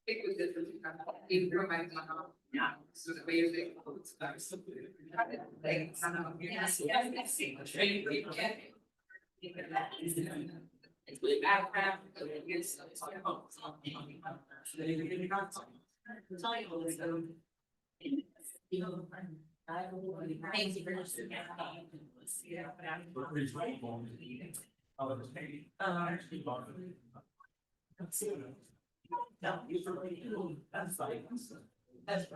It was just in my yeah, so the way they like some of yes, I see the trade we get. It's really bad crap, but it is it's like oh it's not so they really got some. Tell you what so you know I will thank you for just yeah, but no, usually, that's fine. That's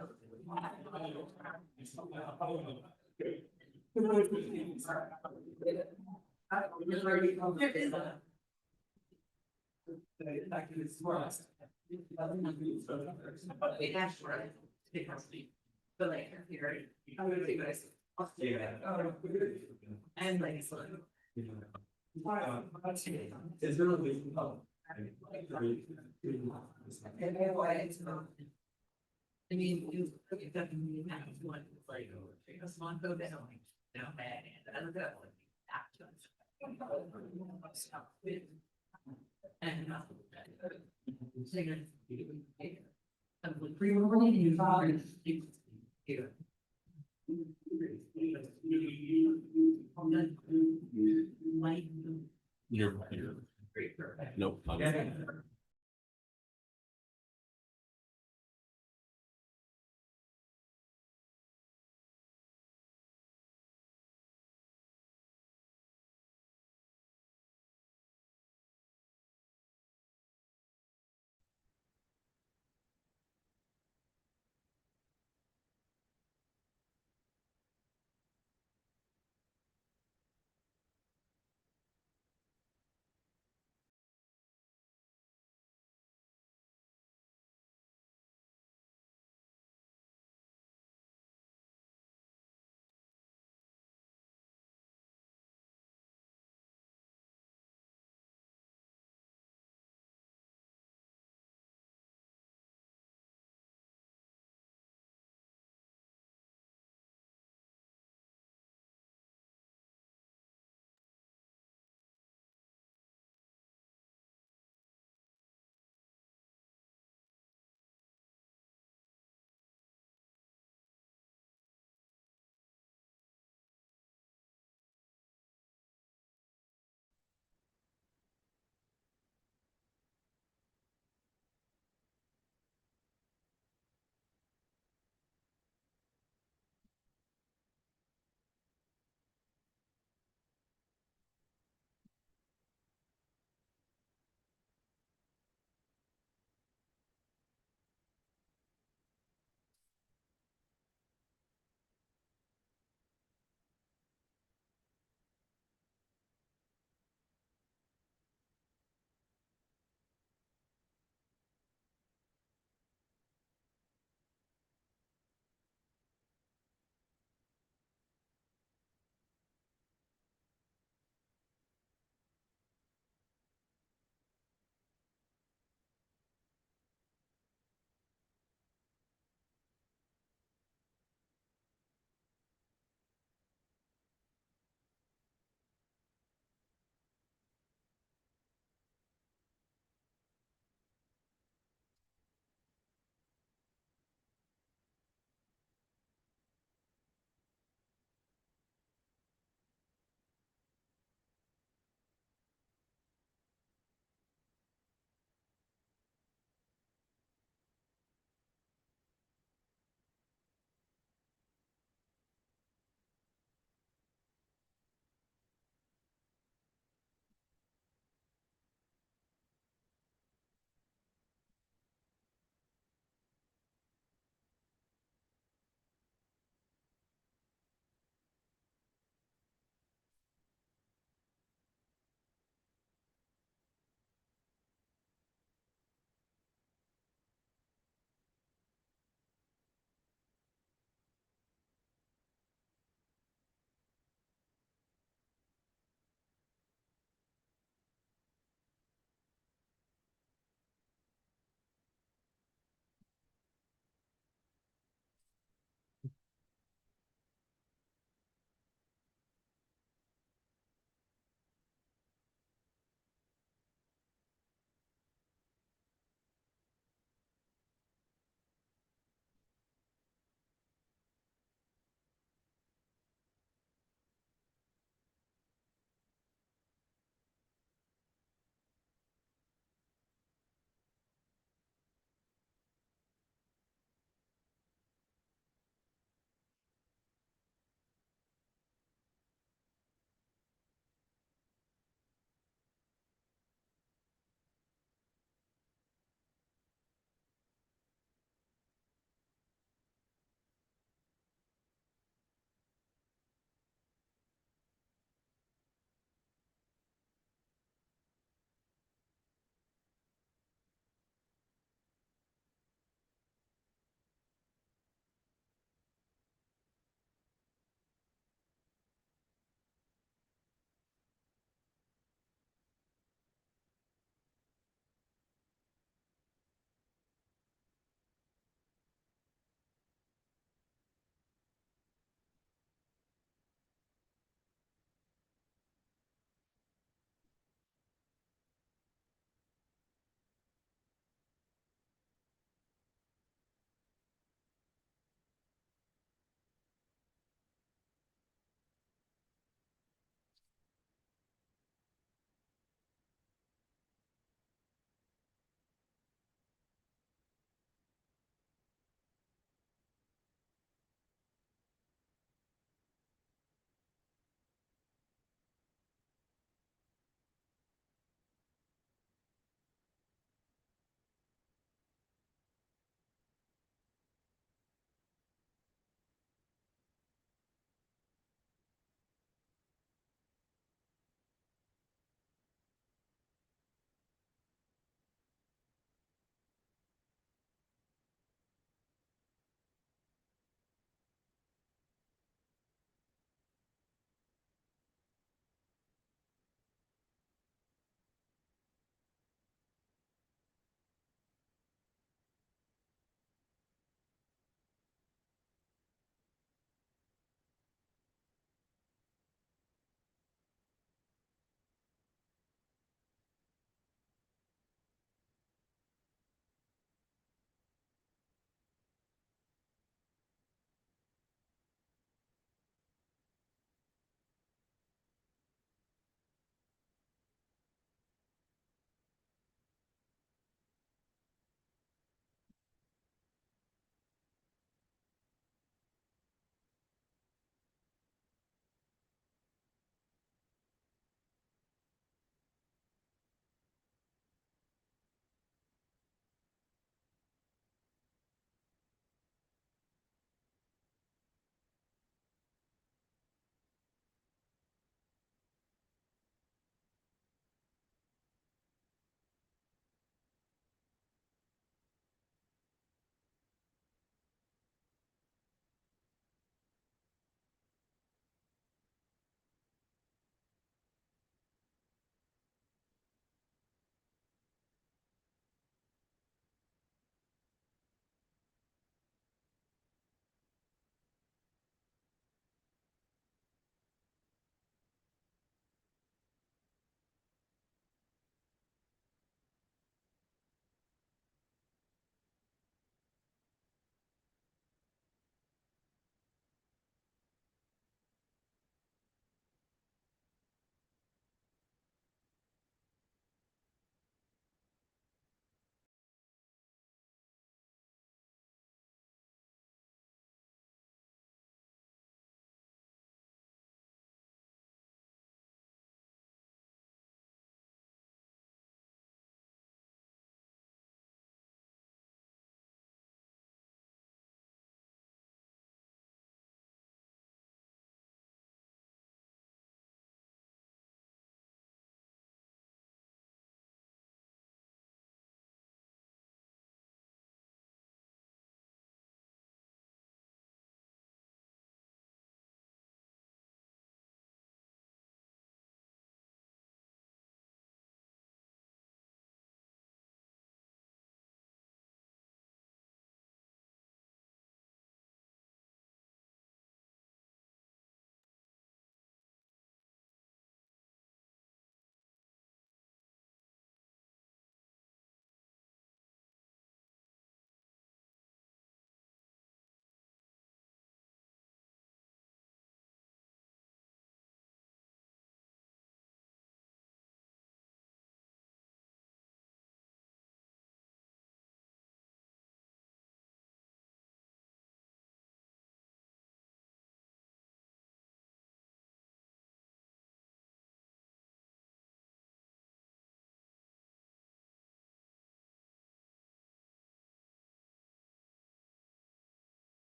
but like, here, I'm gonna see guys. And like, so. It's really. I mean, you look at that and you have one, it's like, take a small go down, down bad, and I look at like. And. Singing. Pre-rolling, you father. Here. You're. Nope.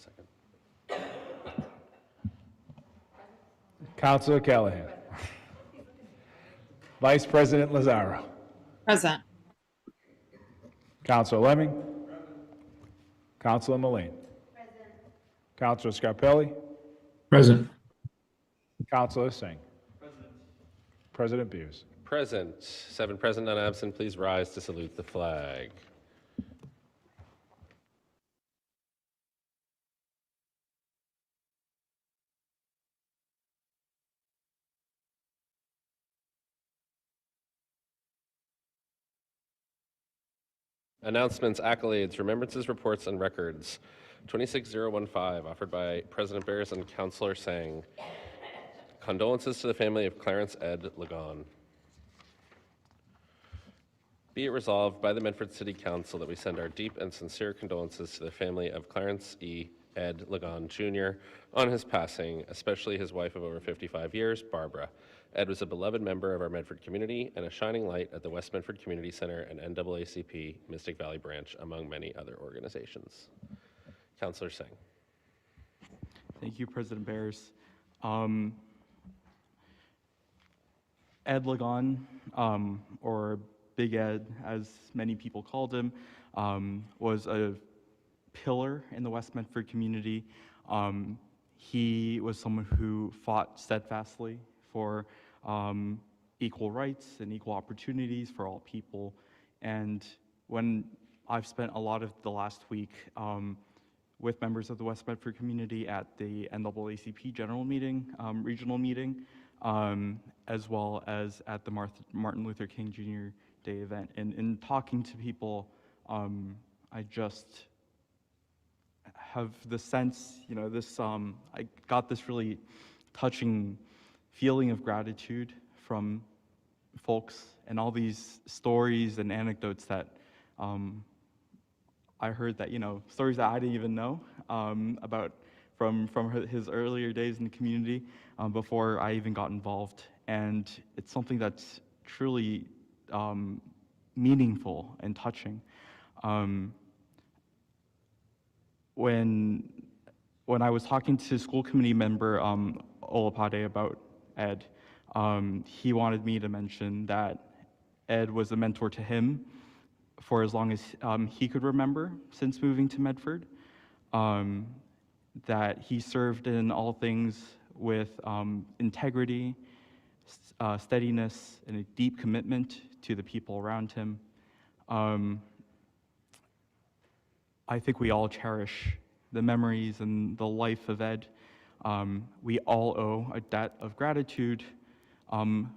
second. Counselor Callahan. Vice President Lazaro. Present. Counselor Lemming. Counselor Mullane. Counselor Scarpelli. Present. Counselor Singh. President Beers. Present. 7 present, none absent. Please rise to salute the flag. Announcements, accolades, remembrances, reports, and records. 26015, offered by President Bears and Councillor Sang. Condolences to the family of Clarence Ed Lagon. Be it resolved by the Medford City Council that we send our deep and sincere condolences to the family of Clarence E. Ed Lagon Jr. on his passing, especially his wife of over 55 years, Barbara. Ed was a beloved member of our Medford community and a shining light at the West Medford Community Center and NAACP Mystic Valley Branch, among many other organizations. Councillor Singh. Thank you, President Bears. Ed Lagon, or Big Ed, as many people called him, was a pillar in the West Medford community. He was someone who fought steadfastly for equal rights and equal opportunities for all people. And when I've spent a lot of the last week with members of the West Medford community at the NAACP general meeting, regional meeting, as well as at the Martin Luther King Jr. Day event. And in talking to people, I just have the sense, I got this really touching feeling of gratitude from folks and all these stories and anecdotes that I heard that, stories that I didn't even know about from his earlier days in the community before I even got involved. And it's something that's truly meaningful and touching. When I was talking to school committee member Olapade about Ed, he wanted me to mention that Ed was a mentor to him for as long as he could remember since moving to Medford, that he served in all things with integrity, steadiness, and a deep commitment to the people around him. I think we all cherish the memories and the life of Ed. We all owe a debt of gratitude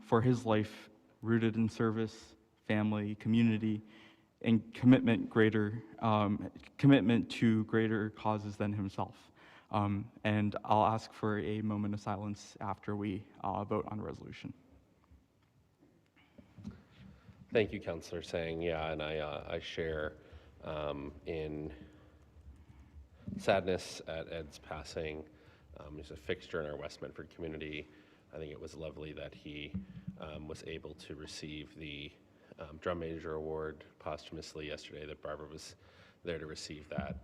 for his life rooted in service, family, community, and commitment to greater causes than himself. And I'll ask for a moment of silence after we vote on the resolution. Thank you, Councillor Sang. Yeah, and I share in sadness at Ed's passing. He's a fixture in our West Medford community. I think it was lovely that he was able to receive the Drum Major Award posthumously yesterday, that Barbara was there to receive that.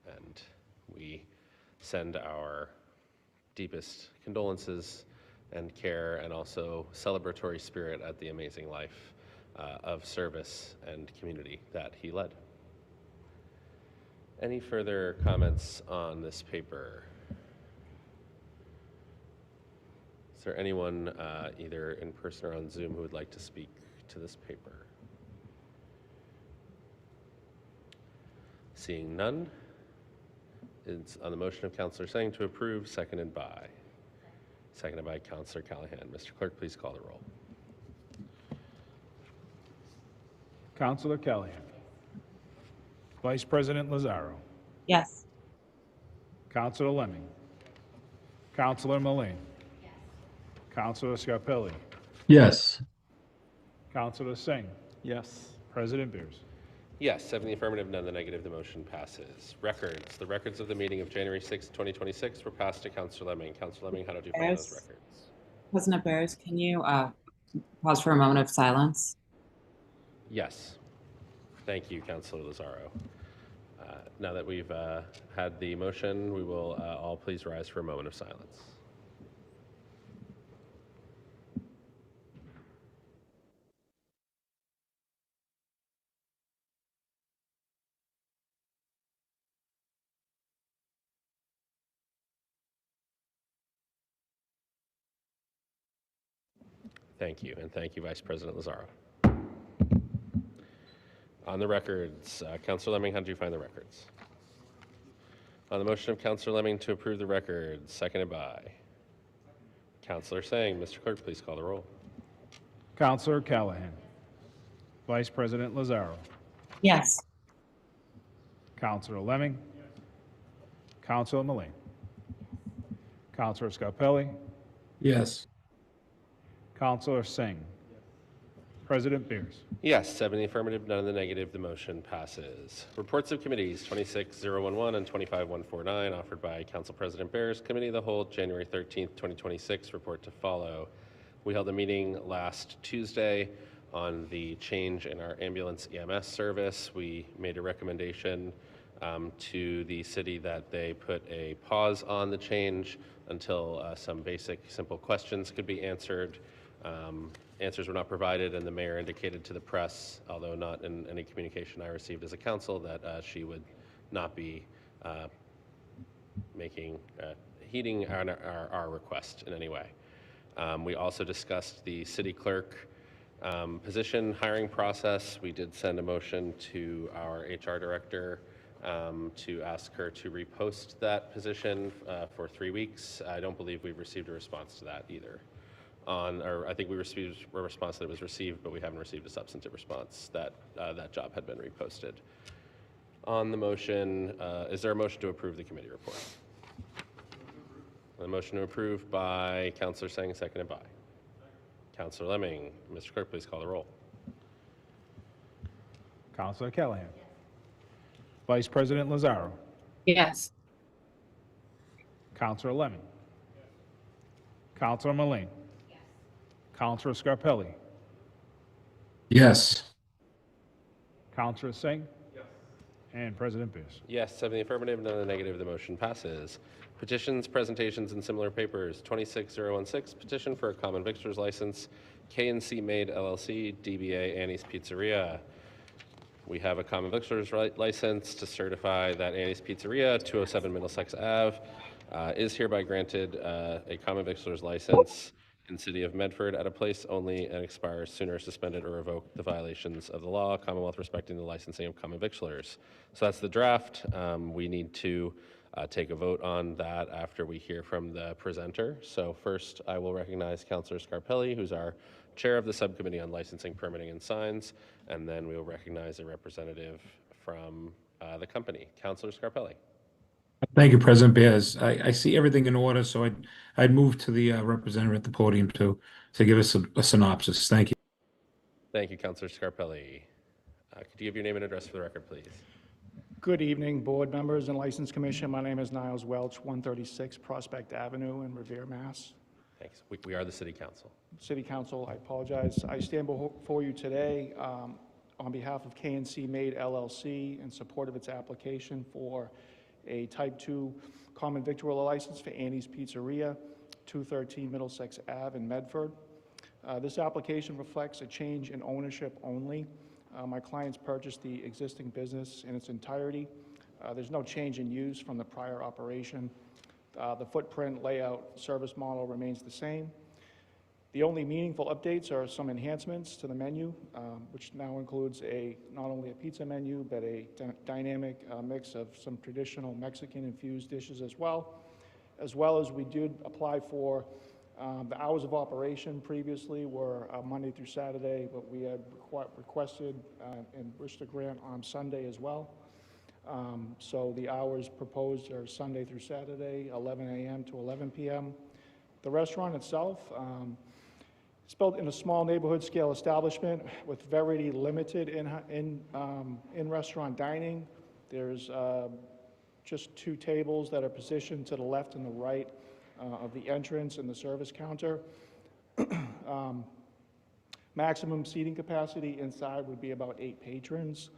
And we send our deepest condolences and care and also celebratory spirit at the amazing life of service and community that he led. Any further comments on this paper? Is there anyone either in person or on Zoom who would like to speak to this paper? Seeing none, it's on the motion of Councillor Sang to approve, seconded by Councillor Callahan. Mr. Clerk, please call the roll. Counselor Callahan. Vice President Lazaro. Yes. Counselor Lemming. Counselor Mullane. Counselor Scarpelli. Yes. Counselor Singh. Yes. President Beers. Yes, 7 in the affirmative, none in the negative. The motion passes. Records. The records of the meeting of January 6, 2026 were passed to Councillor Lemming. Councillor Lemming, how did you find those Yes. records? President Bears, can you pause for a moment of silence? Yes. Thank you, Councillor Lazaro. Now that we've had the motion, we will all please rise for a moment of silence. Thank you, and thank you, Vice President Lazaro. On the records, Councilor Lemming, how did you find the records? On the motion of Councilor Lemming to approve the records, seconded by Councilor Singh. Mr. Clerk, please call the roll. Counselor Callahan. Vice President Lazaro. Yes. Counselor Lemming. Counselor Moline. Counselor Scarpelli. Yes. Counselor Singh. President Beers. Yes, 7 in the affirmative, none in the negative. The motion passes. Reports of committees 26011 and 25149 offered by Council President Bears. Committee of the Whole, January 13th, 2026. Report to follow. We held a meeting last Tuesday on the change in our ambulance EMS service. We made a recommendation to the city that they put a pause on the change until some basic, simple questions could be answered. Answers were not provided, and the mayor indicated to the press, although not in any communication I received as a council, that she would not be heeding our request in any way. We also discussed the city clerk position hiring process. We did send a motion to our HR director to ask her to repost that position for 3 weeks. I don't believe we've received a response to that either. Or I think we received a response that it was received, but we haven't received a substantive response that that job had been reposted. On the motion, is there a motion to approve the committee report? The motion to approve by Councilor Singh, seconded by Councilor Lemming. Mr. Clerk, please call the roll. Counselor Callahan. Vice President Lazaro. Yes. Counselor Lemming. Counselor Moline. Counselor Scarpelli. Yes. Counselor Singh. And President Beers. Yes, 7 in the affirmative, none in the negative. The motion passes. Petitions, presentations, and similar papers. 26016, petition for a common victuals license. K&C Made LLC, DBA Annie's Pizzeria. We have a common victuals license to certify that Annie's Pizzeria, 207 Middlesex Ave, is hereby granted a common victuals license in City of Medford at a place only and expires sooner, suspended or revoked the violations of the law, Commonwealth respecting the licensing of common victualers. So that's the draft. We need to take a vote on that after we hear from the presenter. So first, I will recognize Councilor Scarpelli, who's our chair of the subcommittee on licensing, permitting, and signs, and then we will recognize a representative from the company. Councilor Scarpelli. Thank you, President Bears. I see everything in order, so I'd move to the representative at the podium to give us a synopsis. Thank you. Thank you, Councilor Scarpelli. Could you give your name and address for the record, please? Good evening, board members and License Commission. My name is Niles Welch, 136 Prospect Avenue in Revere, Mass. Thanks. We are the City Council. City Council, I apologize. I stand before you today on behalf of K&C Made LLC in support of its application for a Type 2 common victualler license for Annie's Pizzeria, 213 Middlesex Ave in Medford. This application reflects a change in ownership only. My clients purchased the existing business in its entirety. There's no change in use from the prior operation. The footprint, layout, service model remains the same. The only meaningful updates are some enhancements to the menu, which now includes not only a pizza menu, but a dynamic mix of some traditional Mexican-infused dishes as well as we did apply for the hours of operation previously were Monday through Saturday, but we had requested and wished to grant on Sunday as well. So the hours proposed are Sunday through Saturday, 11 a.m. to 11 p.m. The restaurant itself, it's built in a small neighborhood scale establishment with very limited in-restaurant dining. There's just 2 tables that are positioned to the left and the right of the entrance and the service counter. Maximum seating capacity inside would be about 8 patrons.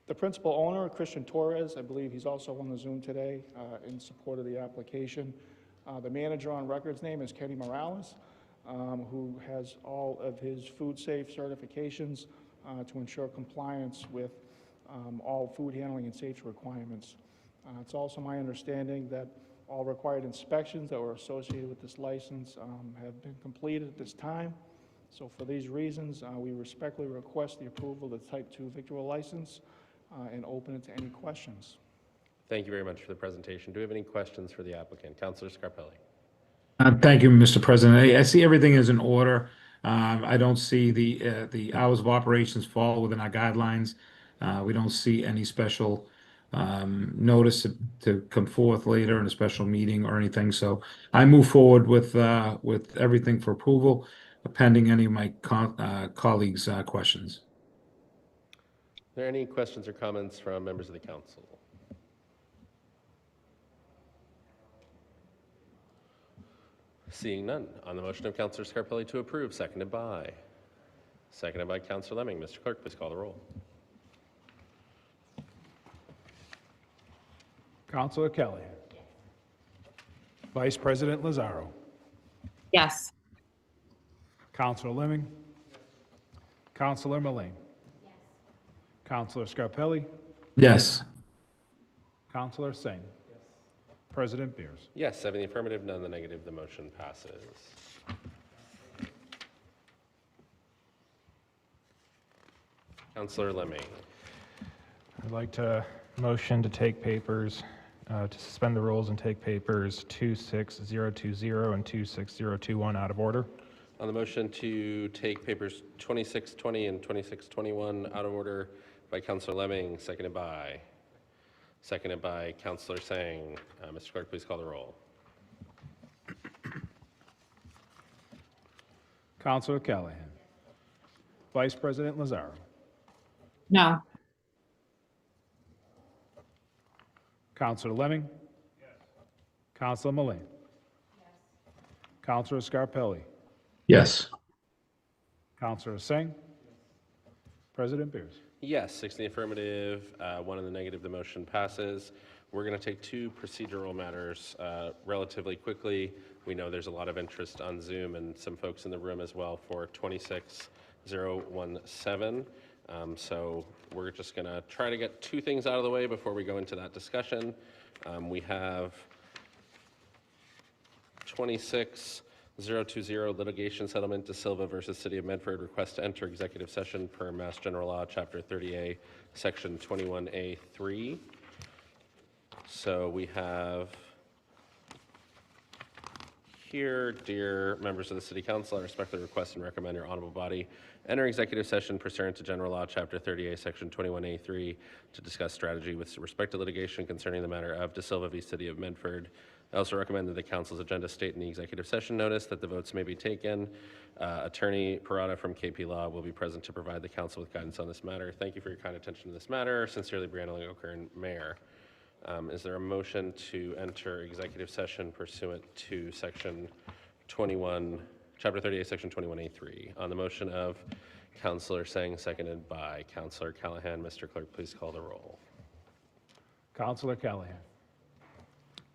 The principal owner, Christian Torres, I believe he's also on the Zoom today in support of the application. The manager on record's name is Kenny Morales, who has all of his food safe certifications to ensure compliance with all food handling and safety requirements. It's also my understanding that all required inspections that were associated with this license have been completed at this time. So for these reasons, we respectfully request the approval of the Type 2 victual license and open it to any questions. Thank you very much for the presentation. Do we have any questions for the applicant? Councilor Scarpelli? Thank you, Mr. President. I see everything is in order. I don't see the hours of operations fall within our guidelines. We don't see any special notice to come forth later in a special meeting or anything. So I move forward with everything for approval, pending any of my colleagues' questions. Are there any questions or comments from members of the council? Seeing none, on the motion of Councilor Scarpelli to approve, seconded by Councilor Lemming. Mr. Clerk, please call the roll. Councilor Callahan. Vice President Lazaro. Yes. Councilor Lemming. Councilor Mullane. Councilor Scarpelli. Yes. Councilor Singh. President Beers. Yes, 7 in the affirmative, none in the negative. The motion passes. Councilor Lemming. I'd like to motion to take papers, to suspend the rules and take papers 26020 and 26021 out of order. On the motion to take papers 2620 and 2621 out of order by Councilor Lemming, seconded by Councilor Singh. Mr. Clerk, please call the roll. Councilor Callahan. Vice President Lazaro. No. Councilor Lemming. Councilor Mullane. Councilor Scarpelli. Yes. Councilor Singh. President Beers. Yes, 6 in the affirmative, 1 in the negative. The motion passes. We're going to take 2 procedural matters relatively quickly. We know there's a lot of interest on Zoom and some folks in the room as well for 26017. So we're just going to try to get 2 things out of the way before we go into that discussion. We have 26020 litigation settlement De Silva versus City of Medford, request to enter executive session per Mass General Law, Chapter 30A, Section 21A3. So we have here, dear members of the City Council, I respectfully request and recommend your honorable body enter executive session pursuant to General Law, Chapter 30A, Section 21A3, to discuss strategy with respect to litigation concerning the matter of De Silva v. City of Medford. I also recommend that the council's agenda state in the executive session notice that the votes may be taken. Attorney Parada from KP Law will be present to provide the council with guidance on this matter. Thank you for your kind attention to this matter. Sincerely, Brianna Lingo-Kern, Mayor. Is there a motion to enter executive session pursuant to Section 21, Chapter 38, Section 21A3? On the motion of Councilor Singh, seconded by Councilor Callahan. Mr. Clerk, please call the roll. Councilor Callahan.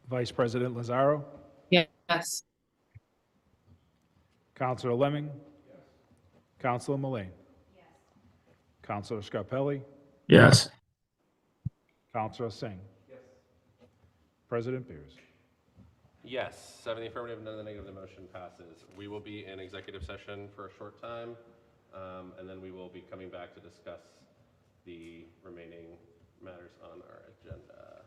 Vice President Lazaro. Yes. Councilor Lemming. Councilor Mullane. Councilor Scarpelli. Yes. Councilor Singh. President Beers. Yes, 7 in the affirmative, none in the negative. The motion passes. We will be in executive session for a short time, and then we will be coming back to discuss the remaining matters on our agenda.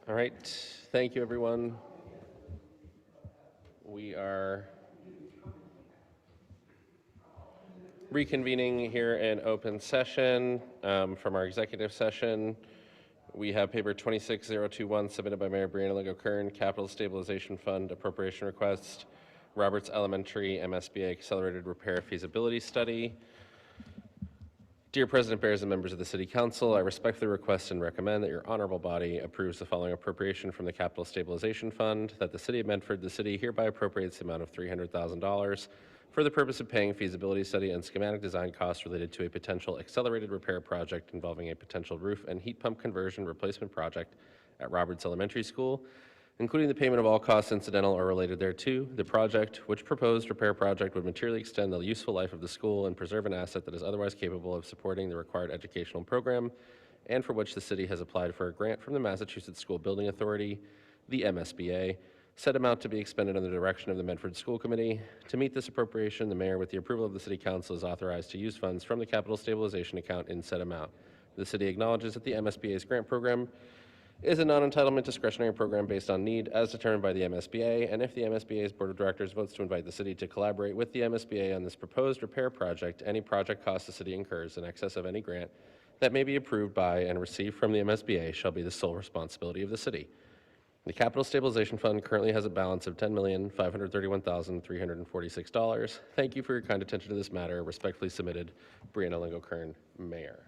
All right, thank you, everyone. We are reconvening here in open session from our executive session. We have paper 26021 submitted by Mayor Brianna Ligo-Kern, Capital Stabilization Fund appropriation request, Roberts Elementary MSBA Accelerated Repair Feasibility Study. Dear President Bears and members of the City Council, I respectfully request and recommend that your honorable body approves the following appropriation from the Capital Stabilization Fund, that the City of Medford, the city hereby appropriates the amount of $300,000 for the purpose of paying feasibility study and schematic design costs related to a potential accelerated repair project involving a potential roof and heat pump conversion replacement project at Roberts Elementary School, including the payment of all costs incidental or related thereto. The project, which proposed repair project, would materially extend the useful life of the school and preserve an asset that is otherwise capable of supporting the required educational program, and for which the city has applied for a grant from the Massachusetts School Building Authority, the MSBA. Said amount to be expended under the direction of the Medford School Committee. To meet this appropriation, the mayor, with the approval of the City Council, is authorized to use funds from the Capital Stabilization Account in said amount. The city acknowledges that the MSBA's grant program is a non-entitlement discretionary program based on need as determined by the MSBA, and if the MSBA's Board of Directors votes to invite the city to collaborate with the MSBA on this proposed repair project, any project cost the city incurs in excess of any grant that may be approved by and received from the MSBA shall be the sole responsibility of the city. The Capital Stabilization Fund currently has a balance of $10,531,346. Thank you for your kind attention to this matter. Respectfully submitted, Brianna Ligo-Kern, Mayor.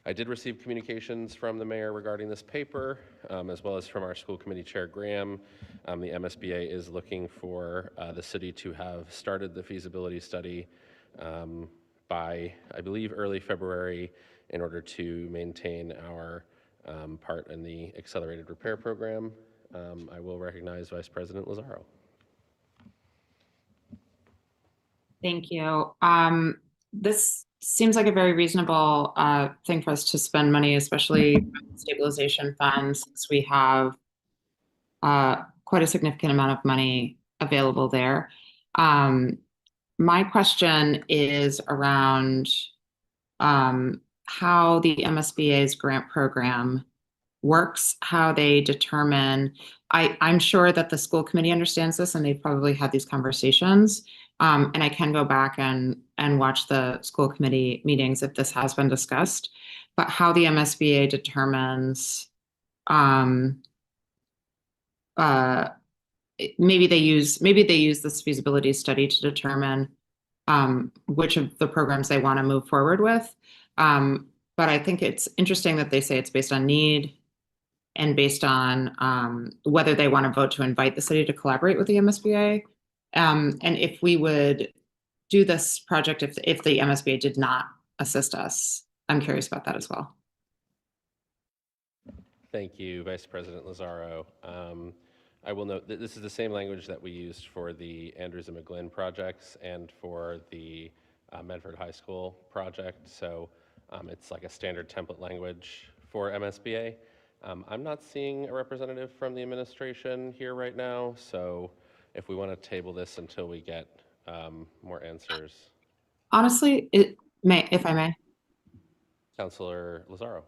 I did receive communications from the mayor regarding this paper, as well as from our school committee chair, Graham. The MSBA is looking for the city to have started the feasibility study by, I believe, early February in order to maintain our part in the accelerated repair program. I will recognize Vice President Lazaro. Thank you. This seems like a very reasonable thing for us to spend money, especially stabilization funds, since we have quite a significant amount of money available there. My question is around how the MSBA's grant program works, how they determine. I'm sure that the school committee understands this, and they've probably had these conversations. And I can go back and watch the school committee meetings if this has been discussed. But how the MSBA determines, maybe they use this feasibility study to determine which of the programs they want to move forward with. But I think it's interesting that they say it's based on need and based on whether they want to vote to invite the city to collaborate with the MSBA. And if we would do this project if the MSBA did not assist us. I'm curious about that as well. Thank you, Vice President Lazaro. I will note that this is the same language that we used for the Andrews and McGlynn projects and for the Medford High School project. So it's like a standard template language for MSBA. I'm not seeing a representative from the administration here right now, so if we want to table this until we get more answers. Honestly, if I may. Councilor Lazaro.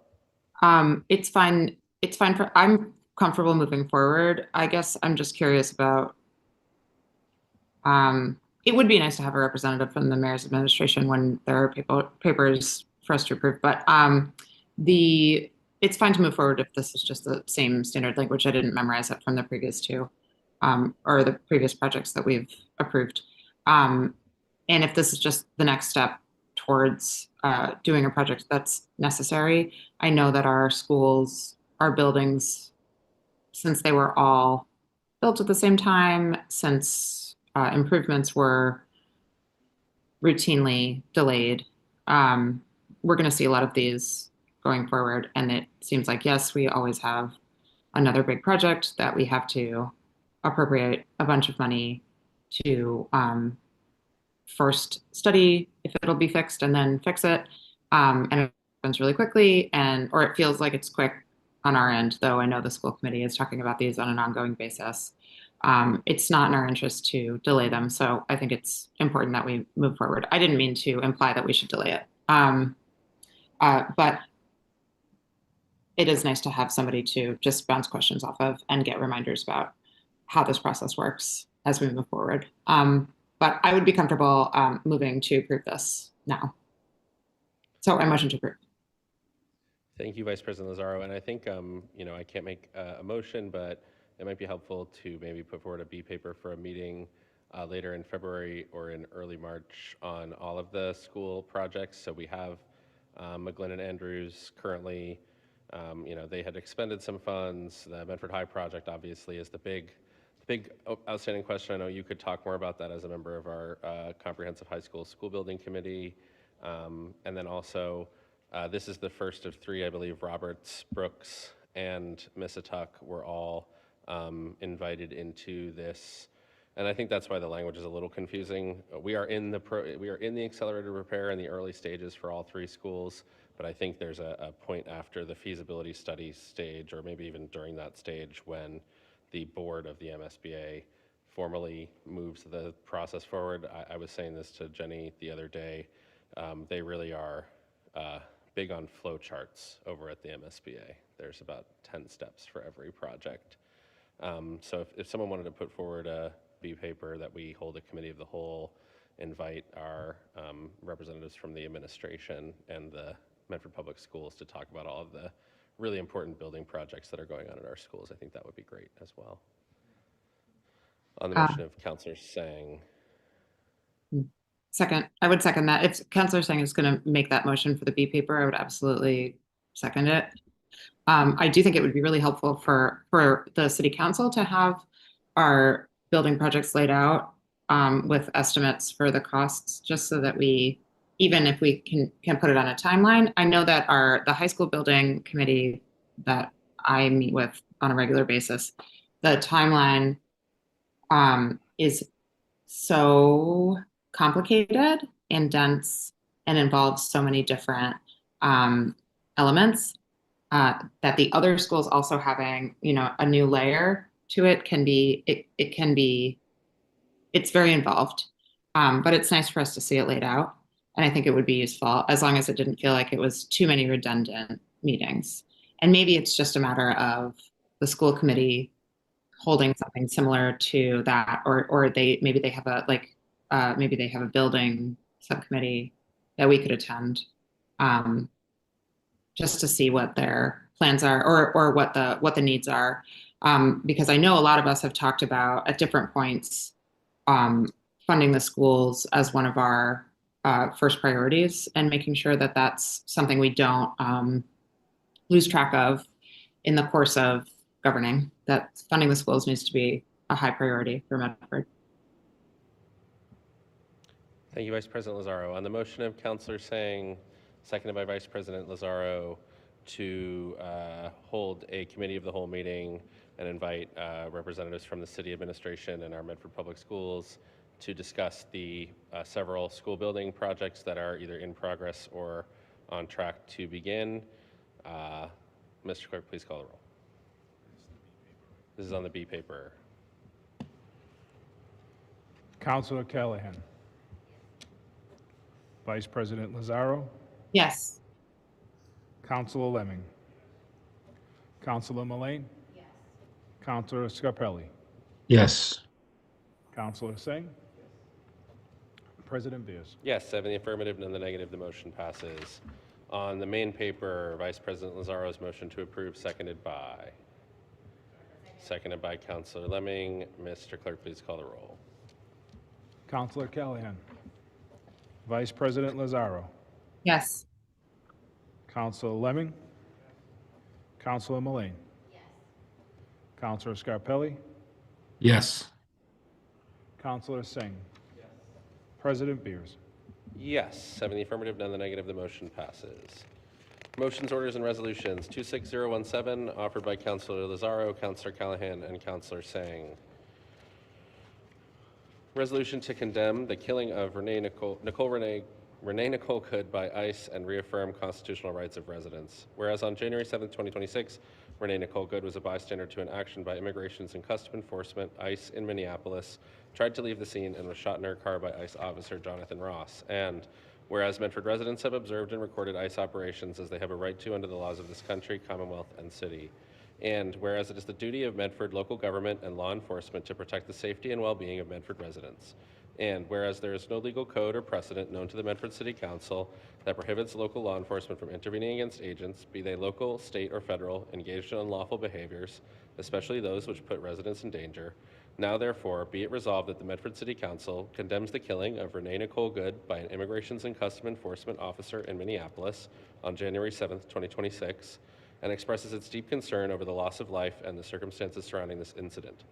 It's fine. It's fine I'm comfortable moving forward. I guess I'm just curious about, it would be nice to have a representative from the mayor's administration when there are papers for us to approve, but it's fine to move forward if this is just the same standard language. I didn't memorize it from the previous two, or the previous projects that we've approved. And if this is just the next step towards doing a project that's necessary, I know that our schools, our buildings, since they were all built at the same time, since improvements were routinely delayed, we're going to see a lot of these going forward. And it seems like, yes, we always have another big project that we have to appropriate a bunch of money to first study if it'll be fixed and then fix it. And it happens really quickly, or it feels like it's quick on our end, though I know the school committee is talking about these on an ongoing basis. It's not in our interest to delay them. So I think it's important that we move forward. I didn't mean to imply that we should delay it. But it is nice to have somebody to just bounce questions off of and get reminders about how this process works as we move forward. But I would be comfortable moving to approve this now. So I motion to approve. Thank you, Vice President Lazaro. And I think, I can't make a motion, but it might be helpful to maybe put forward a B paper for a meeting later in February or in early March on all of the school projects. So we have McGlynn and Andrews currently, they had expended some funds. The Medford High project obviously is the big outstanding question. I know you could talk more about that as a member of our Comprehensive High School Building Committee. And then also, this is the first of three, I believe. Roberts, Brooks, and Missatuck were all invited into this, and I think that's why the language is a little confusing. We are in the accelerated repair in the early stages for all three schools, but I think there's a point after the feasibility study stage, or maybe even during that stage, when the board of the MSBA formally moves the process forward. I was saying this to Jenny the other day. They really are big on flow charts over at the MSBA. There's about 10 steps for every project. So if someone wanted to put forward a B paper that we hold a committee of the whole, invite our representatives from the administration and the Medford Public Schools to talk about all of the really important building projects that are going on in our schools, I think that would be great as well. On the motion of Councilor Sang. Second, I would second that. If Councilor Sang is going to make that motion for the B paper, I would absolutely second it. I do think it would be really helpful for the city council to have our building projects laid out with estimates for the costs, just so that we, even if we can put it on a timeline. I know that the high school building committee that I meet with on a regular basis, the timeline is so complicated and dense and involves so many different elements that the other schools also having, a new layer to it can be, it's very involved. But it's nice for us to see it laid out. And I think it would be useful, as long as it didn't feel like it was too many redundant meetings. And maybe it's just a matter of the school committee holding something similar to that, or maybe they have a building subcommittee that we could attend, just to see what their plans are, or what the needs are, because I know a lot of us have talked about at different points funding the schools as one of our first priorities, and making sure that that's something we don't lose track of in the course of governing, that funding the schools needs to be a high priority for Medford. Thank you, Vice President Lazaro. On the motion of Councilor Sang, seconded by Vice President Lazaro, to hold a committee of the whole meeting and invite representatives from the city administration and our Medford Public Schools to discuss the several school building projects that are either in progress or on track to begin. Mr. Clerk, please call the roll. This is on the B paper. Councilor Callahan. Vice President Lazaro. Yes. Councilor Lemming. Councilor Mullane. Yes. Councilor Scarpelli. Yes. Councilor Singh. President Beers. Yes, 7 in the affirmative, none in the negative, the motion passes. On the main paper, Vice President Lazaro's motion to approve, seconded by Councilor Lemming. Mr. Clerk, please call the roll. Councilor Callahan. Vice President Lazaro. Yes. Councilor Lemming. Councilor Mullane. Yes. Councilor Scarpelli. Yes. Councilor Singh. Yes. President Beers. Yes, 7 in the affirmative, none in the negative, the motion passes. Motions, orders, and resolutions. 26017, offered by Councilor Lazaro, Councilor Callahan, and Councilor Sang. Resolution to condemn the killing of Renee Nicole Good by ICE and reaffirm constitutional rights of residents. Whereas on January 7, 2026, Renee Nicole Good was a bystander to an action by Immigrations and Customs Enforcement, ICE, in Minneapolis, tried to leave the scene, and was shot in her car by ICE officer Jonathan Ross. And Whereas Medford residents have observed and recorded ICE operations as they have a right to under the laws of this country, Commonwealth, and city. And whereas it is the duty of Medford local government and law enforcement to protect the safety and well-being of Medford residents. And whereas there is no legal code or precedent known to the Medford City Council that prohibits local law enforcement from intervening against agents, be they local, state, or federal, engaged in unlawful behaviors, especially those which put residents in danger. Now therefore, be it resolved that the Medford City Council condemns the killing of Renee Nicole Good by an Immigrations and Custom Enforcement officer in Minneapolis on January 7th, 2026, and expresses its deep concern over the loss of life and the circumstances surrounding this incident.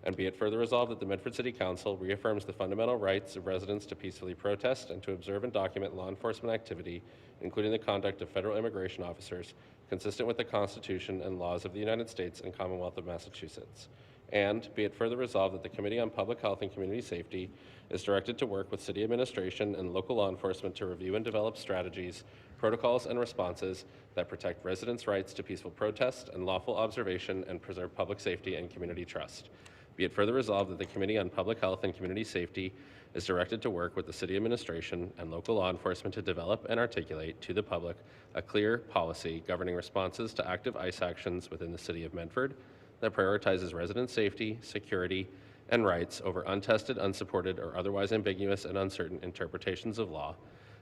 And be it further resolved that the Medford City Council reaffirms the fundamental rights of residents to peacefully protest and to observe and document law enforcement activity, including the conduct of federal immigration officers, consistent with the Constitution and laws of the United States and Commonwealth of Massachusetts. And be it further resolved that the Committee on Public Health and Community Safety is directed to work with city administration and local law enforcement to review and develop strategies, protocols, and responses that protect residents' rights to peaceful protest and lawful observation and preserve public safety and community trust. Be it further resolved that the Committee on Public Health and Community Safety is directed to work with the city administration and local law enforcement to develop and articulate to the public a clear policy governing responses to active ICE actions within the city of Medford that prioritizes resident safety, security, and rights over untested, unsupported, or otherwise ambiguous and uncertain interpretations of law.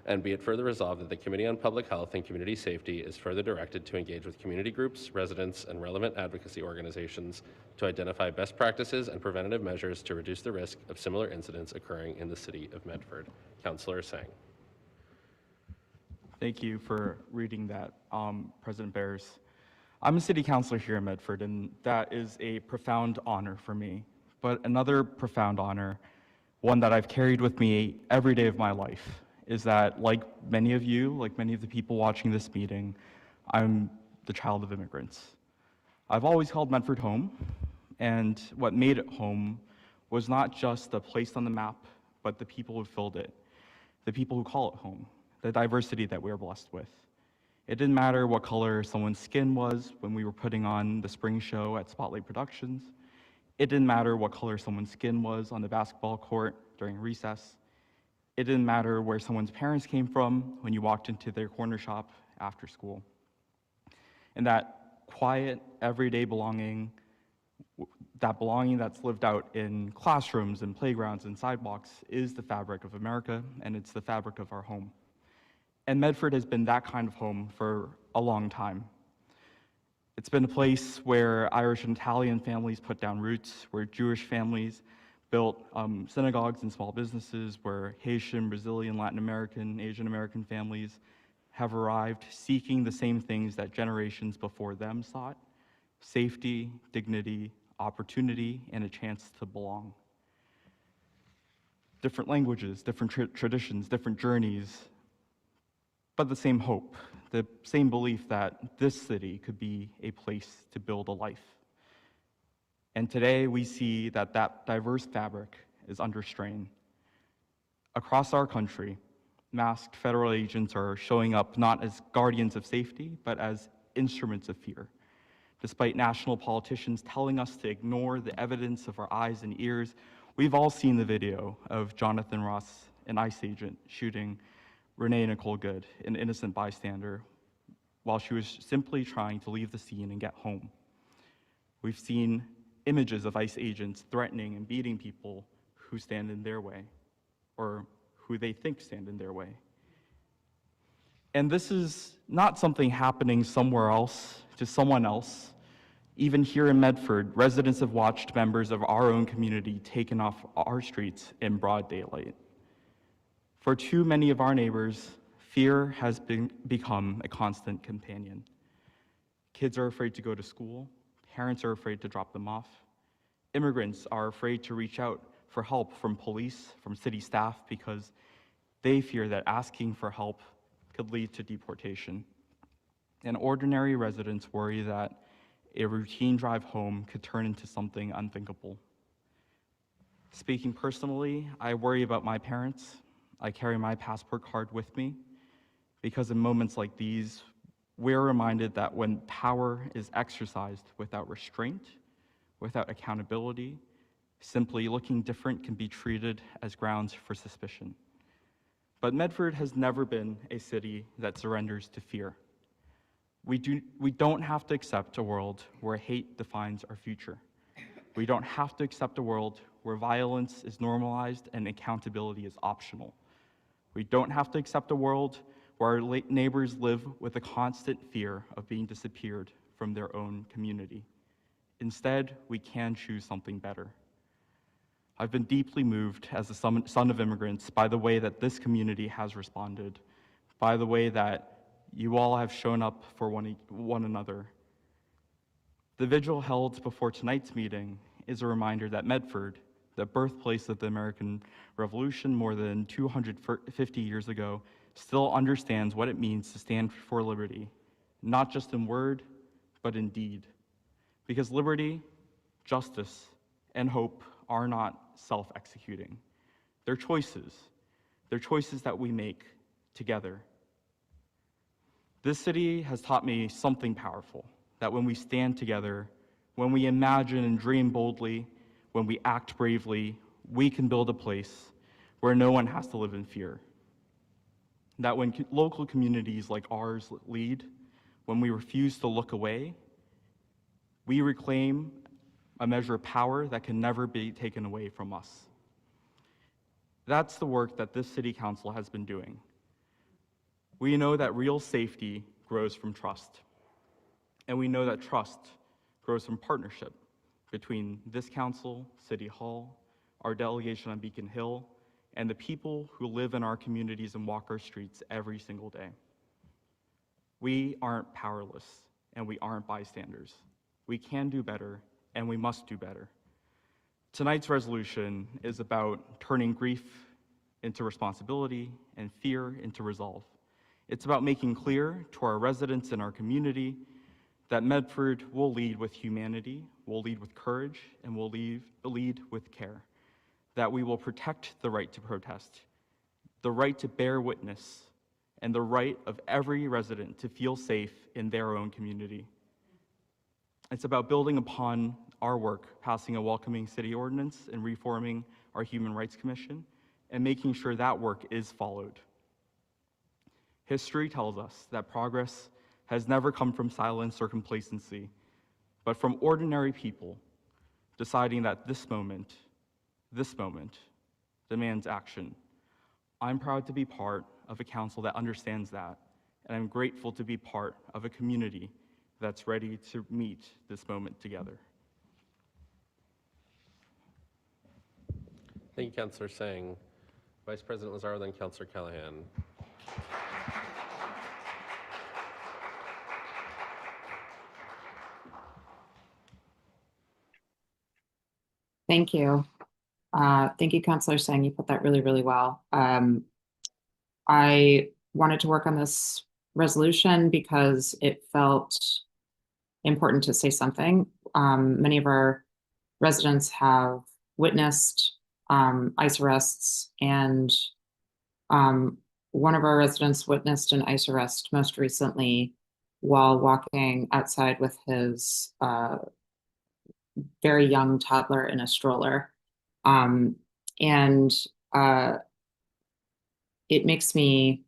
And be it further resolved that the Committee on Public Health and Community Safety is further directed to engage with community groups, residents, and relevant advocacy organizations to identify best practices and preventative measures to reduce the risk of similar incidents occurring in the city of Medford. Councillor Sang. Thank you for reading that, President Bears. I'm a city councilor here in Medford, and that is a profound honor for me. But another profound honor, one that I've carried with me every day of my life, is that, like many of you, like many of the people watching this meeting, I'm the child of immigrants. I've always called Medford home, and what made it home was not just the place on the map, but the people who filled it, the people who call it home, the diversity that we're blessed with. It didn't matter what color someone's skin was when we were putting on the spring show at Spotlight Productions. It didn't matter what color someone's skin was on the basketball court during recess. It didn't matter where someone's parents came from when you walked into their corner shop after school. And that quiet, everyday belonging, that belonging that's lived out in classrooms and playgrounds and sidewalks, is the fabric of America, and it's the fabric of our home. And Medford has been that kind of home for a long time. It's been a place where Irish and Italian families put down roots, where Jewish families built synagogues and small businesses, where Haitian, Brazilian, Latin American, Asian American families have arrived seeking the same things that generations before them sought: safety, dignity, opportunity, and a chance to belong. Different languages, different traditions, different journeys, but the same hope, the same belief that this city could be a place to build a life. And today we see that that diverse fabric is under strain. Across our country, masked federal agents are showing up not as guardians of safety, but as instruments of fear. Despite national politicians telling us to ignore the evidence of our eyes and ears, we've all seen the video of Jonathan Ross, an ICE agent, shooting Renee Nicole Good, an innocent bystander, while she was simply trying to leave the scene and get home. We've seen images of ICE agents threatening and beating people who stand in their way, or who they think stand in their way. And this is not something happening somewhere else to someone else. Even here in Medford, residents have watched members of our own community taken off our streets in broad daylight. For too many of our neighbors, fear has become a constant companion. Kids are afraid to go to school. Parents are afraid to drop them off. Immigrants are afraid to reach out for help from police, from city staff, because they fear that asking for help could lead to deportation. And ordinary residents worry that a routine drive home could turn into something unthinkable. Speaking personally, I worry about my parents. I carry my passport card with me because in moments like these, we're reminded that when power is exercised without restraint, without accountability, simply looking different can be treated as grounds for suspicion. But Medford has never been a city that surrenders to fear. We don't have to accept a world where hate defines our future. We don't have to accept a world where violence is normalized and accountability is optional. We don't have to accept a world where our neighbors live with a constant fear of being disappeared from their own community. Instead, we can choose something better. I've been deeply moved as a son of immigrants by the way that this community has responded, by the way that you all have shown up for one another. The vigil held before tonight's meeting is a reminder that Medford, the birthplace of the American Revolution more than 250 years ago, still understands what it means to stand for liberty, not just in word, but in deed. Because liberty, justice, and hope are not self-executing. They're choices. They're choices that we make together. This city has taught me something powerful, that when we stand together, when we imagine and dream boldly, when we act bravely, we can build a place where no one has to live in fear. That when local communities like ours lead, when we refuse to look away, we reclaim a measure of power that can never be taken away from us. That's the work that this city council has been doing. We know that real safety grows from trust, and we know that trust grows from partnership between this council, City Hall, our delegation on Beacon Hill, and the people who live in our communities and walk our streets every single day. We aren't powerless, and we aren't bystanders. We can do better, and we must do better. Tonight's resolution is about turning grief into responsibility and fear into resolve. It's about making clear to our residents in our community that Medford will lead with humanity, will lead with courage, and will lead with care. That we will protect the right to protest, the right to bear witness, and the right of every resident to feel safe in their own community. It's about building upon our work, passing a welcoming city ordinance and reforming our Human Rights Commission, and making sure that work is followed. History tells us that progress has never come from silence or complacency, but from ordinary people deciding that this moment demands action. I'm proud to be part of a council that understands that, and I'm grateful to be part of a community that's ready to meet this moment together. Thank you, Councillor Singh. Vice President Lazaro, then Councillor Callahan. Thank you. Thank you, Councillor Singh. You put that really, really well. I wanted to work on this resolution because it felt important to say something. Many of our residents have witnessed ICE arrests, and one of our residents witnessed an ICE arrest most recently while walking outside with his very young toddler in a stroller. It makes me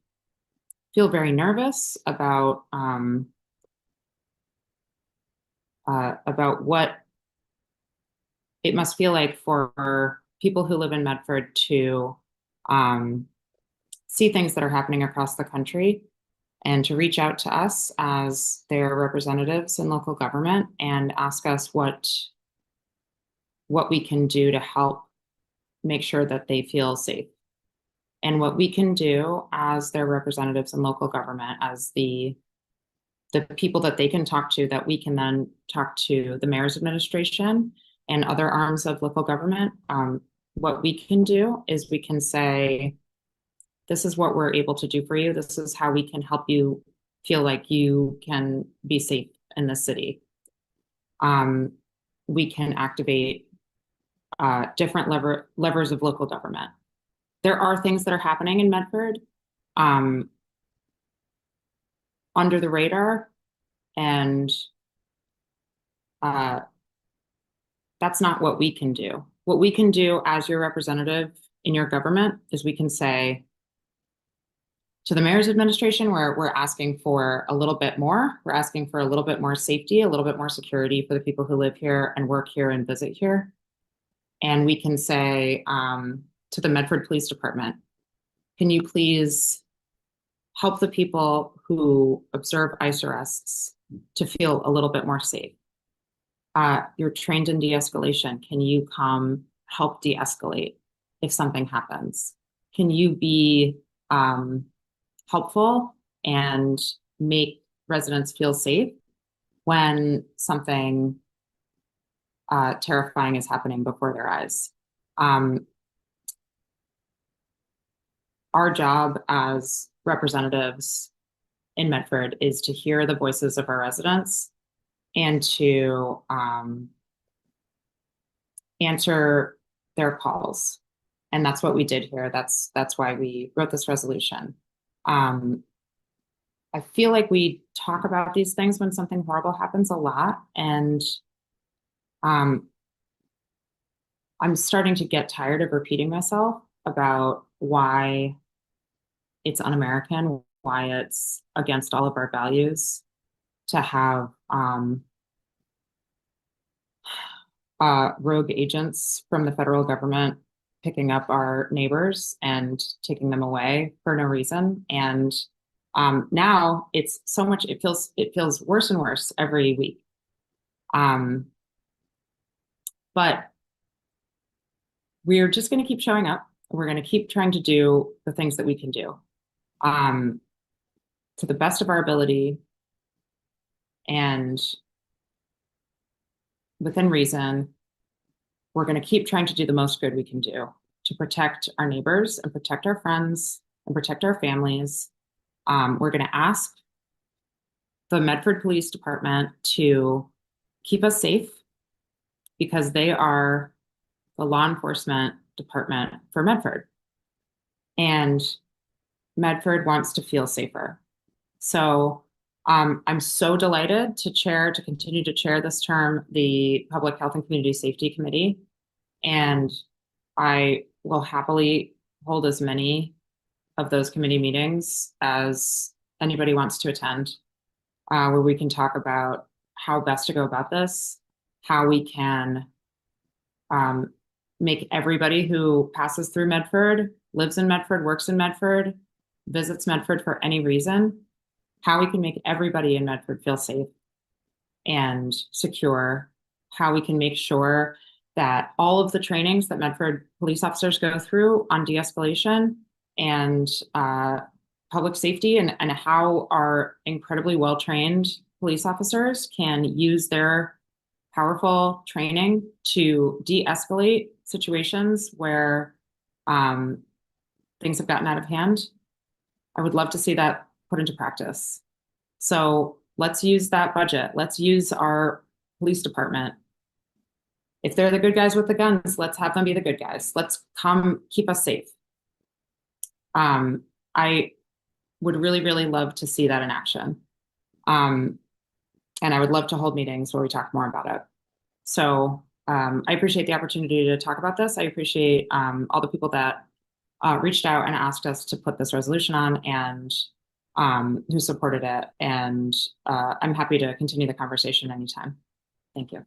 feel very nervous about what it must feel like for people who live in Medford to see things that are happening across the country and to reach out to us as their representatives in local government and ask us what we can do to help make sure that they feel safe. And what we can do as their representatives in local government, as the people that they can talk to, that we can then talk to the mayor's administration and other arms of local government. What we can do is we can say, this is what we're able to do for you. This is how we can help you feel like you can be safe in the city. We can activate different levers of local government. There are things that are happening in Medford under the radar, and that's not what we can do. What we can do as your representative in your government is we can say, to the mayor's administration, where we're asking for a little bit more. We're asking for a little bit more safety, a little bit more security for the people who live here and work here and visit here. And we can say to the Medford Police Department, can you please help the people who observe ICE arrests to feel a little bit more safe? You're trained in de-escalation. Can you come help de-escalate if something happens? Can you be helpful and make residents feel safe when something terrifying is happening before their eyes? Our job as representatives in Medford is to hear the voices of our residents and to answer their calls. And that's what we did here. That's why we wrote this resolution. I feel like we talk about these things when something horrible happens a lot, and I'm starting to get tired of repeating myself about why it's un-American, why it's against all of our values to have rogue agents from the federal government picking up our neighbors and taking them away for no reason. And now it's so much, it feels worse and worse every week. But we're just going to keep showing up. We're going to keep trying to do the things that we can do to the best of our ability and within reason. We're going to keep trying to do the most good we can do to protect our neighbors and protect our friends and protect our families. We're going to ask the Medford Police Department to keep us safe because they are the law enforcement department for Medford. And Medford wants to feel safer. So I'm so delighted to continue to chair this term, the Public Health and Community Safety Committee. And I will happily hold as many of those committee meetings as anybody wants to attend, where we can talk about how best to go about this, how we can make everybody who passes through Medford, lives in Medford, works in Medford, visits Medford for any reason, how we can make everybody in Medford feel safe and secure, how we can make sure that all of the trainings that Medford police officers go through on de-escalation and public safety and how our incredibly well-trained police officers can use their powerful training to de-escalate situations where things have gotten out of hand. I would love to see that put into practice. So let's use that budget. Let's use our police department. If they're the good guys with the guns, let's have them be the good guys. Let's come keep us safe. I would really, really love to see that in action. And I would love to hold meetings where we talk more about it. So I appreciate the opportunity to talk about this. I appreciate all the people that reached out and asked us to put this resolution on and who supported it. And I'm happy to continue the conversation anytime. Thank you.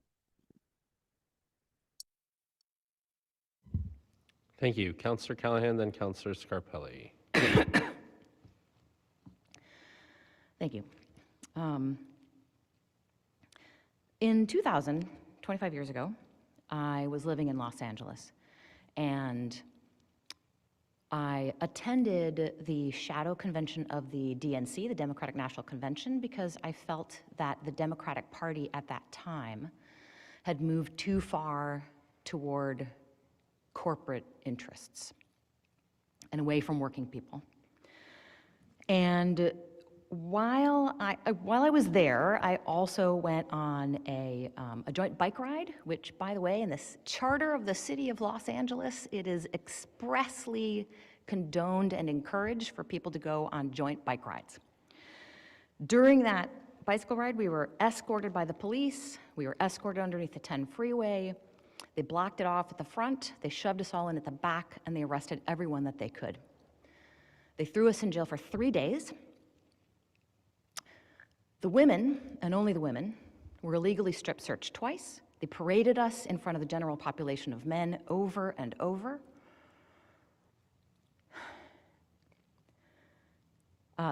Thank you. Councillor Callahan, then Councillor Scarpelli. Thank you. In 2000, 25 years ago, I was living in Los Angeles, and I attended the shadow convention of the DNC, the Democratic National Convention, because I felt that the Democratic Party at that time had moved too far toward corporate interests and away from working people. And while I was there, I also went on a joint bike ride, which, by the way, in this charter of the city of Los Angeles, it is expressly condoned and encouraged for people to go on joint bike rides. During that bicycle ride, we were escorted by the police. We were escorted underneath the 10 freeway. They blocked it off at the front. They shoved us all in at the back, and they arrested everyone that they could. They threw us in jail for 3 days. The women, and only the women, were illegally strip searched twice. They paraded us in front of the general population of men over and over.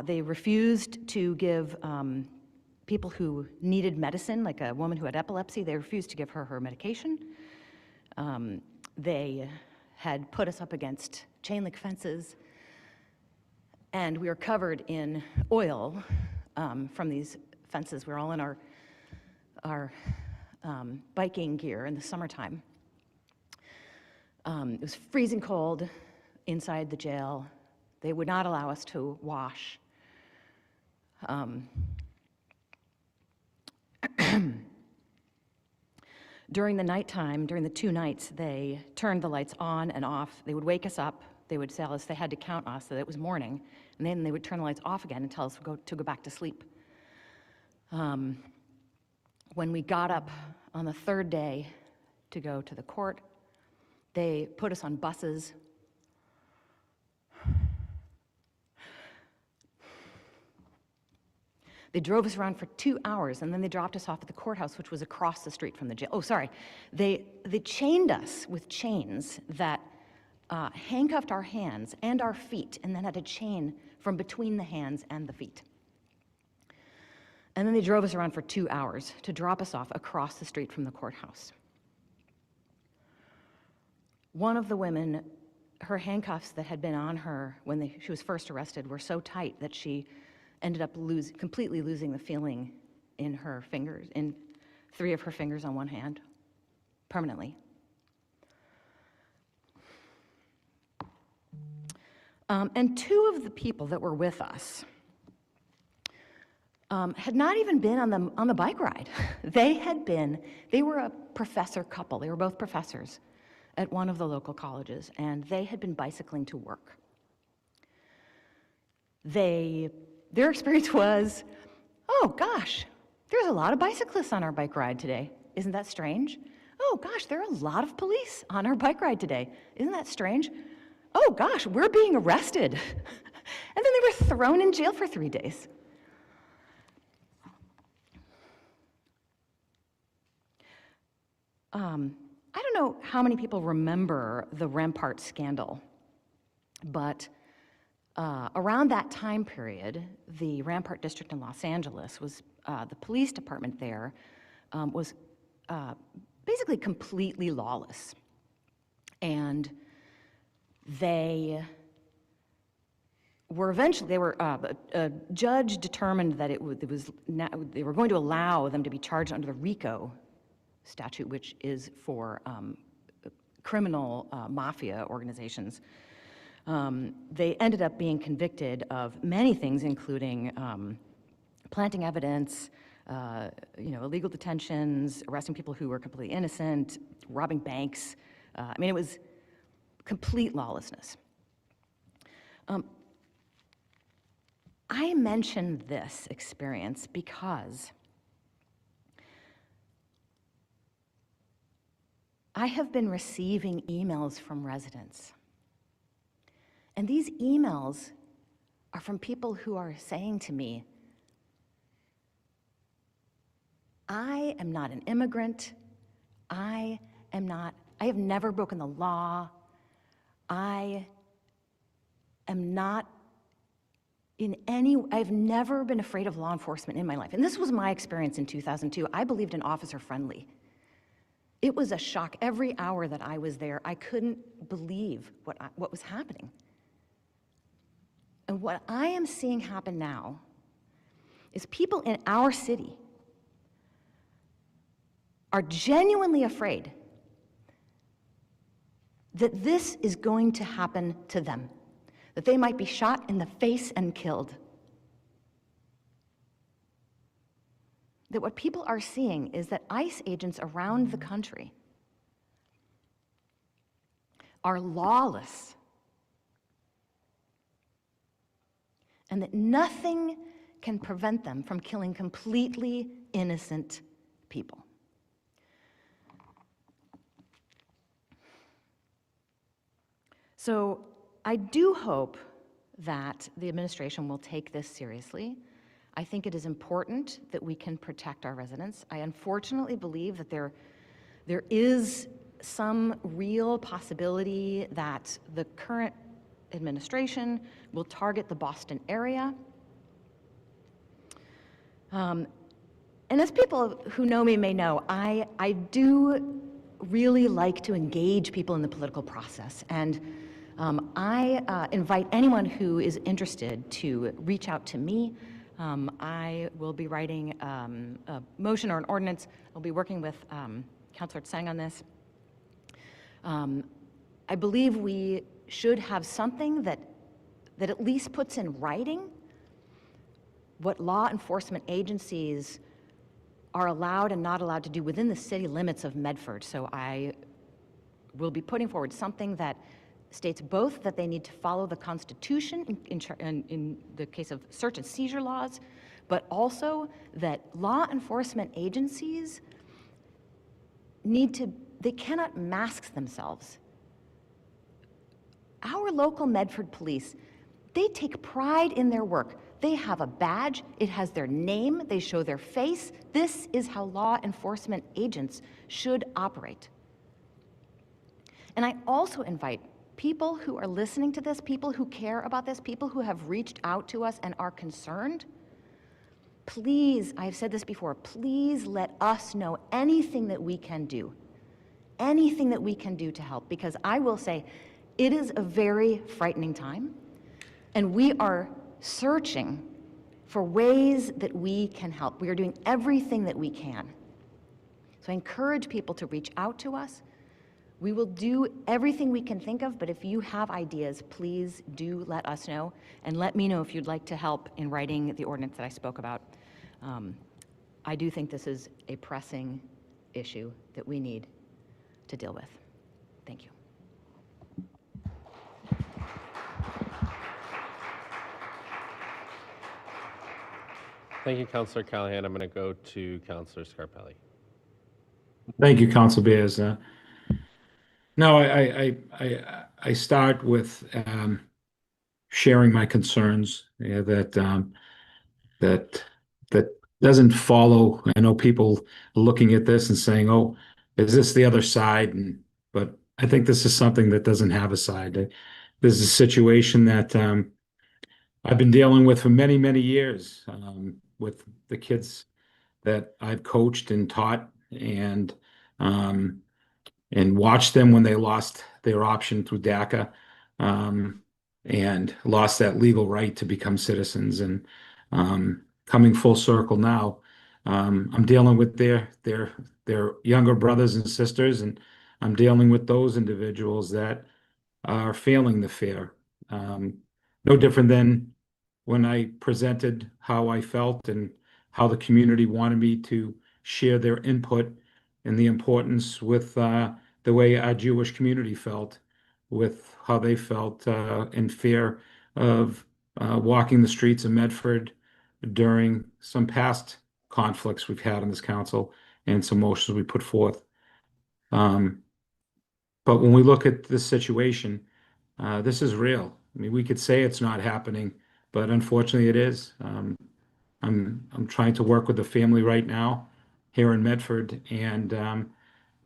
They refused to give people who needed medicine, like a woman who had epilepsy, they refused to give her her medication. They had put us up against chain link fences, and we were covered in oil from these fences. We were all in our biking gear in the summertime. It was freezing cold inside the jail. They would not allow us to wash. During the nighttime, during the 2 nights, they turned the lights on and off. They would wake us up. They would tell us they had to count us, that it was morning. And then they would turn the lights off again and tell us to go back to sleep. When we got up on the 3rd day to go to the court, they put us on buses. They drove us around for 2 hours, and then they dropped us off at the courthouse, which was across the street from the jail. Oh, sorry. They chained us with chains that handcuffed our hands and our feet, and then had a chain from between the hands and the feet. And then they drove us around for 2 hours to drop us off across the street from the courthouse. One of the women, her handcuffs that had been on her when she was first arrested were so tight that she ended up completely losing the feeling in her fingers, in 3 of her fingers on one hand, permanently. And 2 of the people that were with us had not even been on the bike ride. They were a professor couple. They were both professors at one of the local colleges, and they had been bicycling to work. Their experience was, oh gosh, there's a lot of bicyclists on our bike ride today. Isn't that strange? Oh gosh, there are a lot of police on our bike ride today. Isn't that strange? Oh gosh, we're being arrested. And then they were thrown in jail for 3 days. I don't know how many people remember the Rampart scandal, but around that time period, the Rampart district in Los Angeles was, the police department there was basically completely lawless. And they were a judge determined that they were going to allow them to be charged under the RICO statute, which is for criminal mafia organizations. They ended up being convicted of many things, including planting evidence, illegal detentions, arresting people who were completely innocent, robbing banks. It was complete lawlessness. I mentioned this experience because I have been receiving emails from residents. And these emails are from people who are saying to me, I am not an immigrant. I have never broken the law. I've never been afraid of law enforcement in my life. And this was my experience in 2002. I believed in officer friendly. It was a shock. Every hour that I was there, I couldn't believe what was happening. And what I am seeing happen now is people in our city are genuinely afraid that this is going to happen to them, that they might be shot in the face and killed. That what people are seeing is that ICE agents around the country are lawless, and that nothing can prevent them from killing completely innocent people. So I do hope that the administration will take this seriously. I think it is important that we can protect our residents. I unfortunately believe that there is some real possibility that the current administration will target the Boston area. And as people who know me may know, I do really like to engage people in the political process. And I invite anyone who is interested to reach out to me. I will be writing a motion or an ordinance. I'll be working with Councilor Tseng on this. I believe we should have something that at least puts in writing what law enforcement agencies are allowed and not allowed to do within the city limits of Medford. So I will be putting forward something that states both that they need to follow the Constitution in the case of search and seizure laws, but also that law enforcement agencies they cannot mask themselves. Our local Medford police, they take pride in their work. They have a badge, it has their name, they show their face. This is how law enforcement agents should operate. And I also invite people who are listening to this, people who care about this, people who have reached out to us and are concerned, please, I've said this before, please let us know anything that we can do to help, because I will say it is a very frightening time, and we are searching for ways that we can help. We are doing everything that we can. So I encourage people to reach out to us. We will do everything we can think of, but if you have ideas, please do let us know, and let me know if you'd like to help in writing the ordinance that I spoke about. I do think this is a pressing issue that we need to deal with. Thank you. Thank you, Councilor Callahan. I'm going to go to Councilor Scarpelli. Thank you, Council Bears. No, I start with sharing my concerns that doesn't follow. I know people are looking at this and saying, "Oh, is this the other side?" But I think this is something that doesn't have a side. This is a situation that I've been dealing with for many, many years with the kids that I've coached and taught and watched them when they lost their option through DACA and lost that legal right to become citizens. And coming full circle now, I'm dealing with their younger brothers and sisters, and I'm dealing with those individuals that are failing the fair. No different than when I presented how I felt and how the community wanted me to share their input and the importance with the way our Jewish community felt, with how they felt in fear of walking the streets of Medford during some past conflicts we've had in this council and some motions we put forth. But when we look at this situation, this is real. I mean, we could say it's not happening, but unfortunately it is. I'm trying to work with a family right now here in Medford, and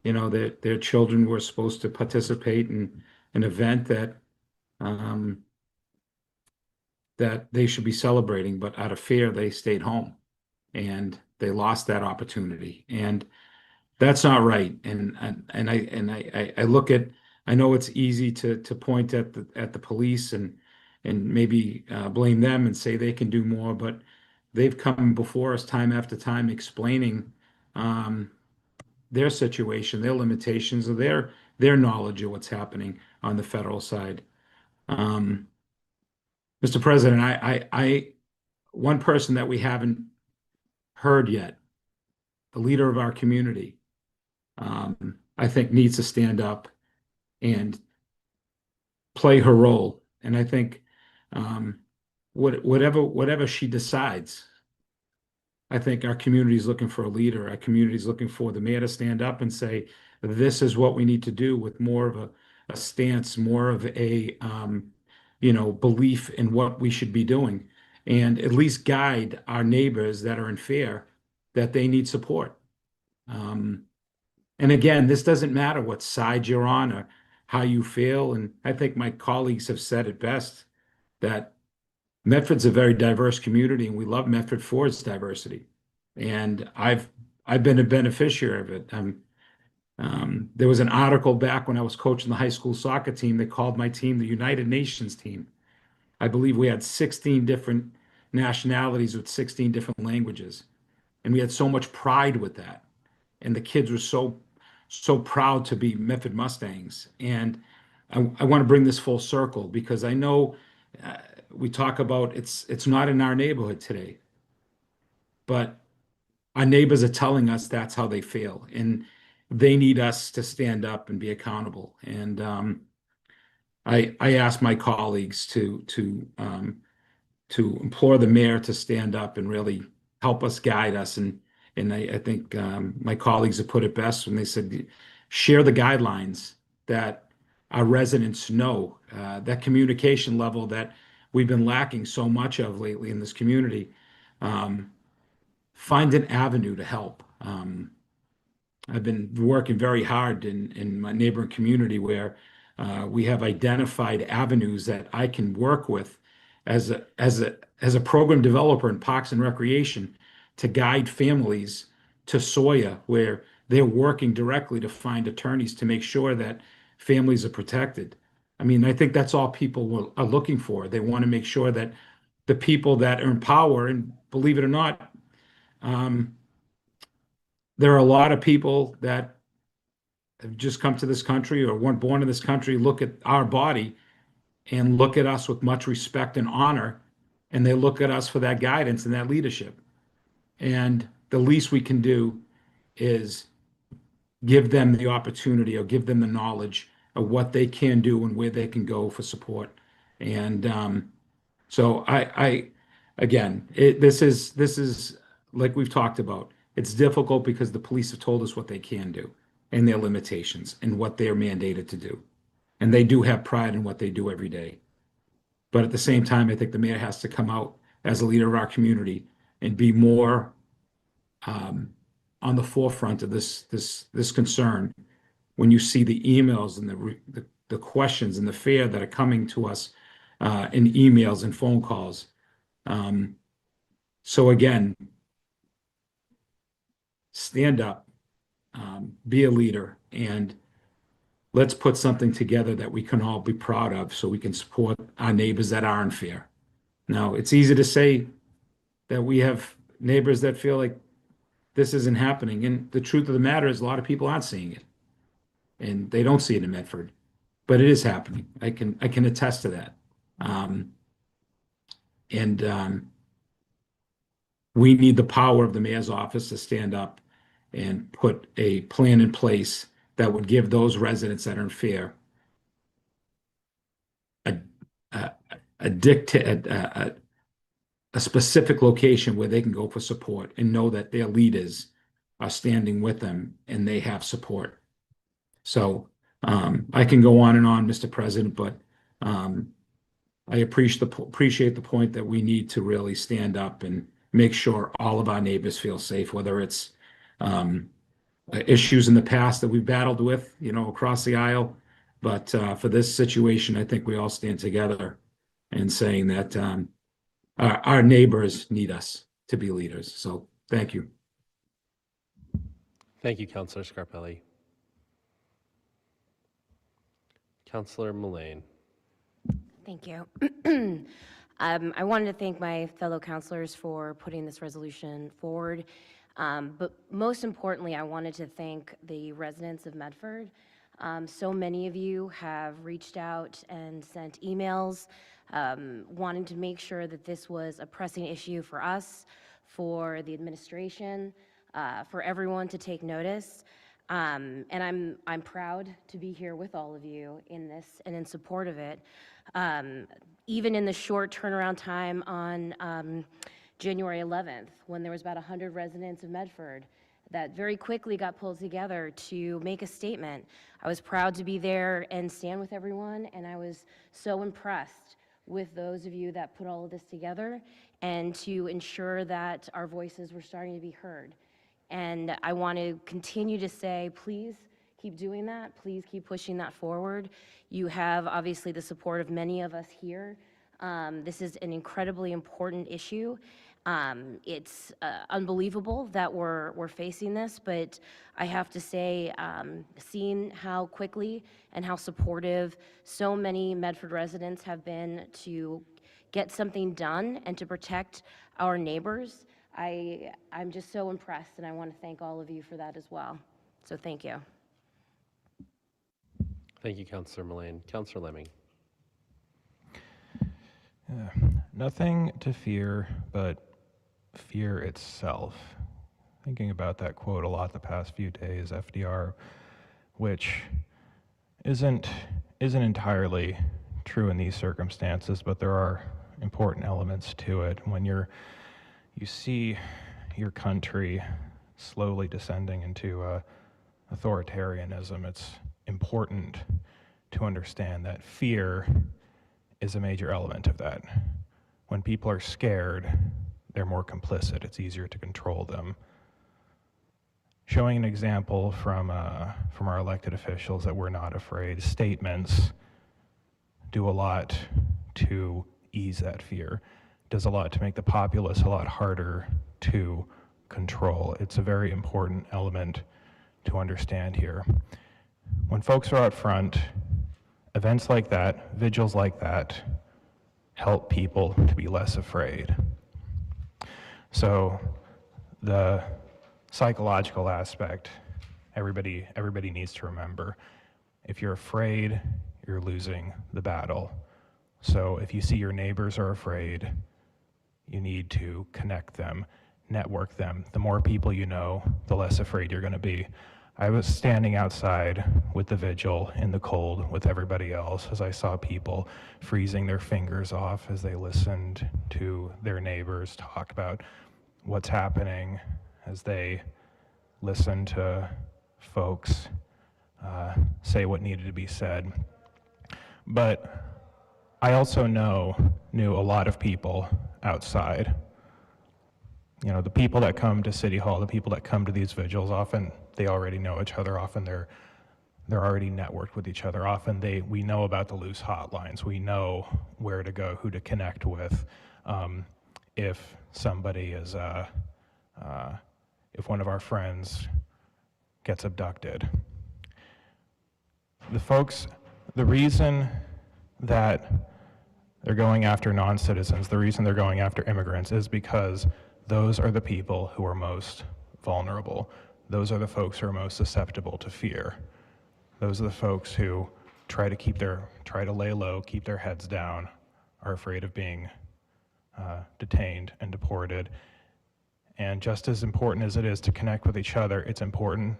you know, their children were supposed to participate in an event that that they should be celebrating, but out of fear, they stayed home and they lost that opportunity. And that's not right. And I look at, I know it's easy to point at the police and maybe blame them and say they can do more, but they've come before us time after time explaining their situation, their limitations, or their knowledge of what's happening on the federal side. Mr. President, one person that we haven't heard yet, the leader of our community, I think needs to stand up and play her role. And I think whatever she decides, I think our community is looking for a leader. Our community is looking for the mayor to stand up and say, this is what we need to do, with more of a stance, more of a belief in what we should be doing, and at least guide our neighbors that are in fear that they need support. And again, this doesn't matter what side you're on or how you feel. And I think my colleagues have said it best that Medford's a very diverse community, and we love Medford for its diversity. And I've been a beneficiary of it. There was an article back when I was coaching the high school soccer team. They called my team the United Nations team. I believe we had 16 different nationalities with 16 different languages, and we had so much pride with that. And the kids were so proud to be Medford Mustangs. And I want to bring this full circle because I know we talk about it's not in our neighborhood today, but our neighbors are telling us that's how they feel, and they need us to stand up and be accountable. And I asked my colleagues to implore the mayor to stand up and really help us, guide us. And I think my colleagues have put it best when they said, share the guidelines that our residents know, that communication level that we've been lacking so much of lately in this community. Find an avenue to help. I've been working very hard in my neighboring community where we have identified avenues that I can work with as a program developer in Parks and Recreation to guide families to Sawyer, where they're working directly to find attorneys to make sure that families are protected. I mean, I think that's all people are looking for. They want to make sure that the people that are in power, and believe it or not, there are a lot of people that have just come to this country or weren't born in this country, look at our body and look at us with much respect and honor, and they look at us for that guidance and that leadership. And the least we can do is give them the opportunity or give them the knowledge of what they can do and where they can go for support. And so this is like we've talked about. It's difficult because the police have told us what they can do and their limitations and what they're mandated to do. And they do have pride in what they do every day. But at the same time, I think the mayor has to come out as a leader of our community and be more on the forefront of this concern. When you see the emails and the questions and the fear that are coming to us in emails and phone calls. So again, stand up, be a leader, and let's put something together that we can all be proud of so we can support our neighbors that are in fear. Now, it's easy to say that we have neighbors that feel like this isn't happening. And the truth of the matter is a lot of people aren't seeing it. And they don't see it in Medford. But it is happening. I can attest to that. We need the power of the mayor's office to stand up and put a plan in place that would give those residents that are in fear a specific location where they can go for support and know that their leaders are standing with them and they have support. So I can go on and on, Mr. President, but I appreciate the point that we need to really stand up and make sure all of our neighbors feel safe, whether it's issues in the past that we've battled with, across the aisle. But for this situation, I think we all stand together in saying that our neighbors need us to be leaders. So thank you. Thank you, Councilor Scarpelli. Councilor Mullane. Thank you. I wanted to thank my fellow councilors for putting this resolution forward. But most importantly, I wanted to thank the residents of Medford. So many of you have reached out and sent emails wanting to make sure that this was a pressing issue for us, for the administration, for everyone to take notice. And I'm proud to be here with all of you in this and in support of it. Even in the short turnaround time on January 11th, when there was about 100 residents of Medford that very quickly got pulled together to make a statement. I was proud to be there and stand with everyone, and I was so impressed with those of you that put all of this together and to ensure that our voices were starting to be heard. And I want to continue to say, please keep doing that. Please keep pushing that forward. You have obviously the support of many of us here. This is an incredibly important issue. It's unbelievable that we're facing this, but I have to say, seeing how quickly and how supportive so many Medford residents have been to get something done and to protect our neighbors, I'm just so impressed, and I want to thank all of you for that as well. So thank you. Thank you, Councillor Mullane. Councillor Lemming. Nothing to fear but fear itself. Thinking about that quote a lot the past few days, FDR, which isn't entirely true in these circumstances, but there are important elements to it. When you see your country slowly descending into authoritarianism, it's important to understand that fear is a major element of that. When people are scared, they're more complicit. It's easier to control them. Showing an example from our elected officials that we're not afraid, statements do a lot to ease that fear, does a lot to make the populace a lot harder to control. It's a very important element to understand here. When folks are out front, events like that, vigils like that, help people to be less afraid. So the psychological aspect, everybody needs to remember. If you're afraid, you're losing the battle. So if you see your neighbors are afraid, you need to connect them, network them. The more people you know, the less afraid you're going to be. I was standing outside with the vigil in the cold with everybody else as I saw people freezing their fingers off as they listened to their neighbors talk about what's happening, as they listened to folks say what needed to be said. But I also knew a lot of people outside. You know, the people that come to City Hall, the people that come to these vigils, often they already know each other. Often they're already networked with each other. Often we know about the loose hotlines. We know where to go, who to connect with. If somebody is, if one of our friends gets abducted. The reason that they're going after non-citizens, the reason they're going after immigrants is because those are the people who are most vulnerable. Those are the folks who are most susceptible to fear. Those are the folks who try to lay low, keep their heads down, are afraid of being detained and deported. And just as important as it is to connect with each other, it's important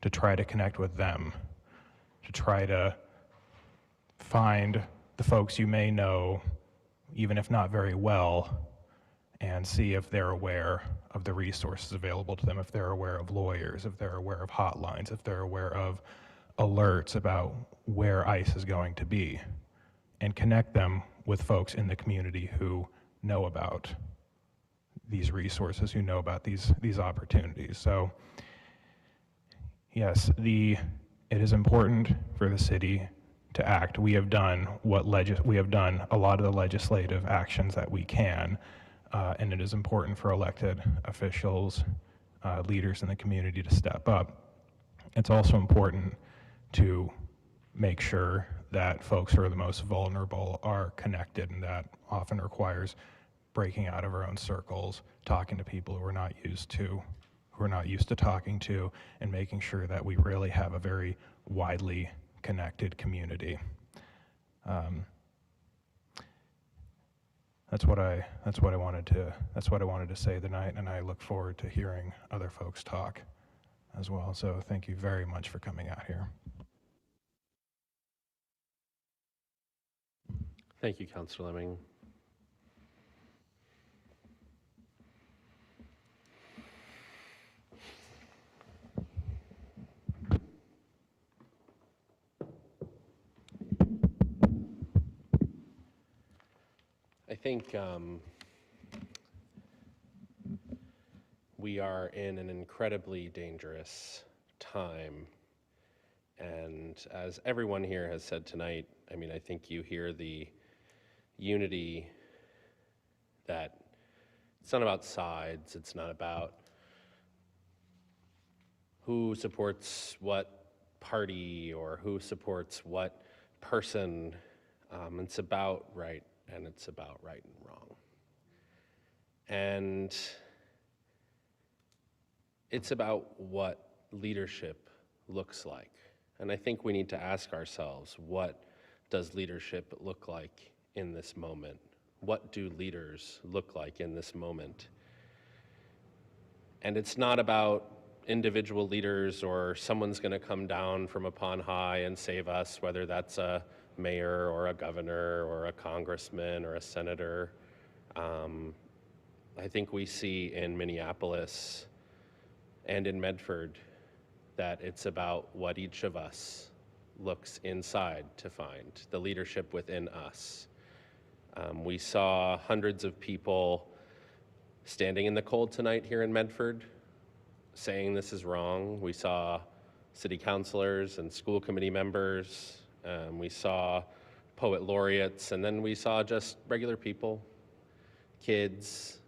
to try to connect with them, to try to find the folks you may know, even if not very well, and see if they're aware of the resources available to them, if they're aware of lawyers, if they're aware of hotlines, if they're aware of alerts about where ICE is going to be, and connect them with folks in the community who know about these resources, who know about these opportunities. So yes, it is important for the city to act. We have done a lot of the legislative actions that we can, and it is important for elected officials, leaders in the community to step up. It's also important to make sure that folks who are the most vulnerable are connected, and that often requires breaking out of our own circles, talking to people who we're not used to talking to, and making sure that we really have a very widely connected community. That's what I wanted to say tonight, and I look forward to hearing other folks talk as well. So thank you very much for coming out here. Thank you, Councillor Lemming. think we are in an incredibly dangerous time. And as everyone here has said tonight, I mean, I think you hear the unity that it's not about sides, it's not about who supports what party or who supports what person. It's about right, and it's about right and wrong. And it's about what leadership looks like. And I think we need to ask ourselves, what does leadership look like in this moment? What do leaders look like in this moment? And it's not about individual leaders or someone's going to come down from upon high and save us, whether that's a mayor or a governor or a congressman or a senator. I think we see in Minneapolis and in Medford that it's about what each of us looks inside to find, the leadership within us. We saw hundreds of people standing in the cold tonight here in Medford saying this is wrong. We saw city councilors and school committee members. We saw poet laureates, and then we saw just regular people, kids,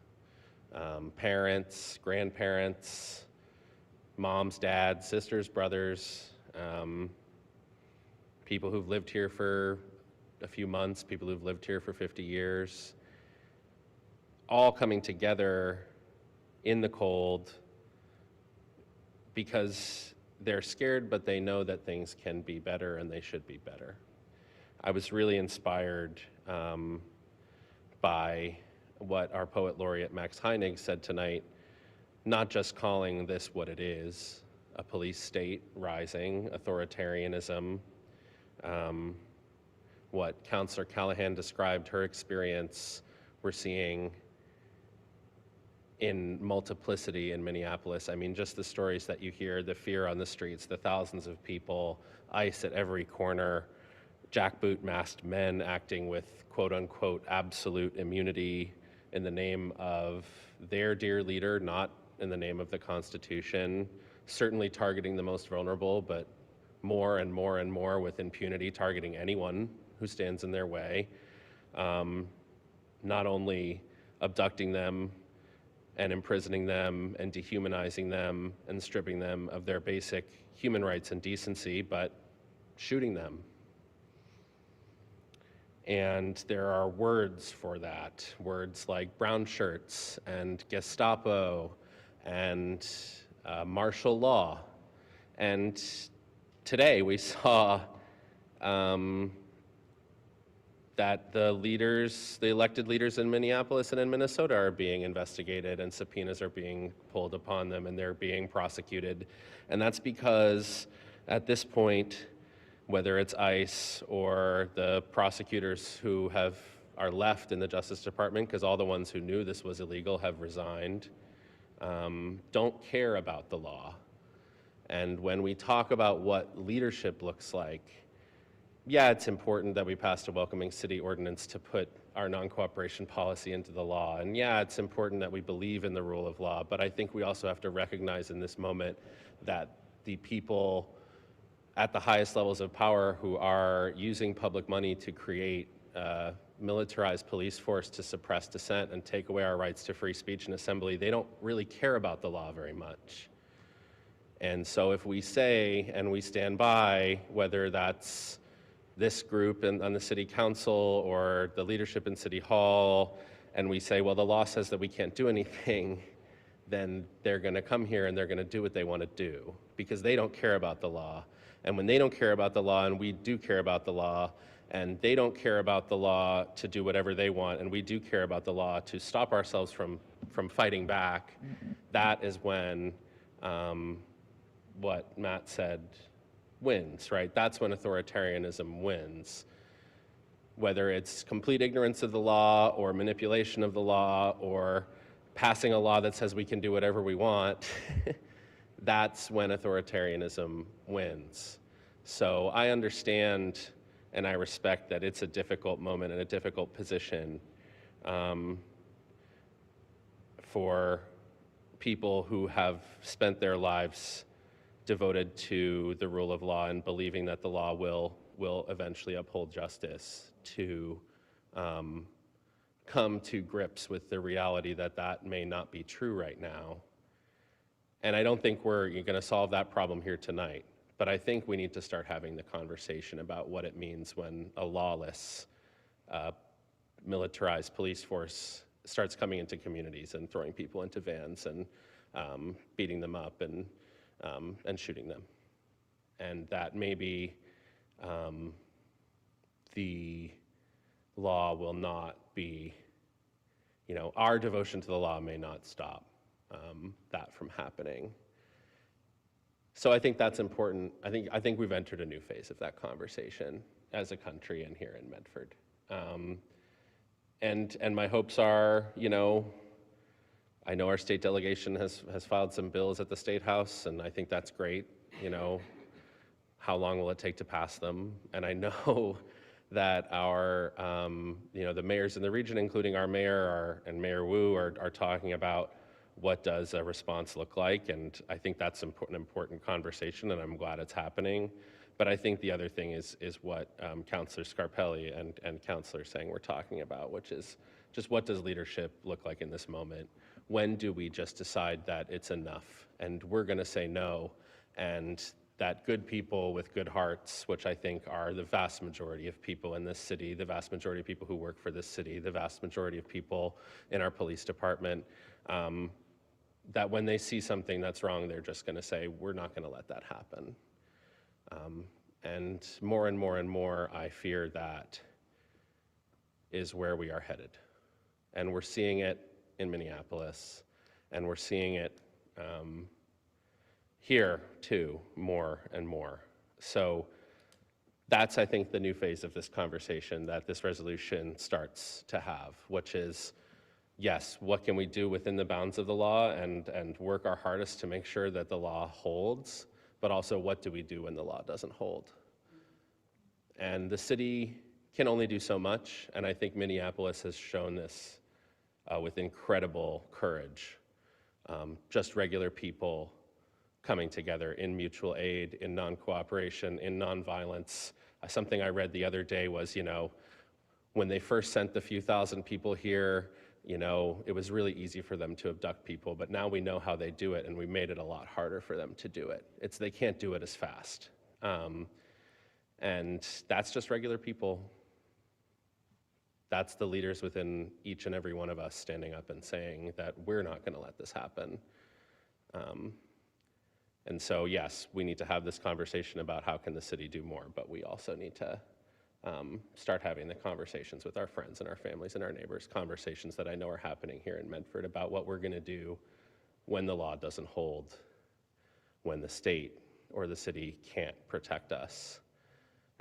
parents, grandparents, moms, dads, sisters, brothers, people who've lived here for a few months, people who've lived here for 50 years, all coming together in the cold because they're scared, but they know that things can be better and they should be better. I was really inspired by what our poet laureate Max Heinig said tonight, not just calling this what it is, a police state rising, authoritarianism, what Councillor Callahan described her experience, we're seeing in multiplicity in Minneapolis. I mean, just the stories that you hear, the fear on the streets, the thousands of people, ICE at every corner, jackboot masked men acting with quote unquote absolute immunity in the name of their dear leader, not in the name of the Constitution, certainly targeting the most vulnerable, but more and more and more with impunity, targeting anyone who stands in their way, not only abducting them and imprisoning them and dehumanizing them and stripping them of their basic human rights and decency, but shooting them. And there are words for that, words like brown shirts and Gestapo and martial law. And today we saw that the elected leaders in Minneapolis and in Minnesota are being investigated and subpoenas are being pulled upon them and they're being prosecuted. And that's because at this point, whether it's ICE or the prosecutors who are left in the Justice Department, because all the ones who knew this was illegal have resigned, don't care about the law. And when we talk about what leadership looks like, yeah, it's important that we passed a welcoming city ordinance to put our non-cooperation policy into the law. And yeah, it's important that we believe in the rule of law, but I think we also have to recognize in this moment that the people at the highest levels of power who are using public money to create a militarized police force to suppress dissent and take away our rights to free speech and assembly, they don't really care about the law very much. And so if we say and we stand by, whether that's this group on the city council or the leadership in City Hall, and we say, well, the law says that we can't do anything, then they're going to come here and they're going to do what they want to do because they don't care about the law. And when they don't care about the law and we do care about the law, and they don't care about the law to do whatever they want, and we do care about the law to stop ourselves from fighting back, that is when what Matt said wins, right? That's when authoritarianism wins. Whether it's complete ignorance of the law or manipulation of the law or passing a law that says we can do whatever we want, that's when authoritarianism wins. So I understand and I respect that it's a difficult moment and a difficult position, for people who have spent their lives devoted to the rule of law and believing that the law will eventually uphold justice to come to grips with the reality that that may not be true right now. And I don't think we're going to solve that problem here tonight, but I think we need to start having the conversation about what it means when a lawless, militarized police force starts coming into communities and throwing people into vans and beating them up and shooting them. And that maybe the law will not be, our devotion to the law may not stop that from happening. So I think that's important. I think we've entered a new phase of that conversation as a country and here in Medford. And my hopes are, I know our state delegation has filed some bills at the State House, and I think that's great. How long will it take to pass them? And I know that our, the mayors in the region, including our mayor and Mayor Wu, are talking about what does a response look like, and I think that's an important conversation, and I'm glad it's happening. But I think the other thing is what Councilor Scarpelli and Councilor Sang were talking about, which is just what does leadership look like in this moment? When do we just decide that it's enough and we're going to say no, and that good people with good hearts, which I think are the vast majority of people in this city, the vast majority of people who work for this city, the vast majority of people in our police department, that when they see something that's wrong, they're just going to say, we're not going to let that happen. And more and more and more, I fear that is where we are headed. And we're seeing it in Minneapolis, and we're seeing it here too, more and more. So that's, I think, the new phase of this conversation that this resolution starts to have, which is, yes, what can we do within the bounds of the law and work our hardest to make sure that the law holds, but also what do we do when the law doesn't hold? And the city can only do so much, and I think Minneapolis has shown this with incredible courage. Just regular people coming together in mutual aid, in non-cooperation, in nonviolence. Something I read the other day was, when they first sent the few thousand people here, it was really easy for them to abduct people, but now we know how they do it, and we made it a lot harder for them to do it. They can't do it as fast. And that's just regular people. That's the leaders within each and every one of us standing up and saying that we're not going to let this happen. And so, yes, we need to have this conversation about how can the city do more, but we also need to start having the conversations with our friends and our families and our neighbors, conversations that I know are happening here in Medford about what we're going to do when the law doesn't hold, when the state or the city can't protect us,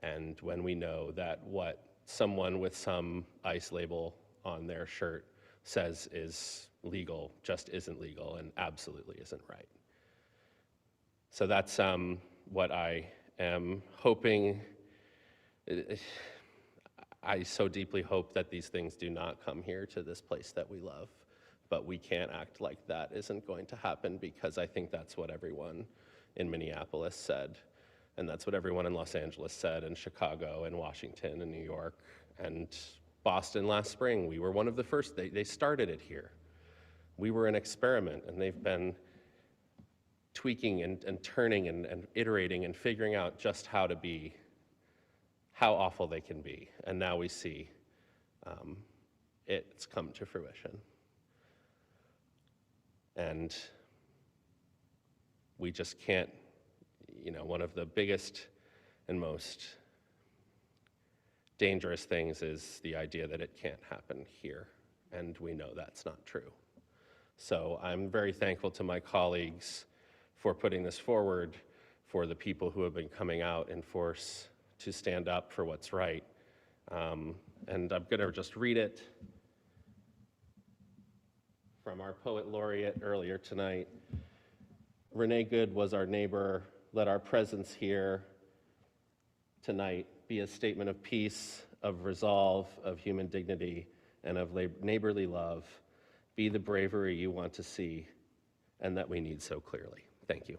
and when we know that what someone with some ICE label on their shirt says is legal just isn't legal and absolutely isn't right. So that's what I am hoping. I so deeply hope that these things do not come here to this place that we love, but we can't act like that isn't going to happen, because I think that's what everyone in Minneapolis said, and that's what everyone in Los Angeles said, and Chicago, and Washington, and New York, and Boston last spring. We were one of the first. They started it here. We were an experiment, and they've been tweaking and turning and iterating and figuring out just how awful they can be. And now we see it's come to fruition. And we just can't, one of the biggest and most dangerous things is the idea that it can't happen here. And we know that's not true. So I'm very thankful to my colleagues for putting this forward, for the people who have been coming out in force to stand up for what's right. And I'm going to just read it from our poet laureate earlier tonight. Renee Good was our neighbor. Let our presence here tonight be a statement of peace, of resolve, of human dignity, and of neighborly love be the bravery you want to see and that we need so clearly. Thank you.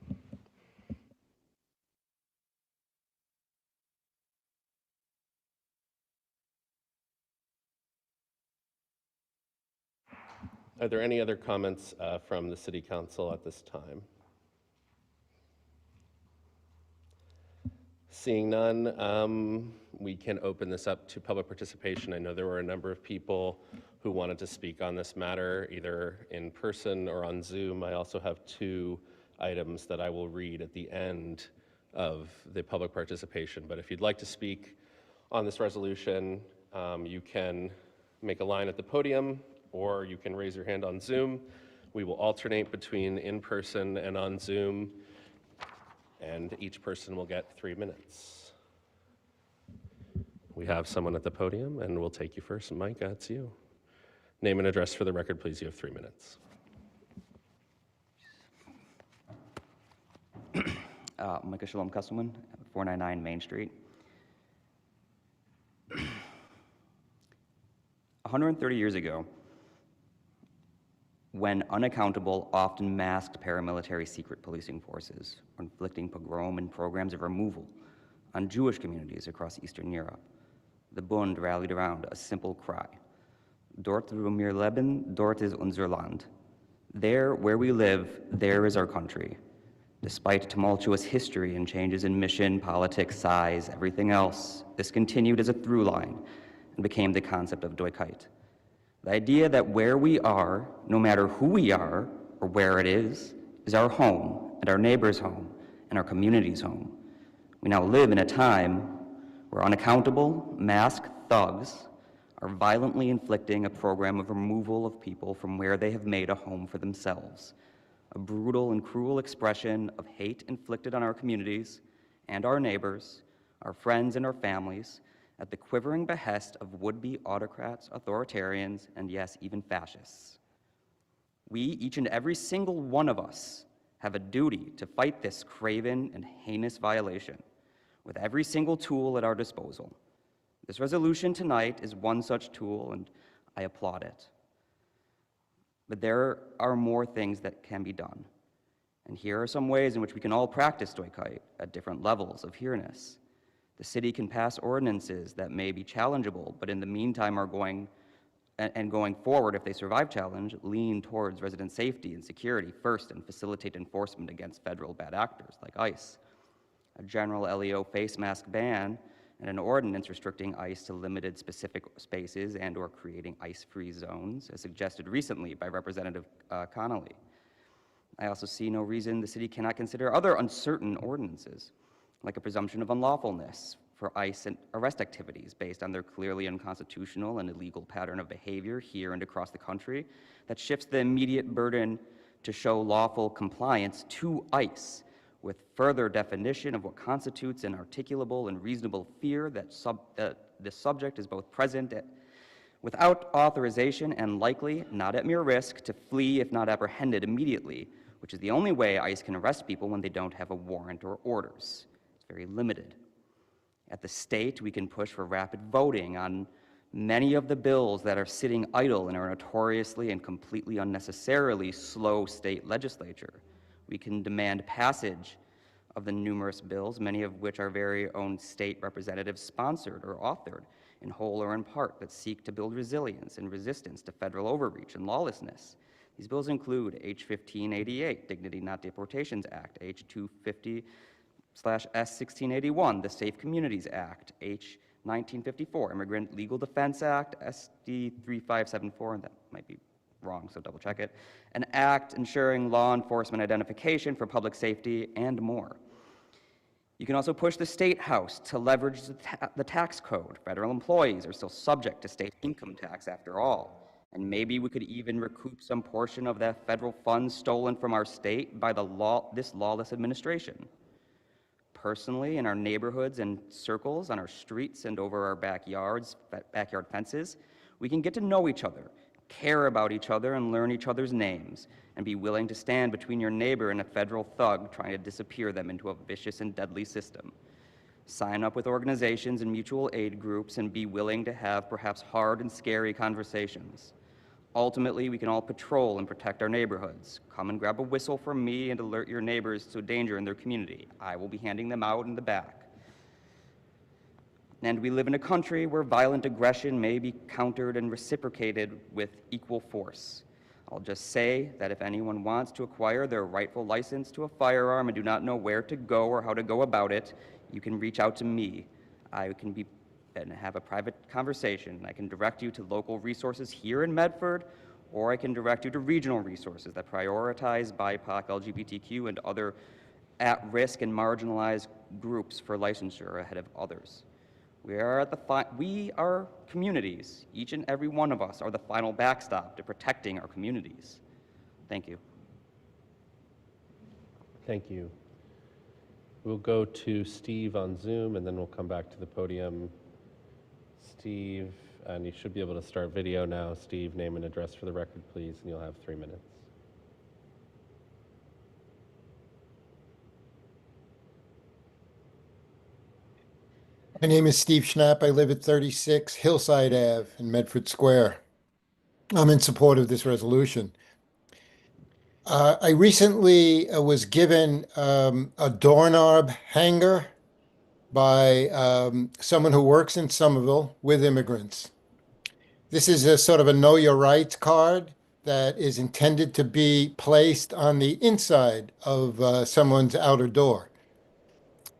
Are there any other comments from the City Council at this time? Seeing none, we can open this up to public participation. I know there were a number of people who wanted to speak on this matter, either in person or on Zoom. I also have 2 items that I will read at the end of the public participation. But if you'd like to speak on this resolution, you can make a line at the podium, or you can raise your hand on Zoom. We will alternate between in-person and on Zoom, and each person will get 3 minutes. We have someone at the podium, and we'll take you first. Micah, it's you. Name and address for the record, please. You have 3 minutes. Micah Shalom Cusselman, 499 Main Street. 130 years ago, when unaccountable, often masked paramilitary secret policing forces were inflicting pogrom and programs of removal on Jewish communities across Eastern Europe, the Bund rallied around a simple cry: Dort wo wir leben, dort ist unser Land. There, where we live, there is our country. Despite tumultuous history and changes in mission, politics, size, everything else, this continued as a through line and became the concept of Deutschheit. The idea that where we are, no matter who we are or where it is our home and our neighbor's home and our community's home. We now live in a time where unaccountable, masked thugs are violently inflicting a program of removal of people from where they have made a home for themselves, a brutal and cruel expression of hate inflicted on our communities and our neighbors, our friends and our families, at the quivering behest of would-be autocrats, authoritarians, and yes, even fascists. We, each and every single one of us, have a duty to fight this craven and heinous violation with every single tool at our disposal. This resolution tonight is one such tool, and I applaud it. But there are more things that can be done. And here are some ways in which we can all practice Deutschheit at different levels of here-ness. The city can pass ordinances that may be challengeable, but in the meantime are going forward, if they survive challenge, lean towards resident safety and security first and facilitate enforcement against federal bad actors like ICE. A general LEO face mask ban and an ordinance restricting ICE to limited specific spaces and or creating ICE-free zones, as suggested recently by Representative Connolly. I also see no reason the city cannot consider other uncertain ordinances, like a presumption of unlawfulness for ICE and arrest activities based on their clearly unconstitutional and illegal pattern of behavior here and across the country that shifts the immediate burden to show lawful compliance to ICE, with further definition of what constitutes an articulable and reasonable fear that the subject is both present without authorization and likely, not at mere risk, to flee if not apprehended immediately, which is the only way ICE can arrest people when they don't have a warrant or orders. It's very limited. At the state, we can push for rapid voting on many of the bills that are sitting idle in our notoriously and completely unnecessarily slow state legislature. We can demand passage of the numerous bills, many of which our very own state representatives sponsored or authored, in whole or in part, that seek to build resilience and resistance to federal overreach and lawlessness. These bills include H-1588, Dignity Not Deportations Act, H-250/S-1681, the Safe Communities Act, H-1954, Immigrant Legal Defense Act, SD-3574, and that might be wrong, so double check it, an act ensuring law enforcement identification for public safety, and more. You can also push the State House to leverage the tax code. Federal employees are still subject to state income tax after all, and maybe we could even recoup some portion of that federal funds stolen from our state by this lawless administration. Personally, in our neighborhoods and circles, on our streets and over our backyard fences, we can get to know each other, care about each other, and learn each other's names, and be willing to stand between your neighbor and a federal thug trying to disappear them into a vicious and deadly system. sign up with organizations and mutual aid groups, and be willing to have perhaps hard and scary conversations. Ultimately, we can all patrol and protect our neighborhoods. Come and grab a whistle from me and alert your neighbors to danger in their community. I will be handing them out in the back. And we live in a country where violent aggression may be countered and reciprocated with equal force. I'll just say that if anyone wants to acquire their rightful license to a firearm and do not know where to go or how to go about it, you can reach out to me. I can be and have a private conversation. I can direct you to local resources here in Medford, or I can direct you to regional resources that prioritize BIPOC, LGBTQ, and other at-risk and marginalized groups for licensure ahead of others. We are communities. Each and every one of us are the final backstop to protecting our communities. Thank you. Thank you. We'll go to Steve on Zoom, and then we'll come back to the podium. Steve, and you should be able to start video now. Steve, name and address for the record, please, and you'll have 3 minutes. My name is Steve Schnapp. I live at 36 Hillside Ave in Medford Square. I'm in support of this resolution. I recently was given a doorknob hanger by someone who works in Somerville with immigrants. This is a sort of a know your rights card that is intended to be placed on the inside of someone's outer door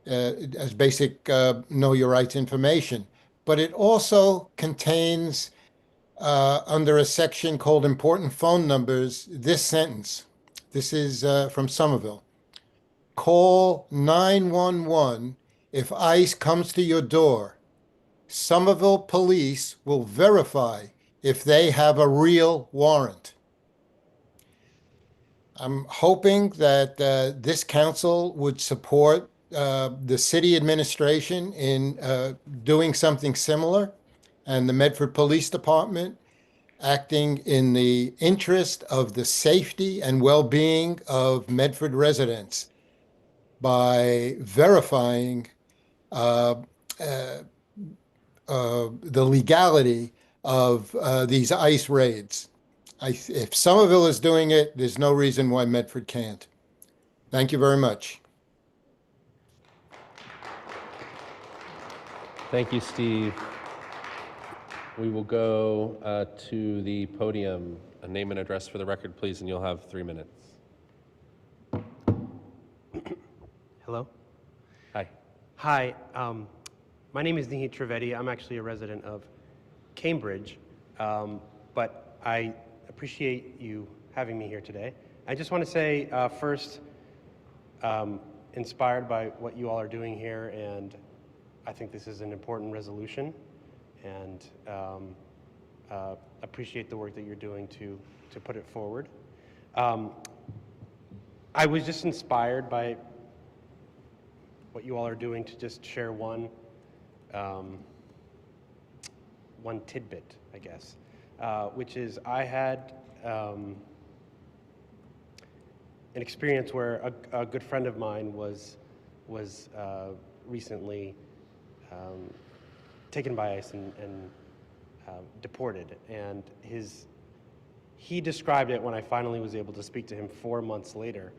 as basic know your rights information. But it also contains, under a section called important phone numbers, this sentence. This is from Somerville. Call 911 if ICE comes to your door. Somerville police will verify if they have a real warrant. I'm hoping that this council would support the city administration in doing something similar, and the Medford Police Department acting in the interest of the safety and well-being of Medford residents by verifying the legality of these ICE raids. If Somerville is doing it, there's no reason why Medford can't. Thank you very much. Thank you, Steve. We will go to the podium. A name and address for the record, please, and you'll have 3 minutes. Hello? Hi. Hi, my name is Nihit Trivedi. I'm actually a resident of Cambridge, but I appreciate you having me here today. I just want to say first, inspired by what you all are doing here, and I think this is an important resolution, and appreciate the work that you're doing to put it forward. I was just inspired by what you all are doing to just share one tidbit, I guess, which is I had an experience where a good friend of mine was recently taken by ICE and deported, and he described it when I finally was able to speak to him 4 months later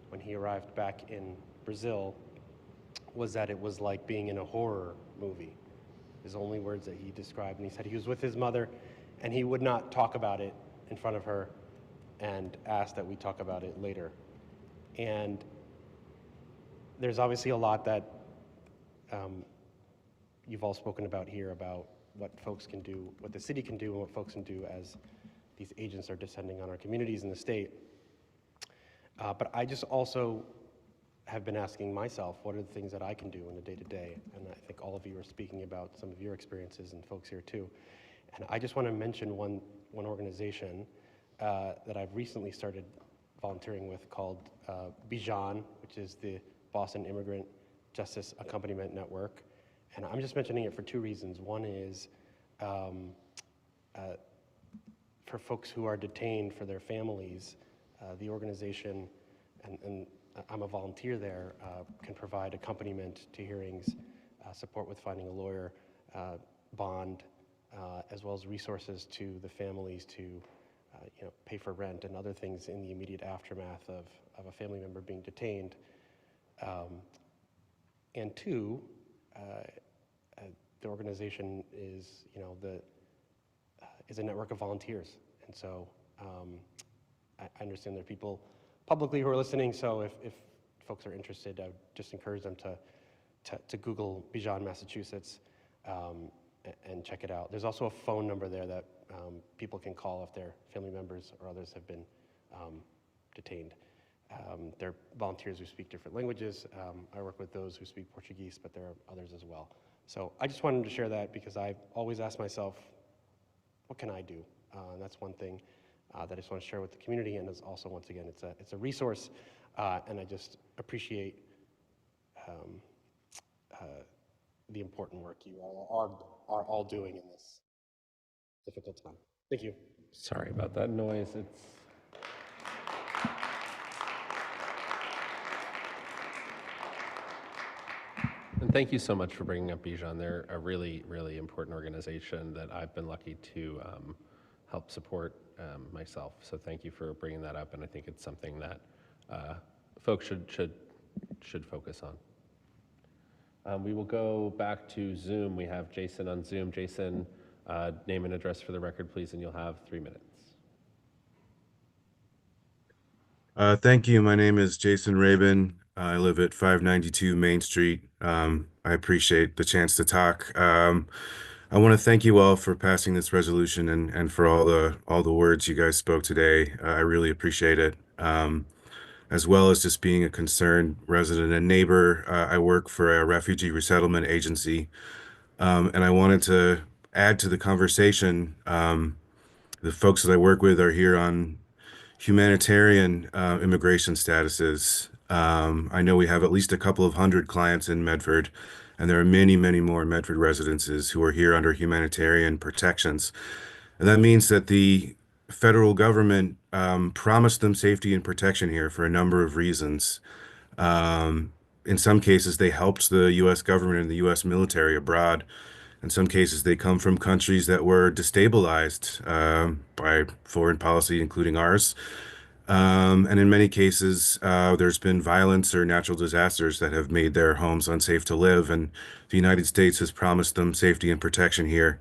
when he arrived back in Brazil, was that it was like being in a horror movie. His only words that he described, and he said he was with his mother and he would not talk about it in front of her and asked that we talk about it later. And there's obviously a lot that you've all spoken about here about what folks can do, what the city can do, and what folks can do as these agents are descending on our communities in the state. But I just also have been asking myself, what are the things that I can do in the day-to-day? And I think all of you are speaking about some of your experiences, and folks here too. And I just want to mention one organization that I've recently started volunteering with called Bijan, which is the Boston Immigrant Justice Accompaniment Network. And I'm just mentioning it for two reasons. One is for folks who are detained, for their families, the organization, and I'm a volunteer there, can provide accompaniment to hearings support with finding a lawyer, bond, as well as resources to the families to pay for rent and other things in the immediate aftermath of a family member being detained. And two, the organization is, is a network of volunteers. And so I understand there are people publicly who are listening, so if folks are interested, I would just encourage them to Google Bijan, Massachusetts, and check it out. There's also a phone number there that people can call if their family members or others have been detained. There are volunteers who speak different languages. I work with those who speak Portuguese, but there are others as well. So I just wanted to share that because I've always asked myself, what can I do? And that's one thing that I just want to share with the community, and is also, once again, it's a resource, and I just appreciate the important work you all are all doing in this difficult time. Thank you. Sorry about that noise. And thank you so much for bringing up Bijan. They're a really, really important organization that I've been lucky to help support myself. So thank you for bringing that up, and I think it's something that folks should focus on. We will go back to Zoom. We have Jason on Zoom. Jason, name and address for the record, please, and you'll have 3 minutes. Thank you. My name is Jason Rabin. I live at 592 Main Street. I appreciate the chance to talk. I want to thank you all for passing this resolution and for all the words you guys spoke today. I really appreciate it. As well as just being a concerned resident and neighbor. I work for a refugee resettlement agency, and I wanted to add to the conversation. The folks that I work with are here on humanitarian immigration statuses. I know we have at least a couple of hundred clients in Medford, and there are many, many more Medford residences who are here under humanitarian protections. And that means that the federal government promised them safety and protection here for a number of reasons. In some cases, they helped the U.S. government and the U.S. military abroad. In some cases, they come from countries that were destabilized by foreign policy, including ours. And in many cases, there's been violence or natural disasters that have made their homes unsafe to live, and the United States has promised them safety and protection here.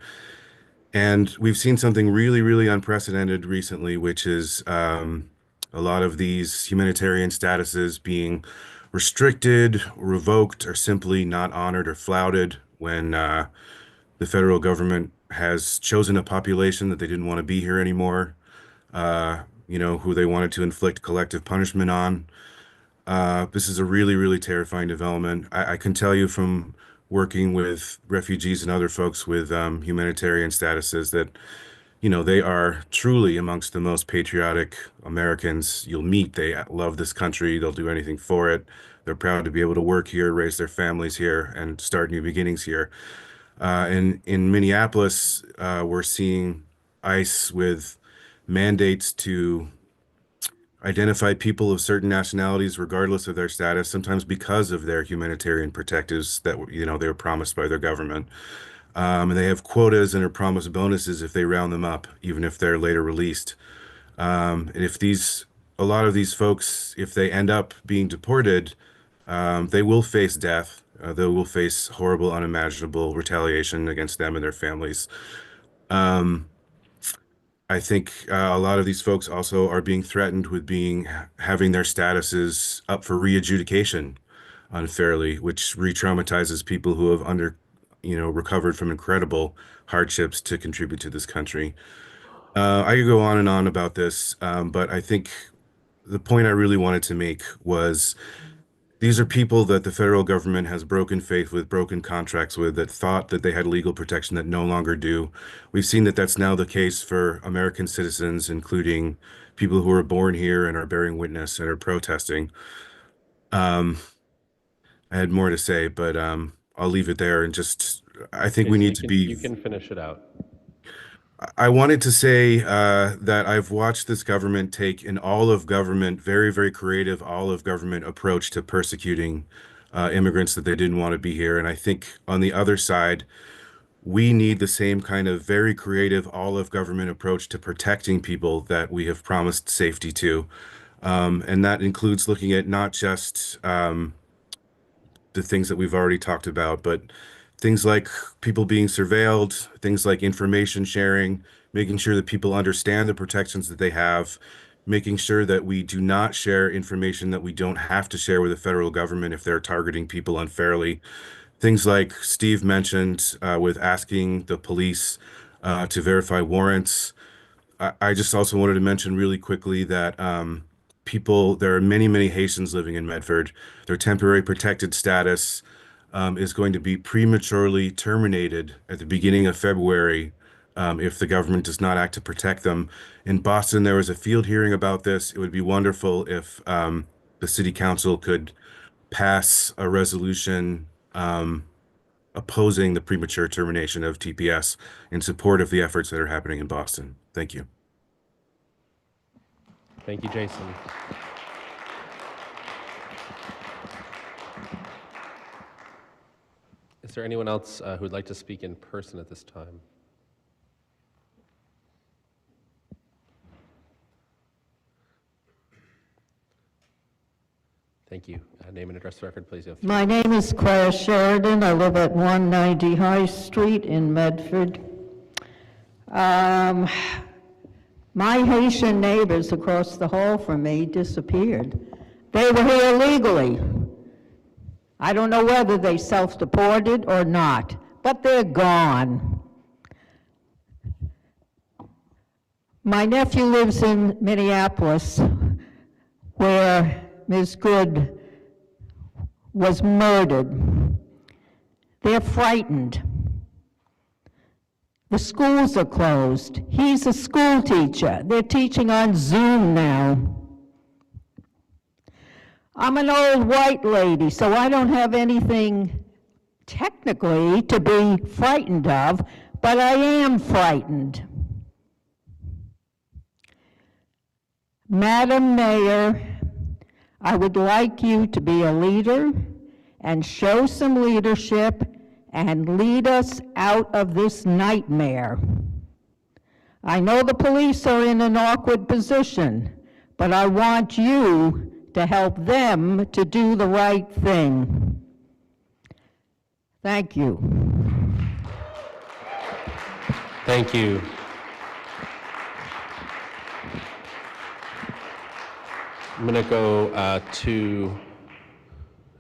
And we've seen something really, really unprecedented recently, which is a lot of these humanitarian statuses being restricted, revoked, or simply not honored or flouted when the federal government has chosen a population that they didn't want to be here anymore, who they wanted to inflict collective punishment on. This is a really, really terrifying development. I can tell you from working with refugees and other folks with humanitarian statuses that, they are truly amongst the most patriotic Americans you'll meet. They love this country. They'll do anything for it. They're proud to be able to work here, raise their families here, and start new beginnings here. In Minneapolis, we're seeing ICE with mandates to identify people of certain nationalities regardless of their status, sometimes because of their humanitarian protectives that they were promised by their government. And they have quotas and are promised bonuses if they round them up, even if they're later released. And a lot of these folks, if they end up being deported, they will face death. They will face horrible, unimaginable retaliation against them and their families. I think a lot of these folks also are being threatened with having their statuses up for re-adjudication unfairly, which re-traumatizes people who have recovered from incredible hardships to contribute to this country. I could go on and on about this, but I think the point I really wanted to make was these are people that the federal government has broken faith with, broken contracts with, that thought that they had legal protection that no longer do. We've seen that that's now the case for American citizens, including people who are born here and are bearing witness and are protesting. I had more to say, but I'll leave it there and I think we need to be... You can finish it out. I wanted to say that I've watched this government take an all-of-government, very, very creative all-of-government approach to persecuting immigrants that they didn't want to be here. And I think on the other side, we need the same kind of very creative all-of-government approach to protecting people that we have promised safety to. And that includes looking at not just the things that we've already talked about, but things like people being surveilled, things like information sharing, making sure that people understand the protections that they have, making sure that we do not share information that we don't have to share with the federal government if they're targeting people unfairly. Things like Steve mentioned with asking the police to verify warrants. I just also wanted to mention really quickly that there are many, many Haitians living in Medford. Their temporary protected status is going to be prematurely terminated at the beginning of February if the government does not act to protect them. In Boston, there was a field hearing about this. It would be wonderful if the city council could pass a resolution opposing the premature termination of TPS in support of the efforts that are happening in Boston. Thank you. Thank you, Jason. Is there anyone else who would like to speak in person at this time? Thank you. Name and address for the record, please. My name is Claire Sheridan. I live at 190 High Street in Medford. My Haitian neighbors across the hall from me disappeared. They were here legally. I don't know whether they self-deported or not, but they're gone. My nephew lives in Minneapolis, where Ms. Good was murdered. They're frightened. The schools are closed. He's a school teacher. They're teaching on Zoom now. I'm an old white lady, so I don't have anything technically to be frightened of, but I am frightened. Madam Mayor, I would like you to be a leader and show some leadership and lead us out of this nightmare. I know the police are in an awkward position, but I want you to help them to do the right thing. Thank you. Thank you. I'm going to go to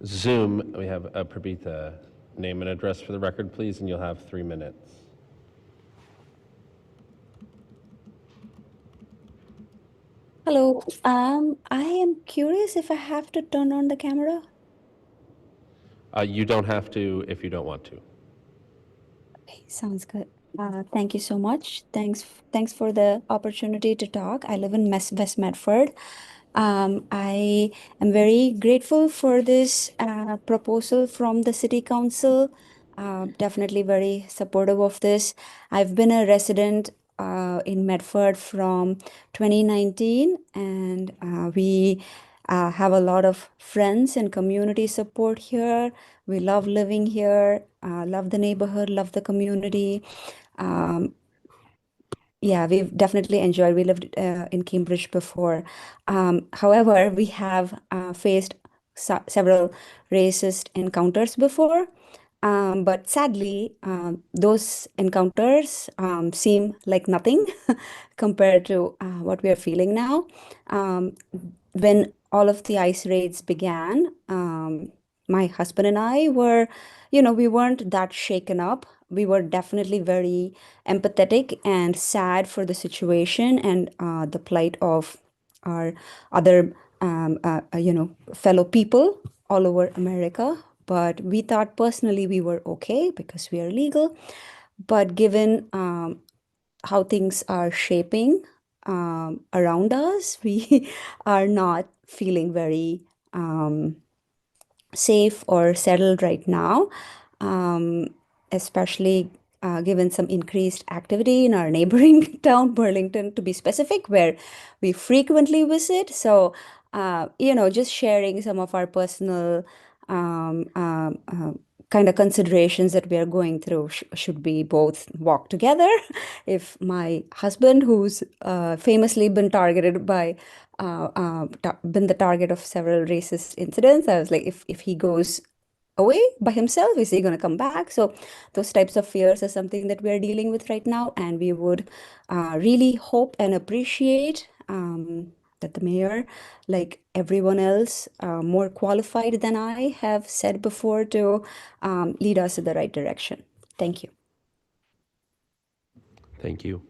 Zoom. We have Prabitha. Name and address for the record, please, and you'll have 3 minutes. Hello, I am curious if I have to turn on the camera. You don't have to if you don't want to. Okay, sounds good. Thank you so much. Thanks for the opportunity to talk. I live in West Medford. I am very grateful for this proposal from the City Council. Definitely very supportive of this. I've been a resident in Medford from 2019, and we have a lot of friends and community support here. We love living here, love the neighborhood, love the community. Yeah, we've definitely enjoyed. We lived in Cambridge before. However, we have faced several racist encounters before. But sadly, those encounters seem like nothing compared to what we are feeling now. When all of the ICE raids began, my husband and I were, we weren't that shaken up. We were definitely very empathetic and sad for the situation and the plight of our other, fellow people all over America. But we thought personally we were okay because we are legal. But given how things are shaping around us, we are not feeling very safe or settled right now, especially given some increased activity in our neighboring town, Burlington, to be specific, where we frequently visit. So, just sharing some of our personal kind of considerations that we are going through. Should we both walk together? If my husband, who's famously been targeted by, been the target of several racist incidents, I was like, if he goes away by himself, is he going to come back? So those types of fears are something that we're dealing with right now, and we would really hope and appreciate that the mayor, like everyone else, more qualified than I have said before, to lead us in the right direction. Thank you. Thank you.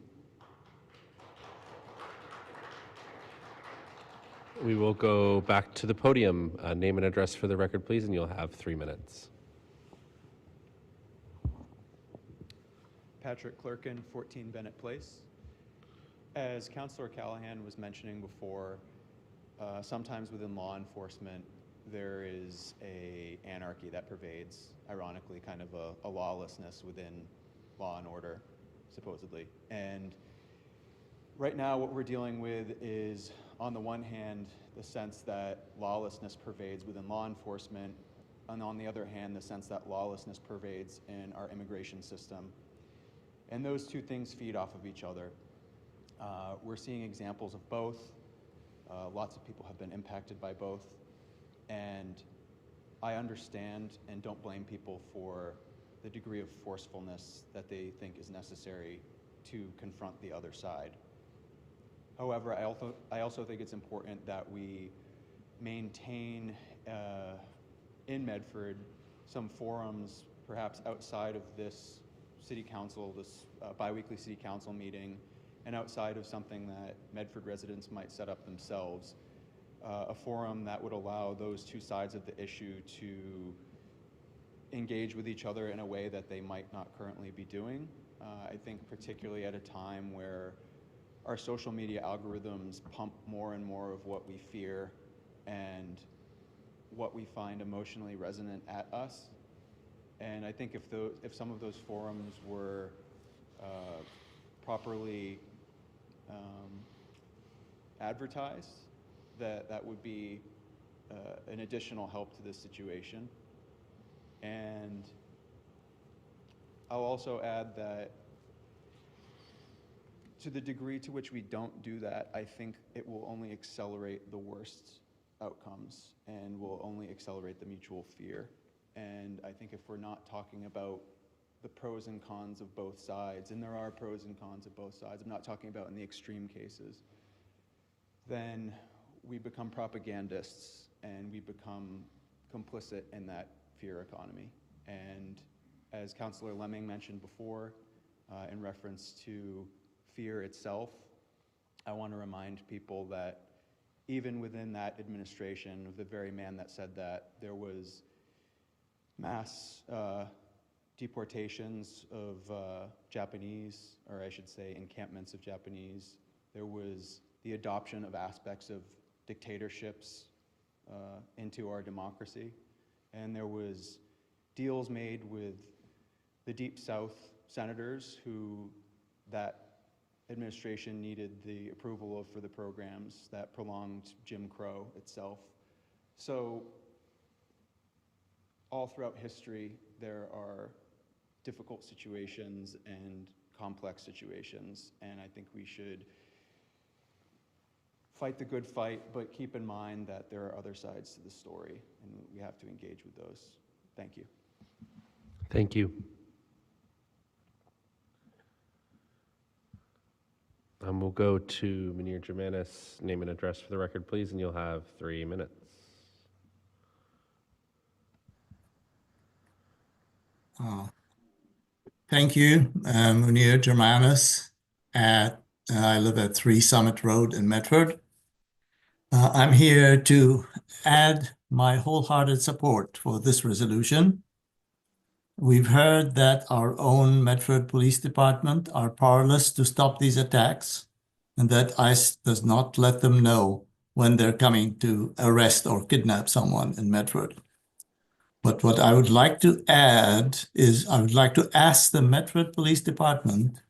We will go back to the podium. Name and address for the record, please, and you'll have 3 minutes. Patrick Clerkin, 14 Bennett Place. As Councillor Callahan was mentioning before, sometimes within law enforcement, there is a anarchy that pervades, ironically, kind of a lawlessness within law and order, supposedly. And right now, what we're dealing with is, on the one hand, the sense that lawlessness pervades within law enforcement, and on the other hand, the sense that lawlessness pervades in our immigration system. And those two things feed off of each other. We're seeing examples of both. Lots of people have been impacted by both. And I understand and don't blame people for the degree of forcefulness that they think is necessary to confront the other side. However, I also think it's important that we maintain in Medford some forums, perhaps outside of this city council, this bi-weekly city council meeting, and outside of something that Medford residents might set up themselves, a forum that would allow those two sides of the issue to engage with each other in a way that they might not currently be doing. I think particularly at a time where our social media algorithms pump more and more of what we fear and what we find emotionally resonant at us. And I think if some of those forums were properly advertised, that would be an additional help to this situation. And I'll also add that to the degree to which we don't do that, I think it will only accelerate the worst outcomes and will only accelerate the mutual fear. And I think if we're not talking about the pros and cons of both sides, and there are pros and cons of both sides, I'm not talking about in the extreme cases, then we become propagandists and we become complicit in that fear economy. And as Councillor Lemming mentioned before, in reference to fear itself, I want to remind people that even within that administration, of the very man that said that, there was mass deportations of Japanese, or I should say encampments of Japanese. There was the adoption of aspects of dictatorships into our democracy. And there was deals made with the Deep South senators who that administration needed the approval of for the programs that prolonged Jim Crow itself. So all throughout history, there are difficult situations and complex situations, and I think we should fight the good fight, but keep in mind that there are other sides to the story, and we have to engage with those. Thank you. Thank you. We'll go to Munir Germanis. Name and address for the record, please, and you'll have 3 minutes. Thank you, Munir Germanis. I live at 3 Summit Road in Medford. I'm here to add my wholehearted support for this resolution. We've heard that our own Medford Police Department are powerless to stop these attacks, and that ICE does not let them know when they're coming to arrest or kidnap someone in Medford. But what I would like to add is I would like to ask the Medford Police Department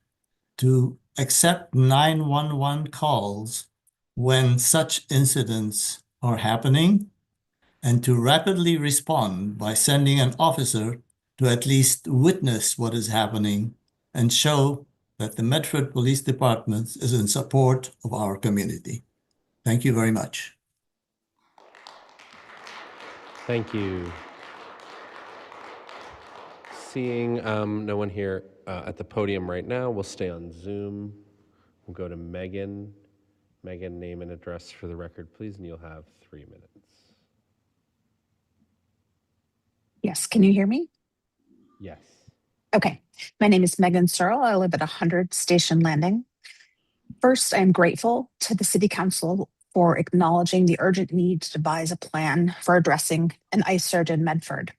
to accept 911 calls when such incidents are happening, and to rapidly respond by sending an officer to at least witness what is happening and show that the Medford Police Department is in support of our community. Thank you very much. Thank you. Seeing no one here at the podium right now, we'll stay on Zoom. We'll go to Megan. Megan, name and address for the record, please, and you'll have 3 minutes. Yes, can you hear me? Yes. Okay, my name is Megan Searle. I live at 100 Station Landing. First, I am grateful to the City Council for acknowledging the urgent need to devise a plan for addressing an ice surge in Medford.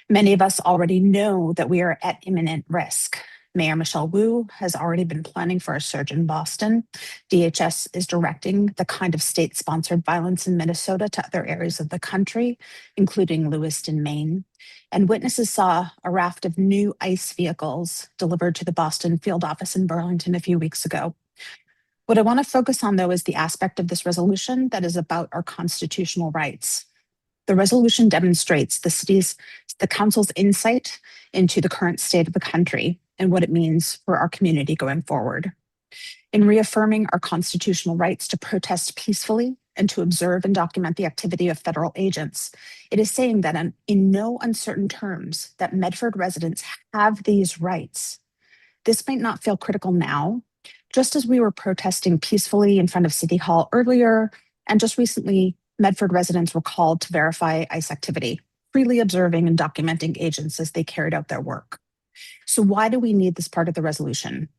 Many of us already know that we are at imminent risk. Mayor Michelle Wu has already been planning for a surge in Boston. DHS is directing the kind of state-sponsored violence in Minnesota to other areas of the country, including Lewiston, Maine. And witnesses saw a raft of new ICE vehicles delivered to the Boston field office in Burlington a few weeks ago. What I want to focus on, though, is the aspect of this resolution that is about our constitutional rights. The resolution demonstrates the council's insight into the current state of the country and what it means for our community going forward. In reaffirming our constitutional rights to protest peacefully and to observe and document the activity of federal agents, it is saying that in no uncertain terms that Medford residents have these rights. This might not feel critical now, just as we were protesting peacefully in front of City Hall earlier, and just recently, Medford residents were called to verify ICE activity, freely observing and documenting agents as they carried out their work. So why do we need this part of the resolution?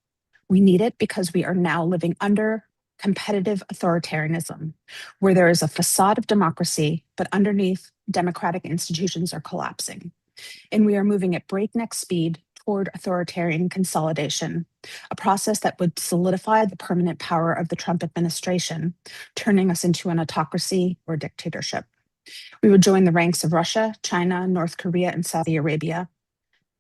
We need it because we are now living under competitive authoritarianism, where there is a facade of democracy, but underneath, democratic institutions are collapsing. And we are moving at breakneck speed toward authoritarian consolidation, a process that would solidify the permanent power of the Trump administration, turning us into an autocracy or dictatorship. We would join the ranks of Russia, China, North Korea, and Saudi Arabia.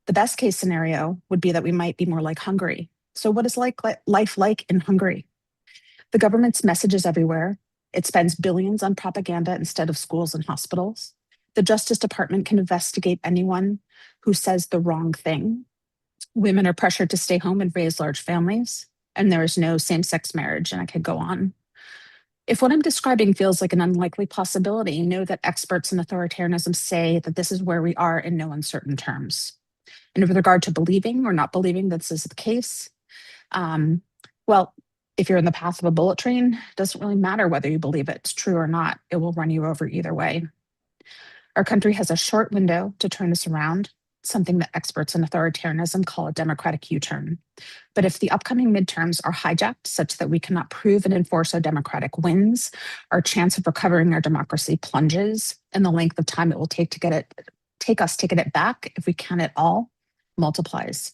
The best case scenario would be that we might be more like Hungary. So what is life like in Hungary? The government's message is everywhere. It spends billions on propaganda instead of schools and hospitals. The Justice Department can investigate anyone who says the wrong thing. Women are pressured to stay home and raise large families, and there is no same-sex marriage, and I could go on. If what I'm describing feels like an unlikely possibility, know that experts in authoritarianism say that this is where we are in no uncertain terms. And with regard to believing or not believing that this is the case, well, if you're in the path of a bullet train, it doesn't really matter whether you believe it's true or not. It will run you over either way. Our country has a short window to turn this around, something that experts in authoritarianism call a democratic U-turn. But if the upcoming midterms are hijacked such that we cannot prove and enforce our democratic wins, our chance of recovering our democracy plunges, and the length of time it will take us to get it back, if we can at all, multiplies.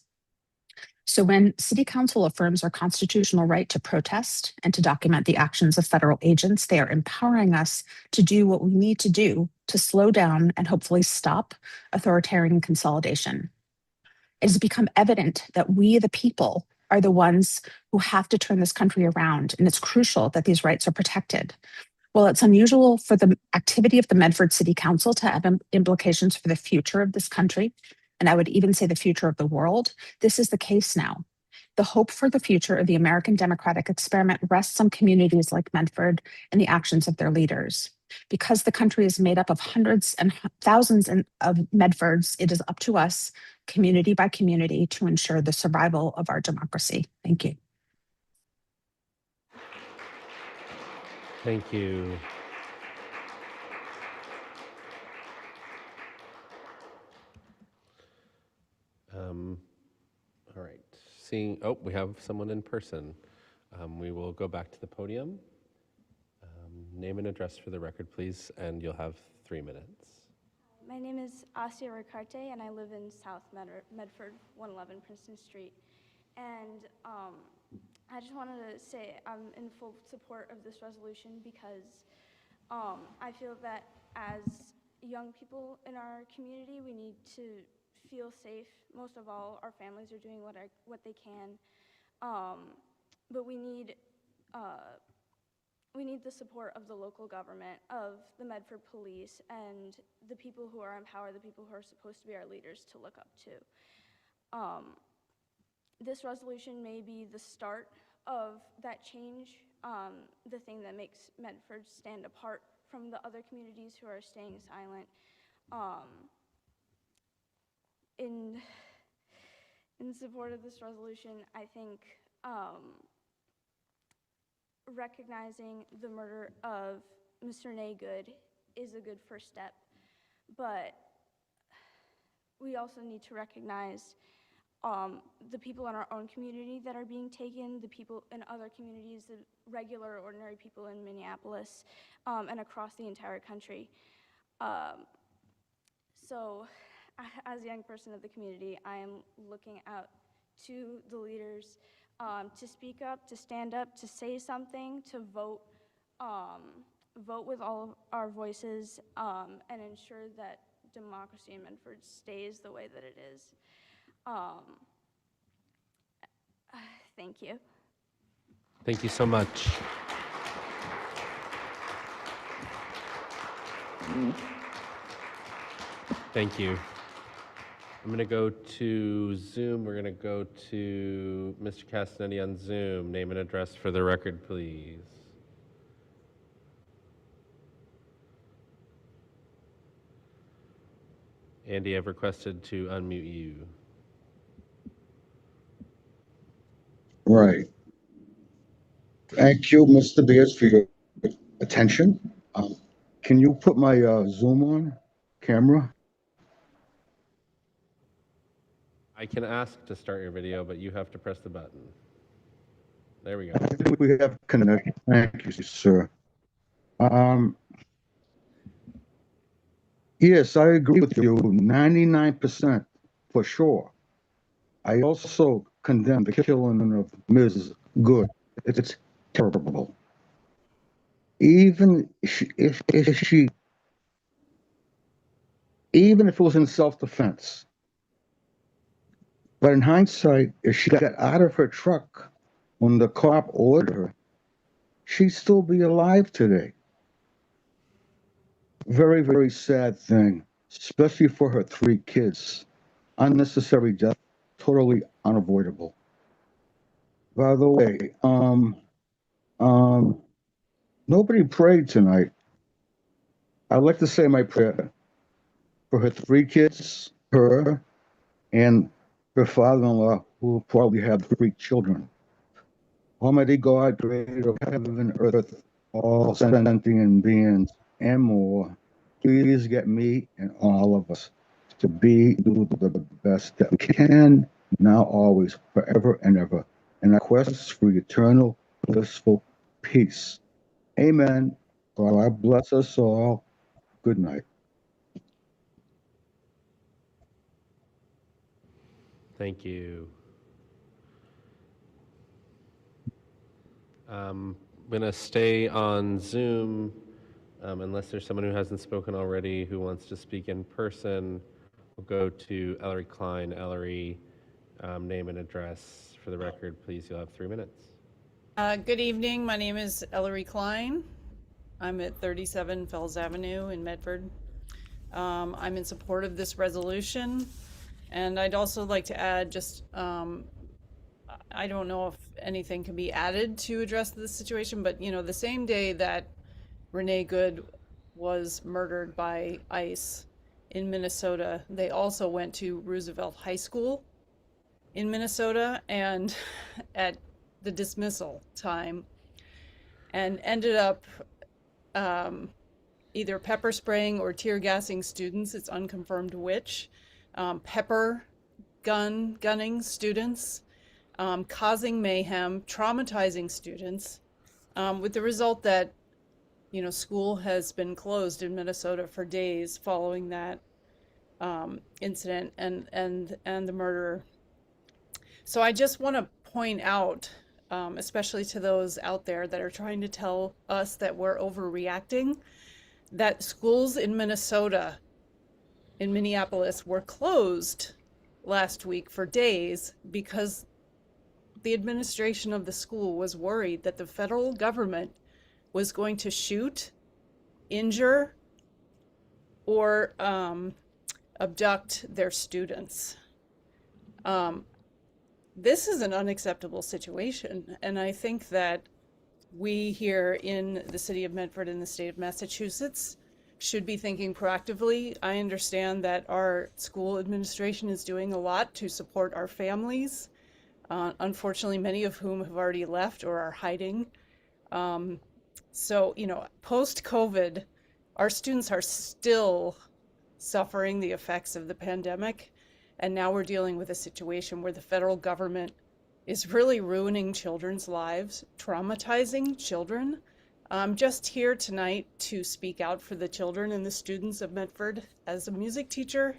So when City Council affirms our constitutional right to protest and to document the actions of federal agents, they are empowering us to do what we need to do to slow down and hopefully stop authoritarian consolidation. It has become evident that we, the people, are the ones who have to turn this country around, and it's crucial that these rights are protected. While it's unusual for the activity of the Medford City Council to have implications for the future of this country, and I would even say the future of the world, this is the case now. The hope for the future of the American democratic experiment rests on communities like Medford and the actions of their leaders. Because the country is made up of hundreds and thousands of Medfords, it is up to us, community by community, to ensure the survival of our democracy. Thank you. Thank you. All right. We have someone in person. We will go back to the podium. Name and address for the record, please, and you'll have 3 minutes. My name is Asia Ricarte, and I live in South Medford, 111 Princeton Street. And I just wanted to say I'm in full support of this resolution because I feel that as young people in our community, we need to feel safe. Most of all, our families are doing what they can, but we need we need the support of the local government, of the Medford Police, and the people who are in power, the people who are supposed to be our leaders, to look up to. This resolution may be the start of that change, the thing that makes Medford stand apart from the other communities who are staying silent. In support of this resolution, I think recognizing the murder of Mr. Naygood is a good first step, but we also need to recognize the people in our own community that are being taken, the people in other communities, the regular, ordinary people in Minneapolis, and across the entire country. So, as a young person of the community, I am looking out to the leaders to speak up, to stand up, to say something, to vote, vote with all of our voices, and ensure that democracy in Medford stays the way that it is. Thank you. Thank you so much. Thank you. I'm going to go to Zoom. We're going to go to Mr. Castanetti on Zoom. Name and address for the record, please. Andy, I've requested to unmute you. Right. Thank you, Mr. Beers, for your attention. Can you put my Zoom on camera? I can ask to start your video, but you have to press the button. There we go. I think we have connected. Thank you, sir. Yes, I agree with you 99% for sure. I also condemn the killing of Ms. Good. It's terrible. Even if it was in self-defense. But in hindsight, if she got out of her truck when the cop ordered her, she'd still be alive today. Very, very sad thing, especially for her 3 kids. Unnecessary death, totally unavoidable. By the way, nobody prayed tonight. I'd like to say my prayer for her 3 kids, her, and her father-in-law, who will probably have 3 children. Almighty God, creator of heaven and earth, all sentient beings and more, please get me and all of us to do the best that we can, now, always, forever and ever, in our quest for eternal, blissful peace. Amen. God bless us all. Good night. Thank you. I'm going to stay on Zoom unless there's someone who hasn't spoken already who wants to speak in person. We'll go to Ellery Klein. Ellery, name and address for the record, please. You'll have 3 minutes. Good evening. My name is Ellery Klein. I'm at 37 Fells Avenue in Medford. I'm in support of this resolution. And I'd also like to add just, I don't know if anything can be added to address this situation, but you know, the same day that Renee Good was murdered by ICE in Minnesota, they also went to Roosevelt High School in Minnesota and at the dismissal time and ended up either pepper spraying or tear gassing students. It's unconfirmed which. Pepper gunning students, causing mayhem, traumatizing students, with the result that, you know, school has been closed in Minnesota for days following that incident and the murder. So I just want to point out, especially to those out there that are trying to tell us that we're overreacting, that schools in Minnesota, in Minneapolis, were closed last week for days because the administration of the school was worried that the federal government was going to shoot, injure, or abduct their students. This is an unacceptable situation, and I think that we here in the city of Medford and the state of Massachusetts should be thinking proactively. I understand that our school administration is doing a lot to support our families, unfortunately, many of whom have already left or are hiding. So, you know, post-COVID, our students are still suffering the effects of the pandemic. And now we're dealing with a situation where the federal government is really ruining children's lives, traumatizing children. I'm just here tonight to speak out for the children and the students of Medford as a music teacher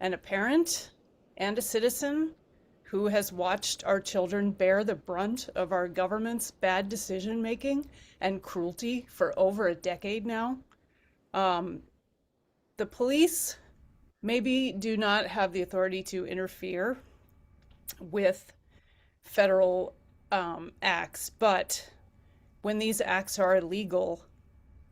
and a parent and a citizen who has watched our children bear the brunt of our government's bad decision-making and cruelty for over a decade now. The police maybe do not have the authority to interfere with federal acts, but when these acts are illegal,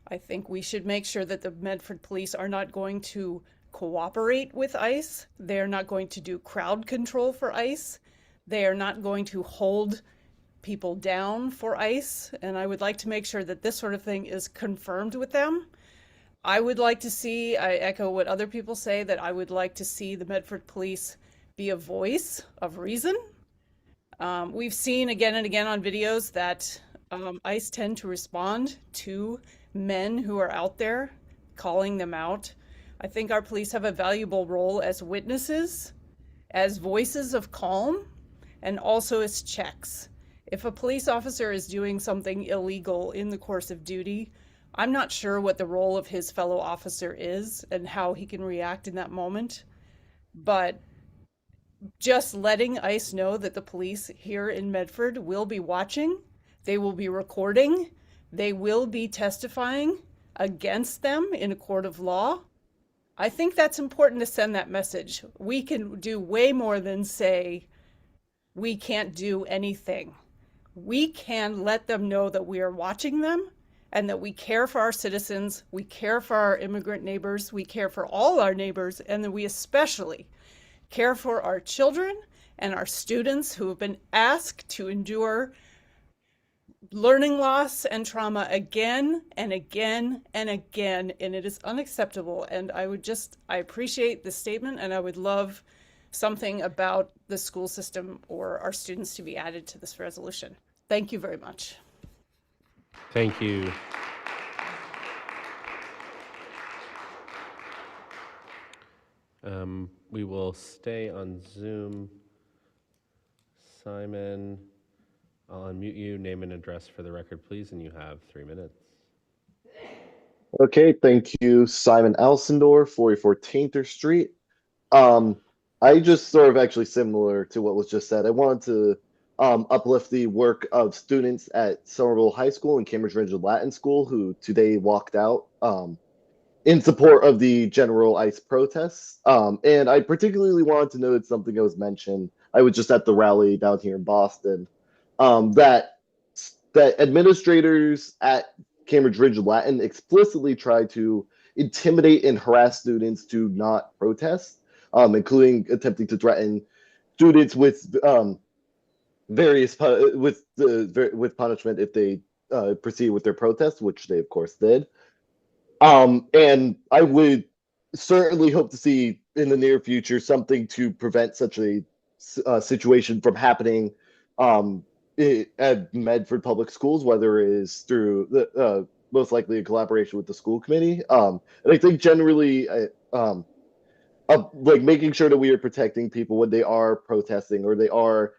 I think we should make sure that the Medford police are not going to cooperate with ICE. They're not going to do crowd control for ICE. They are not going to hold people down for ICE. And I would like to make sure that this sort of thing is confirmed with them. I would like to see, I echo what other people say, that I would like to see the Medford police be a voice of reason. We've seen again and again on videos that ICE tend to respond to men who are out there, calling them out. I think our police have a valuable role as witnesses, as voices of calm, and also as checks. If a police officer is doing something illegal in the course of duty, I'm not sure what the role of his fellow officer is and how he can react in that moment, but just letting ICE know that the police here in Medford will be watching, they will be recording, they will be testifying against them in a court of law. I think that's important to send that message. We can do way more than say we can't do anything. We can let them know that we are watching them and that we care for our citizens, we care for our immigrant neighbors, we care for all our neighbors, and that we especially care for our children and our students who have been asked to endure learning loss and trauma again and again and again, and it is unacceptable. And I appreciate the statement, and I would love something about the school system or our students to be added to this resolution. Thank you very much. Thank you. We will stay on Zoom. Simon, I'll unmute you, name and address for the record, please, and you have 3 minutes. Okay, thank you. Simon Alcindor, 44 Tainter Street. I just sort of actually similar to what was just said. I wanted to uplift the work of students at Somerville High School and Cambridge Ridge Latin School who today walked out in support of the general ICE protests. And I particularly wanted to note something that was mentioned. I was just at the rally down here in Boston, that administrators at Cambridge Ridge Latin explicitly tried to intimidate and harass students to not protest, including attempting to threaten students with with punishment if they proceed with their protest, which they of course did. And I would certainly hope to see in the near future something to prevent such a situation from happening at Medford Public Schools, whether it is through the most likely in collaboration with the school committee. And I think generally, like making sure that we are protecting people when they are protesting or they are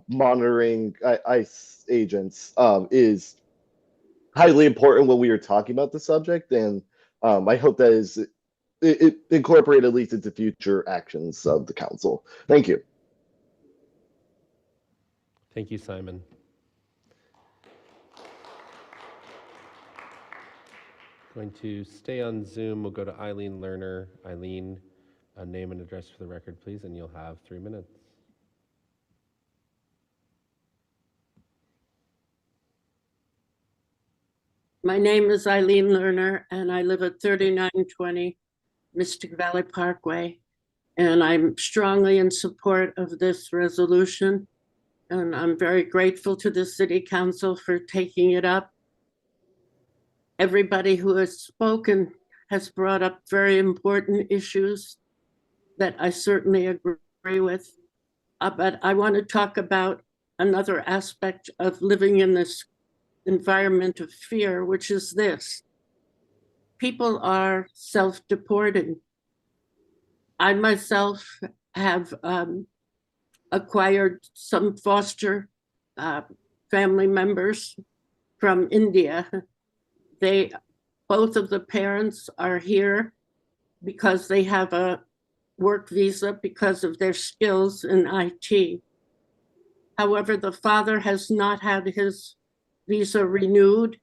monitoring ICE agents is highly important when we are talking about the subject, and I hope that is it incorporated at least into future actions of the council. Thank you. Thank you, Simon. Going to stay on Zoom. We'll go to Eileen Lerner. Eileen, a name and address for the record, please, and you'll have 3 minutes. My name is Eileen Lerner, and I live at 3920 Mystic Valley Parkway. And I'm strongly in support of this resolution. And I'm very grateful to the City Council for taking it up. Everybody who has spoken has brought up very important issues that I certainly agree with. But I want to talk about another aspect of living in this environment of fear, which is this. People are self-deporting. I myself have acquired some foster family members from India. Both of the parents are here because they have a work visa because of their skills in IT. However, the father has not had his visa renewed,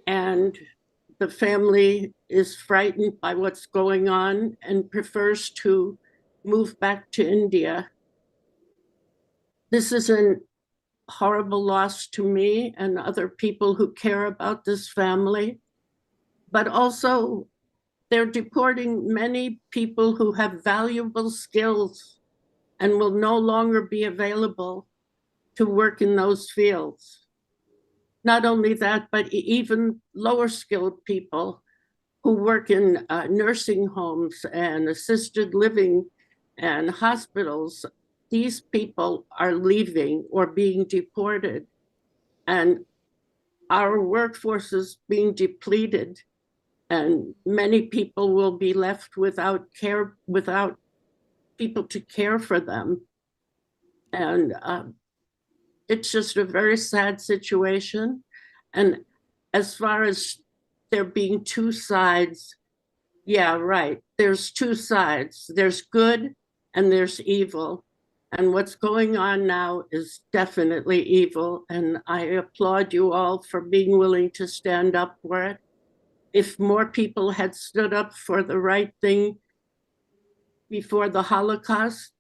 and the family is frightened by what's going on and prefers to move back to India. This is a horrible loss to me and other people who care about this family, but also they're deporting many people who have valuable skills and will no longer be available to work in those fields. Not only that, but even lower skilled people who work in nursing homes and assisted living and hospitals. These people are leaving or being deported, and our workforce is being depleted, and many people will be left without care, without people to care for them. And it's just a very sad situation. And as far as there being two sides, yeah, right. There's two sides. There's good and there's evil. And what's going on now is definitely evil. And I applaud you all for being willing to stand up for it. If more people had stood up for the right thing before the Holocaust,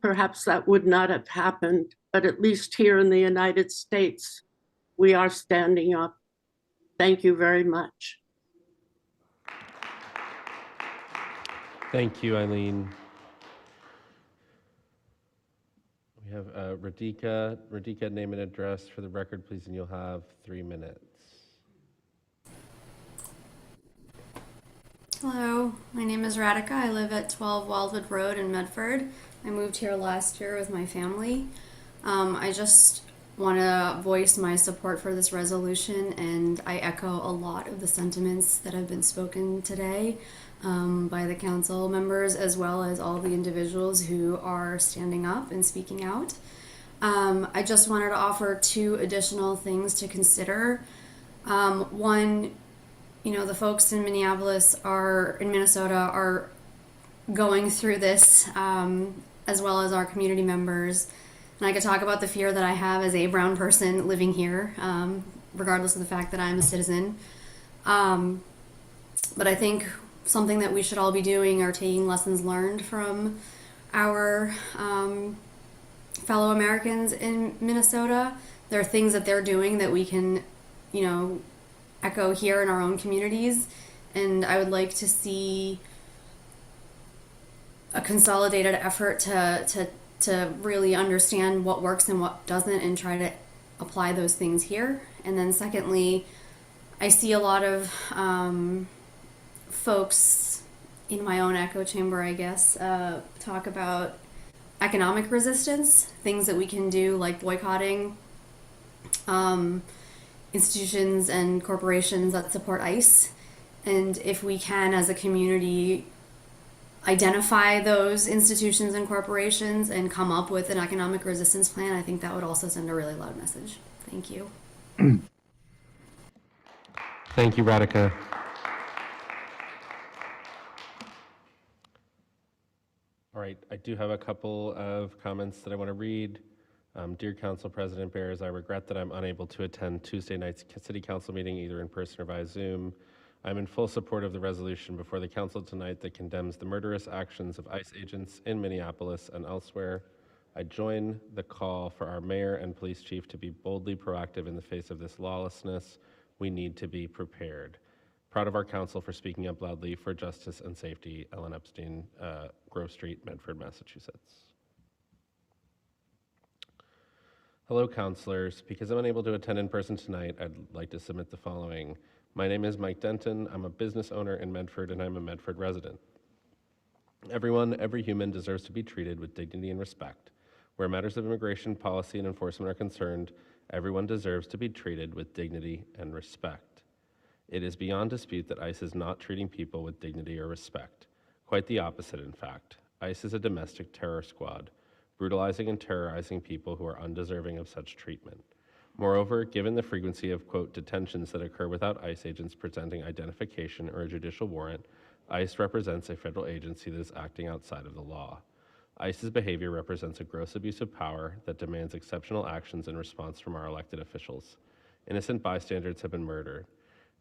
perhaps that would not have happened. But at least here in the United States, we are standing up. Thank you very much. Thank you, Eileen. We have Radhika. Radhika, name and address for the record, please, and you'll have 3 minutes. Hello, my name is Radhika. I live at 12 Wildwood Road in Medford. I moved here last year with my family. I just want to voice my support for this resolution, and I echo a lot of the sentiments that have been spoken today by the council members, as well as all the individuals who are standing up and speaking out. I just wanted to offer 2 additional things to consider. One, you know, the folks in Minnesota are going through this, as well as our community members. And I could talk about the fear that I have as a brown person living here, regardless of the fact that I'm a citizen. But I think something that we should all be doing are taking lessons learned from our fellow Americans in Minnesota. There are things that they're doing that we can, you know, echo here in our own communities. And I would like to see a consolidated effort to really understand what works and what doesn't and try to apply those things here. And then secondly, I see a lot of folks in my own echo chamber, I guess, talk about economic resistance, things that we can do like boycotting institutions and corporations that support ICE. And if we can, as a community, identify those institutions and corporations and come up with an economic resistance plan, I think that would also send a really loud message. Thank you. Thank you, Radhika. All right, I do have a couple of comments that I want to read. Dear Council President Bears, I regret that I'm unable to attend Tuesday night's City Council meeting either in person or via Zoom. I'm in full support of the resolution before the Council tonight that condemns the murderous actions of ICE agents in Minneapolis and elsewhere. I join the call for our mayor and police chief to be boldly proactive in the face of this lawlessness. We need to be prepared. Proud of our council for speaking up loudly for justice and safety. Ellen Epstein, Grove Street, Medford, Massachusetts. Hello, counselors. Because I'm unable to attend in person tonight, I'd like to submit the following. My name is Mike Denton. I'm a business owner in Medford, and I'm a Medford resident. Every human deserves to be treated with dignity and respect. Where matters of immigration policy and enforcement are concerned, everyone deserves to be treated with dignity and respect. It is beyond dispute that ICE is not treating people with dignity or respect. Quite the opposite, in fact. ICE is a domestic terror squad, brutalizing and terrorizing people who are undeserving of such treatment. Moreover, given the frequency of, quote, detentions that occur without ICE agents presenting identification or a judicial warrant, ICE represents a federal agency that is acting outside of the law. ICE's behavior represents a gross abuse of power that demands exceptional actions in response from our elected officials. Innocent bystanders have been murdered.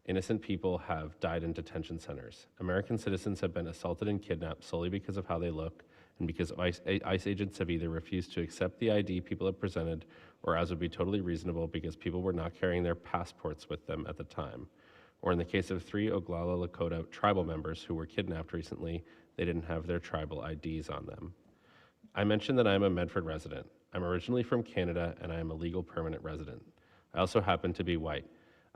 Innocent people have died in detention centers. American citizens have been assaulted and kidnapped solely because of how they look and because ICE agents have either refused to accept the ID people have presented or, as would be totally reasonable, because people were not carrying their passports with them at the time. Or in the case of 3 Oglala Lakota tribal members who were kidnapped recently, they didn't have their tribal IDs on them. I mentioned that I'm a Medford resident. I'm originally from Canada, and I am a legal permanent resident. I also happen to be white.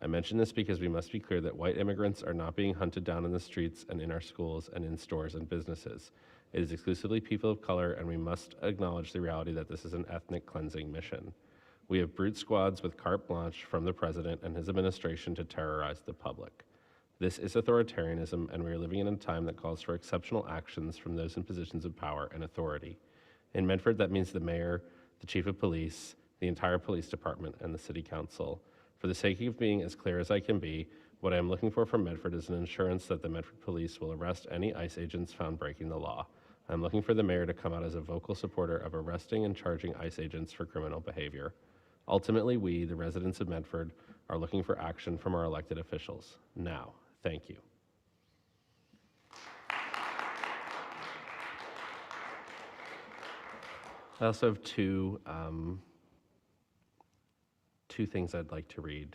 I mention this because we must be clear that white immigrants are not being hunted down in the streets and in our schools and in stores and businesses. It is exclusively people of color, and we must acknowledge the reality that this is an ethnic cleansing mission. We have brute squads with carte blanche from the president and his administration to terrorize the public. This is authoritarianism, and we are living in a time that calls for exceptional actions from those in positions of power and authority. In Medford, that means the mayor, the chief of police, the entire police department, and the city council. For the sake of being as clear as I can be, what I am looking for from Medford is an assurance that the Medford police will arrest any ICE agents found breaking the law. I'm looking for the mayor to come out as a vocal supporter of arresting and charging ICE agents for criminal behavior. Ultimately, we, the residents of Medford, are looking for action from our elected officials. Now, thank you. I also have two things I'd like to read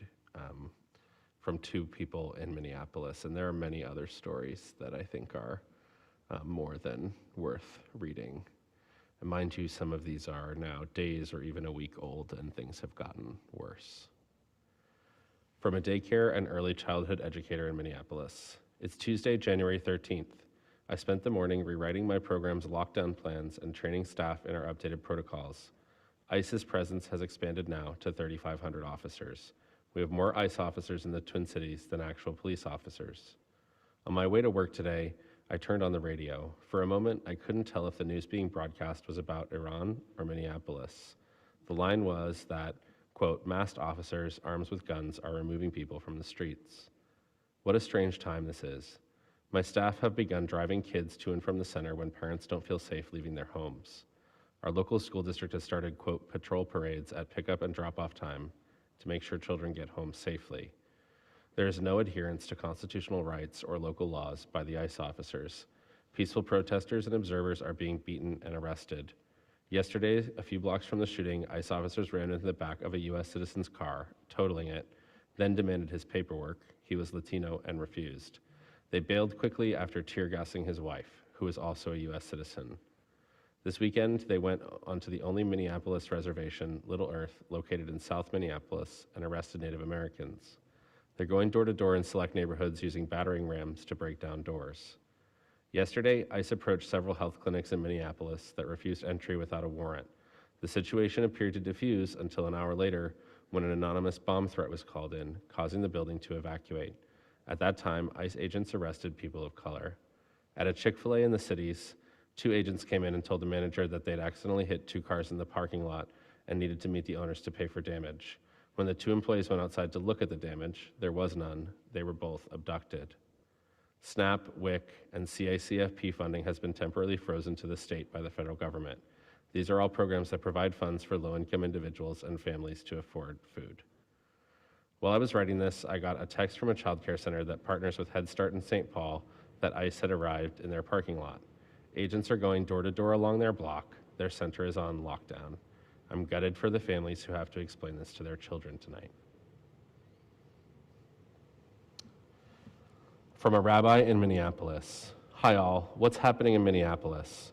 from 2 people in Minneapolis, and there are many other stories that I think are more than worth reading. And mind you, some of these are now days or even a week old, and things have gotten worse. From a daycare and early childhood educator in Minneapolis. It's Tuesday, January 13th. I spent the morning rewriting my program's lockdown plans and training staff in our updated protocols. ICE's presence has expanded now to 3,500 officers. We have more ICE officers in the Twin Cities than actual police officers. On my way to work today, I turned on the radio. For a moment, I couldn't tell if the news being broadcast was about Iran or Minneapolis. The line was that, quote, masked officers armed with guns are removing people from the streets. What a strange time this is. My staff have begun driving kids to and from the center when parents don't feel safe leaving their homes. Our local school district has started, quote, patrol parades at pickup and drop-off time to make sure children get home safely. There is no adherence to constitutional rights or local laws by the ICE officers. Peaceful protesters and observers are being beaten and arrested. Yesterday, a few blocks from the shooting, ICE officers ran into the back of a U.S. citizen's car, totaling it, then demanded his paperwork. He was Latino and refused. They bailed quickly after tear gassing his wife, who is also a U.S. citizen. This weekend, they went onto the only Minneapolis reservation, Little Earth, located in South Minneapolis, and arrested Native Americans. They're going door to door in select neighborhoods using battering rams to break down doors. Yesterday, ICE approached several health clinics in Minneapolis that refused entry without a warrant. The situation appeared to diffuse until an hour later when an anonymous bomb threat was called in, causing the building to evacuate. At that time, ICE agents arrested people of color. At a Chick-fil-A in the cities, 2 agents came in and told the manager that they'd accidentally hit 2 cars in the parking lot and needed to meet the owners to pay for damage. When the 2 employees went outside to look at the damage, there was none. They were both abducted. SNAP, WIC, and CICFP funding has been temporarily frozen to the state by the federal government. These are all programs that provide funds for low-income individuals and families to afford food. While I was writing this, I got a text from a child care center that partners with Head Start in St. Paul that ICE had arrived in their parking lot. Agents are going door to door along their block. Their center is on lockdown. I'm gutted for the families who have to explain this to their children tonight. From a rabbi in Minneapolis. Hi all, what's happening in Minneapolis?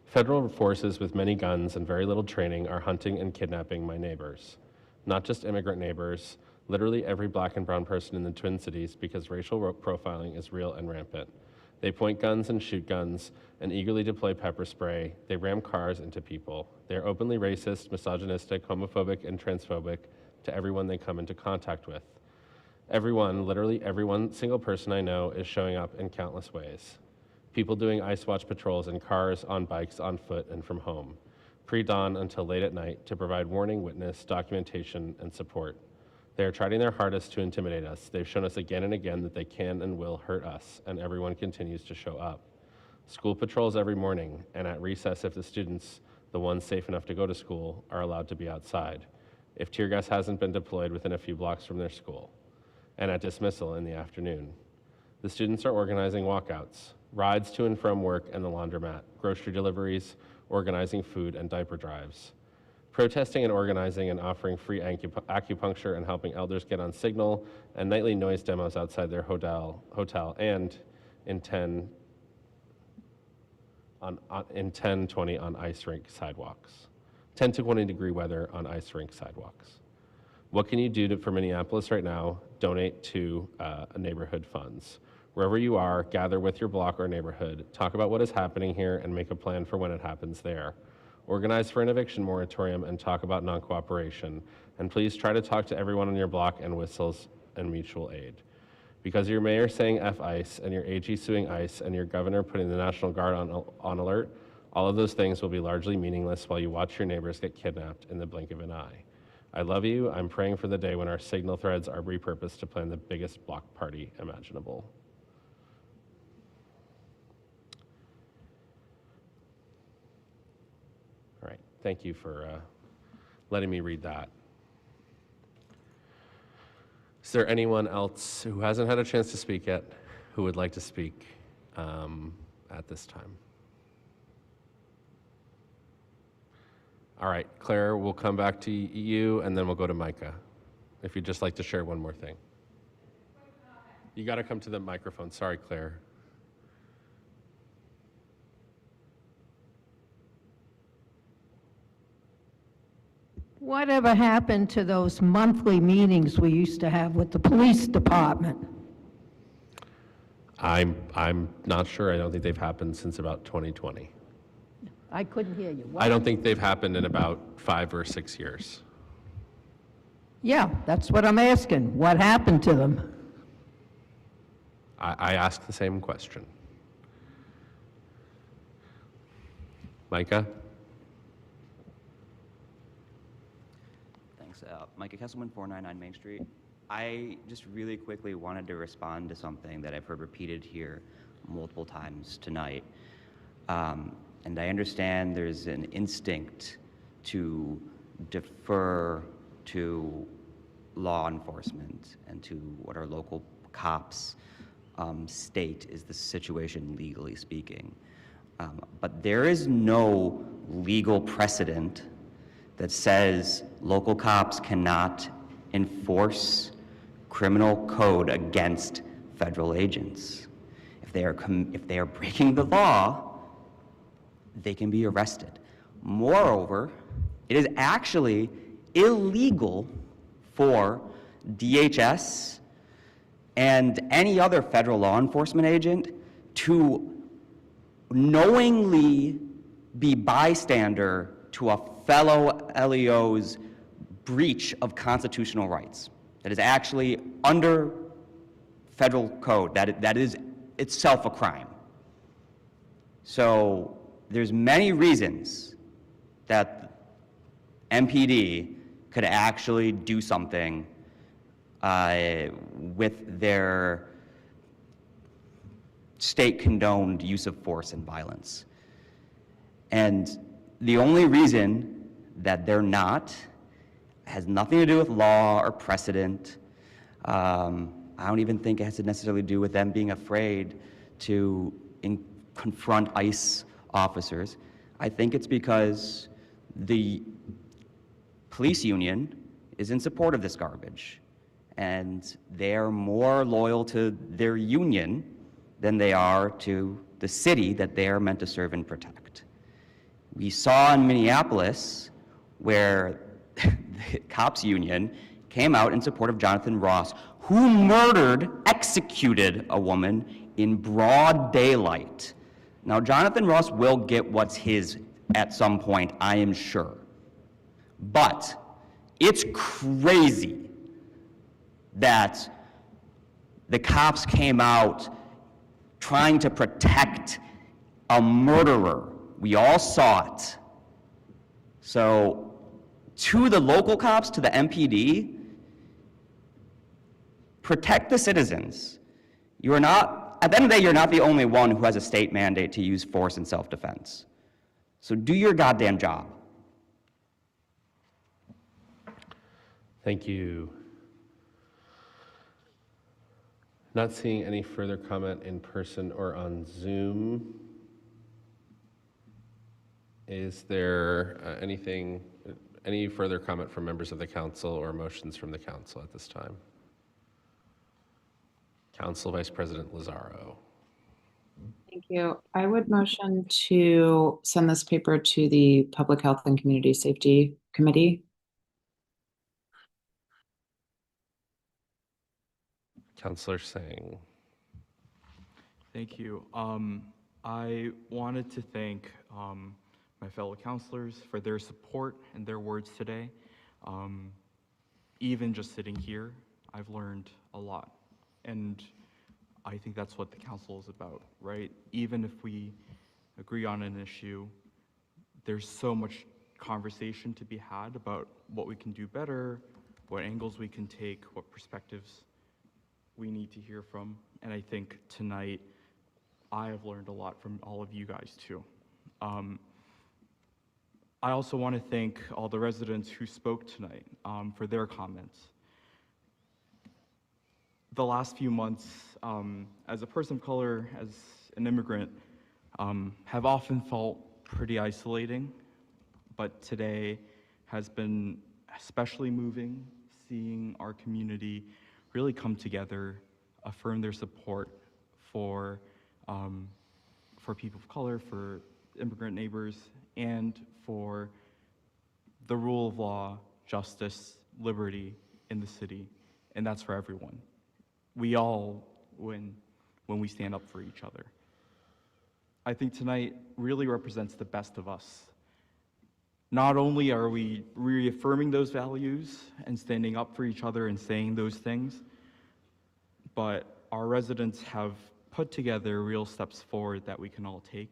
Federal forces with many guns and very little training are hunting and kidnapping my neighbors. Not just immigrant neighbors, literally every black and brown person in the Twin Cities, because racial profiling is real and rampant. They point guns and shoot guns and eagerly deploy pepper spray. They ram cars into people. They are openly racist, misogynistic, homophobic, and transphobic to everyone they come into contact with. Everyone, literally everyone, single person I know is showing up in countless ways. People doing ICE Watch patrols in cars, on bikes, on foot, and from home, pre-dawn until late at night to provide warning, witness, documentation, and support. They are trying their hardest to intimidate us. They've shown us again and again that they can and will hurt us, and everyone continues to show up. School patrols every morning, and at recess if the students, the ones safe enough to go to school, are allowed to be outside, if tear gas hasn't been deployed within a few blocks from their school, and at dismissal in the afternoon. The students are organizing walkouts, rides to and from work and the laundromat, grocery deliveries, organizing food and diaper drives. Protesting and organizing and offering free acupuncture and helping elders get on signal and nightly noise demos outside their hotel and in 10-20 on ice rink sidewalks. 10 to 20 degree weather on ice rink sidewalks. What can you do for Minneapolis right now? Donate to neighborhood funds. Wherever you are, gather with your block or neighborhood, talk about what is happening here and make a plan for when it happens there. Organize for an eviction moratorium and talk about non-cooperation. And please try to talk to everyone on your block and whistles and mutual aid. Because your mayor saying F ICE and your AG suing ICE and your governor putting the National Guard on alert, all of those things will be largely meaningless while you watch your neighbors get kidnapped in the blink of an eye. I love you. I'm praying for the day when our signal threads are repurposed to plan the biggest block party imaginable. All right, thank you for letting me read that. Is there anyone else who hasn't had a chance to speak yet who would like to speak at this time? All right, Claire, we'll come back to you and then we'll go to Micah. If you'd just like to share one more thing. You got to come to the microphone. Sorry, Claire. Whatever happened to those monthly meetings we used to have with the police department? I'm not sure. I don't think they've happened since about 2020. I couldn't hear you. I don't think they've happened in about 5 or 6 years. Yeah, that's what I'm asking. What happened to them? I asked the same question. Micah? Thanks. Micah Kesselman, 499 Main Street. I just really quickly wanted to respond to something that I've heard repeated here multiple times tonight. And I understand there's an instinct to defer to law enforcement and to what our local cops state is the situation legally speaking. But there is no legal precedent that says local cops cannot enforce criminal code against federal agents. If they are breaking the law, they can be arrested. Moreover, it is actually illegal for DHS and any other federal law enforcement agent to knowingly be bystander to a fellow LEO's breach of constitutional rights. That is actually under federal code. That is itself a crime. So there's many reasons that MPD could actually do something with their state-condoned use of force and violence. And the only reason that they're not has nothing to do with law or precedent. I don't even think it has to necessarily do with them being afraid to confront ICE officers. I think it's because the police union is in support of this garbage. and they're more loyal to their union than they are to the city that they are meant to serve and protect. We saw in Minneapolis where the cops union came out in support of Jonathan Ross, who executed a woman in broad daylight. Now, Jonathan Ross will get what's his at some point, I am sure. But it's crazy that the cops came out trying to protect a murderer. We all saw it. So, to the local cops, to the MPD, protect the citizens. You are not, at the end of the day, you're not the only one who has a state mandate to use force in self-defense. So do your goddamn job. Thank you. Not seeing any further comment in person or on Zoom. Is there any further comment from members of the council or motions from the council at this time? Council Vice President Lazaro. Thank you. I would motion to send this paper to the Public Health and Community Safety Committee. Councillor Singh. Thank you. I wanted to thank my fellow councilors for their support and their words today. Even just sitting here, I've learned a lot. And I think that's what the council is about, right? Even if we agree on an issue, there's so much conversation to be had about what we can do better, what angles we can take, what perspectives we need to hear from. And I think tonight, I have learned a lot from all of you guys too. I also want to thank all the residents who spoke tonight for their comments. The last few months, as a person of color, as an immigrant, have often felt pretty isolating, but today has been especially moving, seeing our community really come together, affirm their support for people of color, for immigrant neighbors, and for the rule of law, justice, liberty in the city, and that's for everyone. We all win when we stand up for each other. I think tonight really represents the best of us. Not only are we reaffirming those values and standing up for each other and saying those things, but our residents have put together real steps forward that we can all take.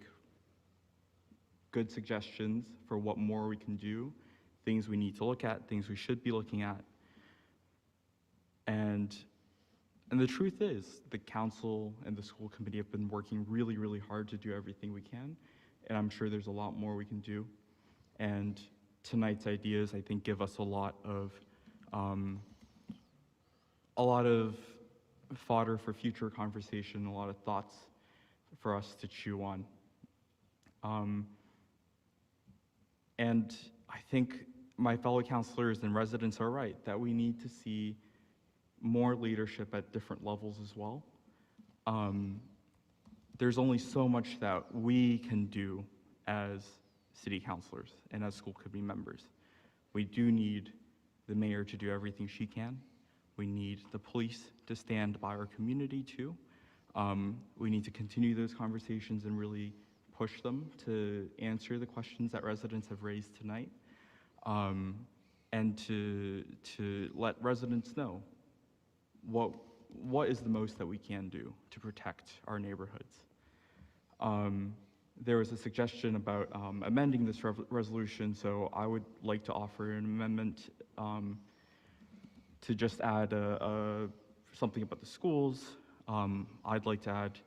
Good suggestions for what more we can do, things we need to look at, things we should be looking at. And the truth is, the council and the school committee have been working really, really hard to do everything we can, and I'm sure there's a lot more we can do. And tonight's ideas, I think, give us a lot of fodder for future conversation, a lot of thoughts for us to chew on. And I think my fellow councilors and residents are right, that we need to see more leadership at different levels as well. There's only so much that we can do as city councilors and as school committee members. We do need the mayor to do everything she can. We need the police to stand by our community too. We need to continue those conversations and really push them to answer the questions that residents have raised tonight, and to let residents know what is the most that we can do to protect our neighborhoods. There was a suggestion about amending this resolution, so I would like to offer an amendment to just add something about the schools. I'd like to add,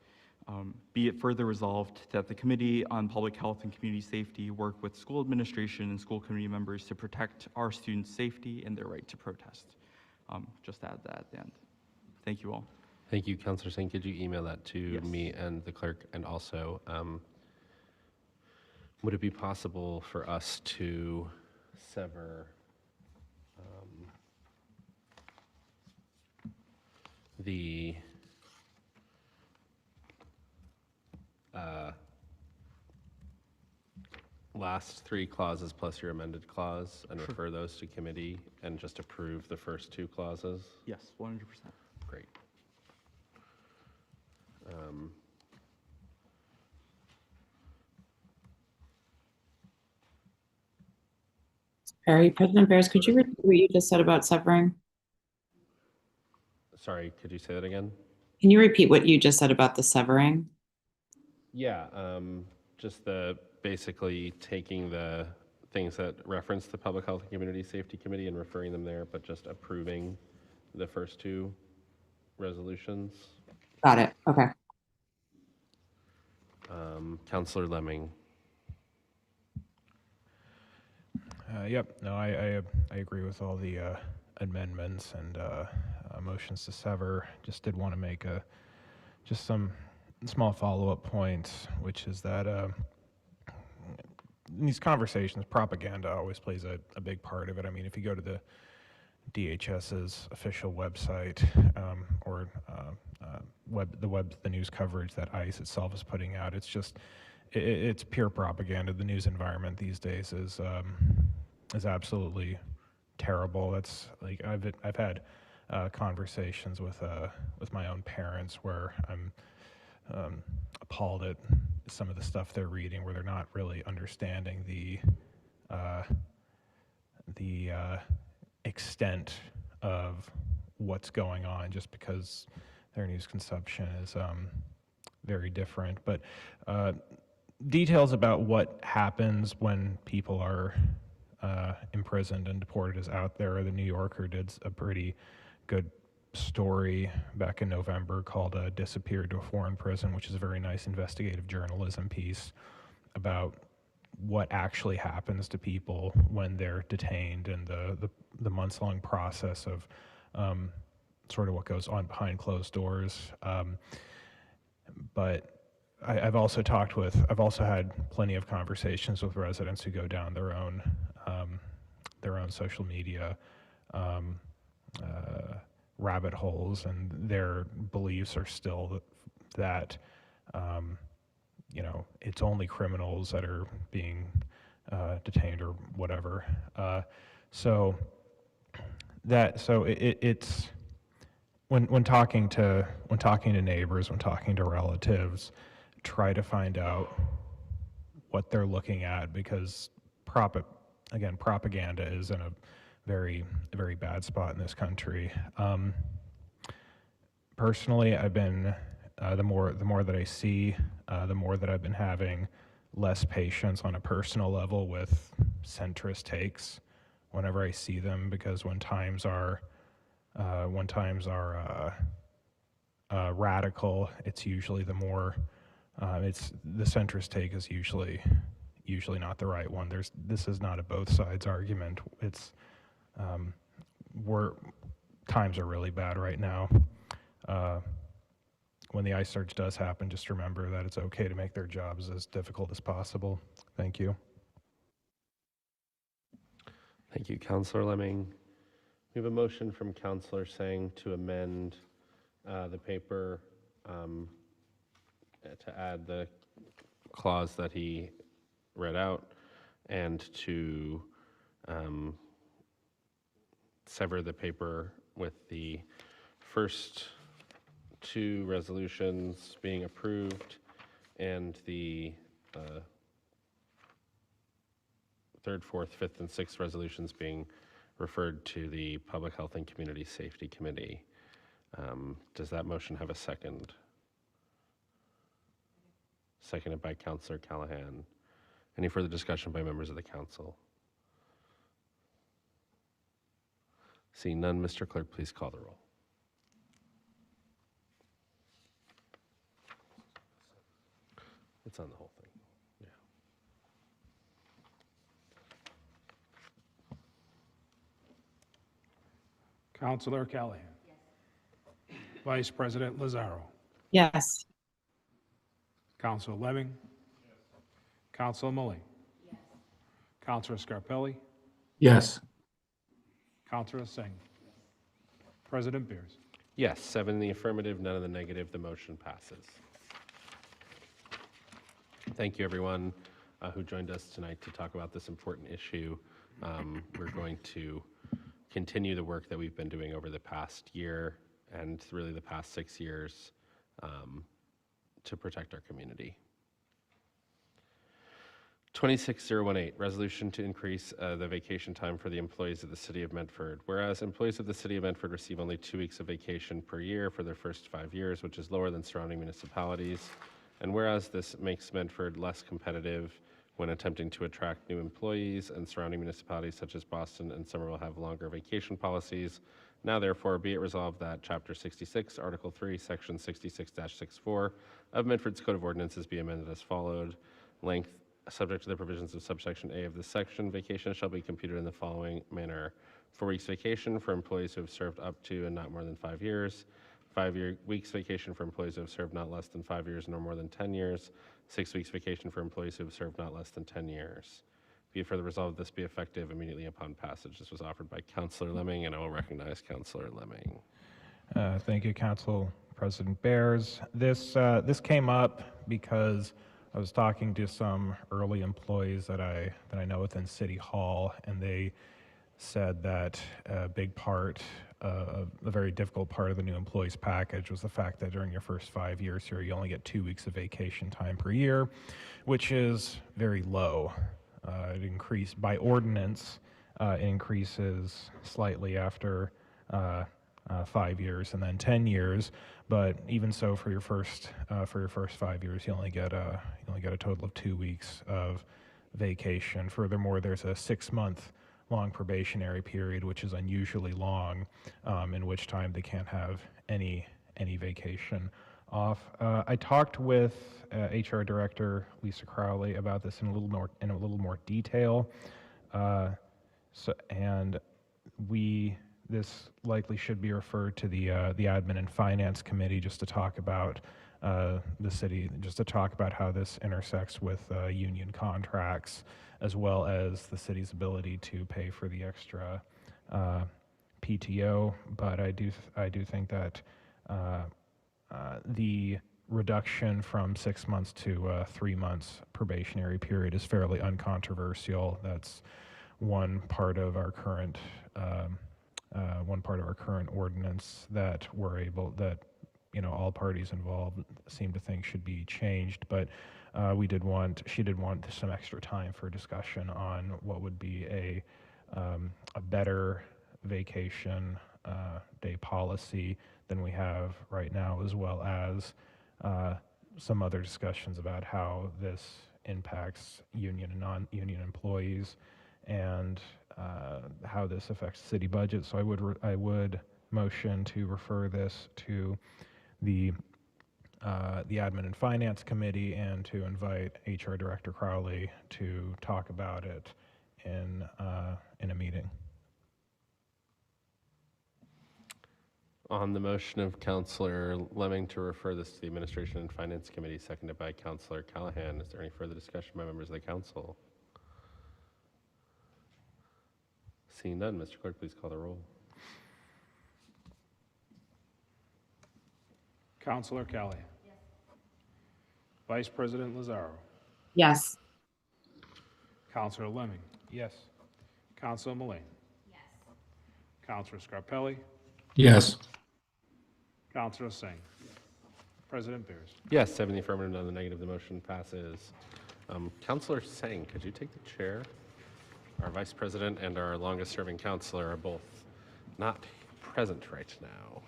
be it further resolved that the Committee on Public Health and Community Safety work with school administration and school committee members to protect our students' safety and their right to protest. Just add that at the end. Thank you all. Thank you, Councillor Singh. Could you email that to me and the clerk? And also, would it be possible for us to sever the last three clauses plus your amended clause and refer those to committee and just approve the first two clauses? Yes, 100%. Great. President Barris, could you repeat what you just said about severing? Sorry, could you say that again? Can you repeat what you just said about the severing? Yeah, just basically taking the things that reference the Public Health and Community Safety Committee and referring them there, but just approving the first two resolutions. Got it. Okay. Councillor Lemming. Yep. No, I agree with all the amendments and motions to sever. Just did want to make just some small follow-up points, which is that in these conversations, propaganda always plays a big part of it. I mean, if you go to the DHS's official website or the news coverage that ICE itself is putting out, it's just it's pure propaganda. The news environment these days is absolutely terrible. That's like I've had conversations with my own parents where I'm appalled at some of the stuff they're reading, where they're not really understanding the extent of what's going on, just because their news consumption is very different. But details about what happens when people are imprisoned and deported is out there. The New Yorker did a pretty good story back in November called Disappeared to a Foreign Prison, which is a very nice investigative journalism piece about what actually happens to people when they're detained and the months-long process of sort of what goes on behind closed doors. But I've also had plenty of conversations with residents who go down their own social media rabbit holes, and their beliefs are still that it's only criminals that are being detained or whatever. So it's when talking to neighbors, when talking to relatives, try to find out what they're looking at, because propaganda is in a very, very bad spot in this country. Personally, I've been the more that I see, the more that I've been having less patience on a personal level with centrist takes whenever I see them, because when times are radical, it's usually the centrist take is usually not the right one. This is not a both sides argument. It's times are really bad right now. When the ICE search does happen, just remember that it's okay to make their jobs as difficult as possible. Thank you. Thank you, Councillor Lemming. We have a motion from Councillor Sang to amend the paper to add the clause that he read out and to sever the paper with the first two resolutions being approved and the third, fourth, fifth, and sixth resolutions being referred to the Public Health and Community Safety Committee. Does that motion have a second? Seconded by Councillor Callahan. Any further discussion by members of the council? Seeing none, Mr. Clerk, please call the roll. It's on the whole thing. Yeah. Councillor Callahan. Yes. Vice President Lazaro. Yes. Councillor Lemming. Yes. Councillor Mully. Yes. Councillor Scarpelli. Yes. Councillor Singh. Yes. President Beers. Yes, 7 in the affirmative, none in the negative. The motion passes. Thank you, everyone who joined us tonight to talk about this important issue. We're going to continue the work that we've been doing over the past year and really the past 6 years to protect our community. 26018, resolution to increase the vacation time for the employees of the City of Medford. Whereas employees of the City of Medford receive only 2 weeks of vacation per year for their first 5 years, which is lower than surrounding municipalities. And whereas this makes Medford less competitive when attempting to attract new employees, and surrounding municipalities such as Boston and Somerville have longer vacation policies, now therefore be it resolved that Chapter 66, Article 3, Section 66-64 of Medford's Code of Ordinances be amended as followed. Length, subject to the provisions of subsection A of this section, vacation shall be computed in the following manner. 4 weeks vacation for employees who have served up to and not more than 5 years. 5 weeks vacation for employees who have served not less than 5 years nor more than 10 years. 6 weeks vacation for employees who have served not less than 10 years. Be it further resolved, this be effective immediately upon passage. This was offered by Councillor Lemming, and I will recognize Councillor Lemming. Thank you, Council President Bears. This came up because I was talking to some early employees that I know within City Hall, and they said that a big part, a very difficult part of the new employees package was the fact that during your first 5 years here, you only get 2 weeks of vacation time per year, which is very low. It increased by ordinance. It increases slightly after 5 years and then 10 years. But even so, for your first 5 years, you only get a total of 2 weeks of vacation. Furthermore, there's a 6-month long probationary period, which is unusually long, in which time they can't have any vacation off. I talked with HR Director Lisa Crowley about this in a little more detail. This likely should be referred to the Admin and Finance Committee just to talk about the city, just to talk about how this intersects with union contracts, as well as the city's ability to pay for the extra PTO. But I do think that the reduction from 6 months to 3 months probationary period is fairly uncontroversial. That's one part of our current ordinance that all parties involved seem to think should be changed. But she did want some extra time for discussion on what would be a better vacation day policy than we have right now, as well as some other discussions about how this impacts union and non-union employees and how this affects the city budget. So I would motion to refer this to the Admin and Finance Committee and to invite HR Director Crowley to talk about it in a meeting. On the motion of Councillor Lemming to refer this to the Administration and Finance Committee, seconded by Councillor Callahan, is there any further discussion by members of the council? Seeing none, Mr. Clerk, please call the roll. Councillor Callahan. Yes. Vice President Lazaro. Yes. Councillor Lemming. Yes. Councillor Mullane. Yes. Councillor Scarpelli. Yes. Councillor Singh. Yes. President Beers. Yes, 7 in the affirmative, none in the negative. The motion passes. Councillor Singh, could you take the chair? Our Vice President and our longest-serving councillor are both not present right now.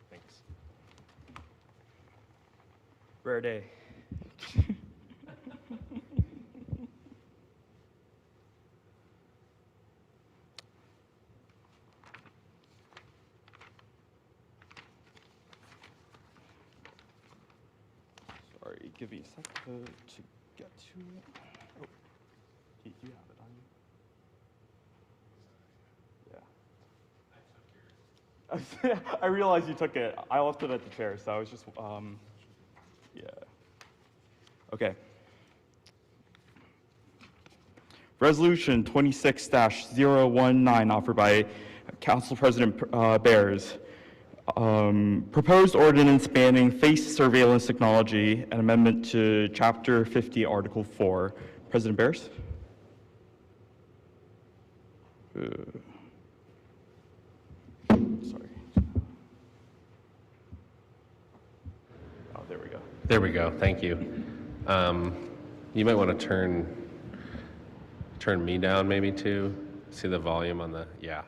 Thanks. Rare day. Sorry, give me a second to get to it. Oh, you have it on you? Yeah. I realized you took it. I left it at the chair, so I was just Yeah. Okay. Resolution 26-019 offered by Council President Bears. Proposed ordinance banning face surveillance technology and amendment to Chapter 50, Article 4. President Bears? Sorry. Oh, there we go. There we go. Thank you. You might want to turn me down maybe too. See the volume on the, yeah.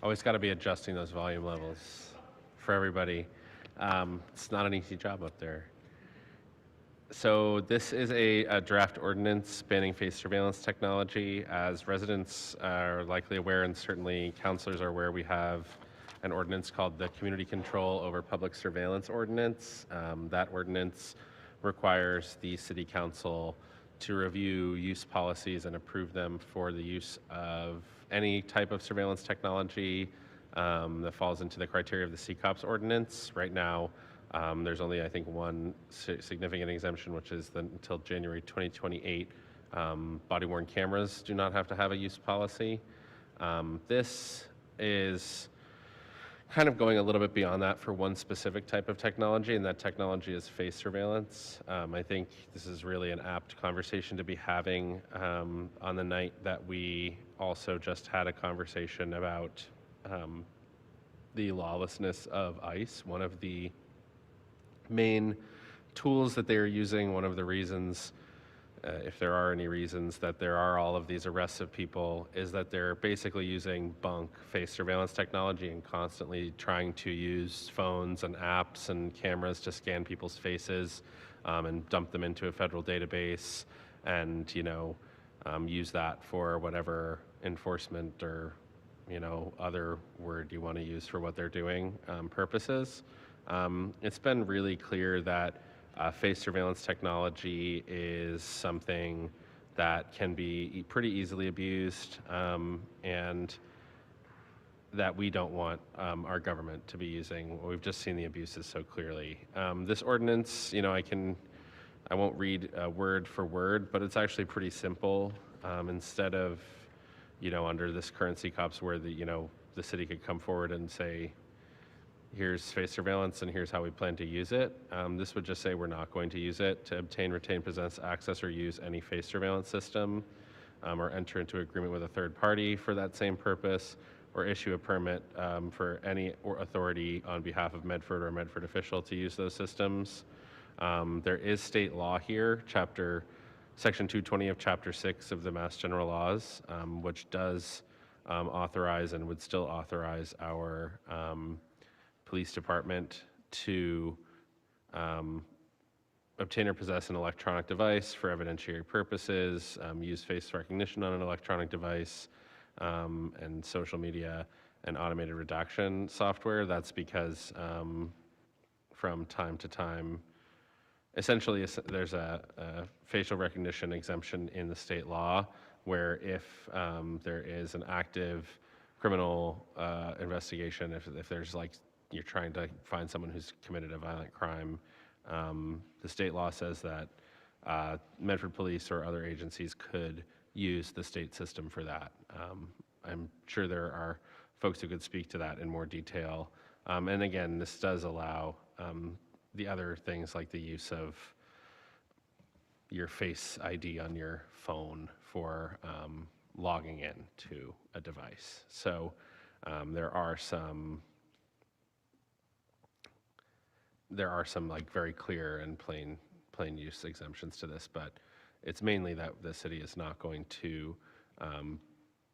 Always got to be adjusting those volume levels for everybody. It's not an easy job up there. So this is a draft ordinance banning face surveillance technology. As residents are likely aware, and certainly councilors are aware, we have an ordinance called the Community Control over Public Surveillance Ordinance. That ordinance requires the City Council to review use policies and approve them for the use of any type of surveillance technology that falls into the criteria of the CCOPS ordinance. Right now, there's only, I think, one significant exemption, which is until January 2028. Body-worn cameras do not have to have a use policy. This is kind of going a little bit beyond that for one specific type of technology, and that technology is face surveillance. I think this is really an apt conversation to be having on the night that we also just had a conversation about the lawlessness of ICE. One of the main tools that they're using, one of the reasons, if there are any reasons that there are all of these arrests of people, is that they're basically using bunk face surveillance technology and constantly trying to use phones and apps and cameras to scan people's faces and dump them into a federal database and, use that for whatever enforcement or, other word you want to use for what they're doing purposes. It's been really clear that face surveillance technology is something that can be pretty easily abused and that we don't want our government to be using. We've just seen the abuses so clearly. This ordinance, I won't read word for word, but it's actually pretty simple. Instead of, under this current CCOPS where the city could come forward and say, here's face surveillance and here's how we plan to use it. This would just say we're not going to use it to obtain, retain, possess, access, or use any face surveillance system, or enter into agreement with a third party for that same purpose, or issue a permit for any authority on behalf of Medford or a Medford official to use those systems. There is state law here, Section 220 of Chapter 6 of the Mass General Laws, which does authorize and would still authorize our police department to obtain or possess an electronic device for evidentiary purposes, use face recognition on an electronic device, and social media and automated redaction software. That's because from time to time, essentially there's a facial recognition exemption in the state law where if there is an active criminal investigation, if there's you're trying to find someone who's committed a violent crime, the state law says that Medford Police or other agencies could use the state system for that. I'm sure there are folks who could speak to that in more detail. And again, this does allow the other things like the use of your Face ID on your phone for logging in to a device. So there are some very clear and plain use exemptions to this, but it's mainly that the city is not going to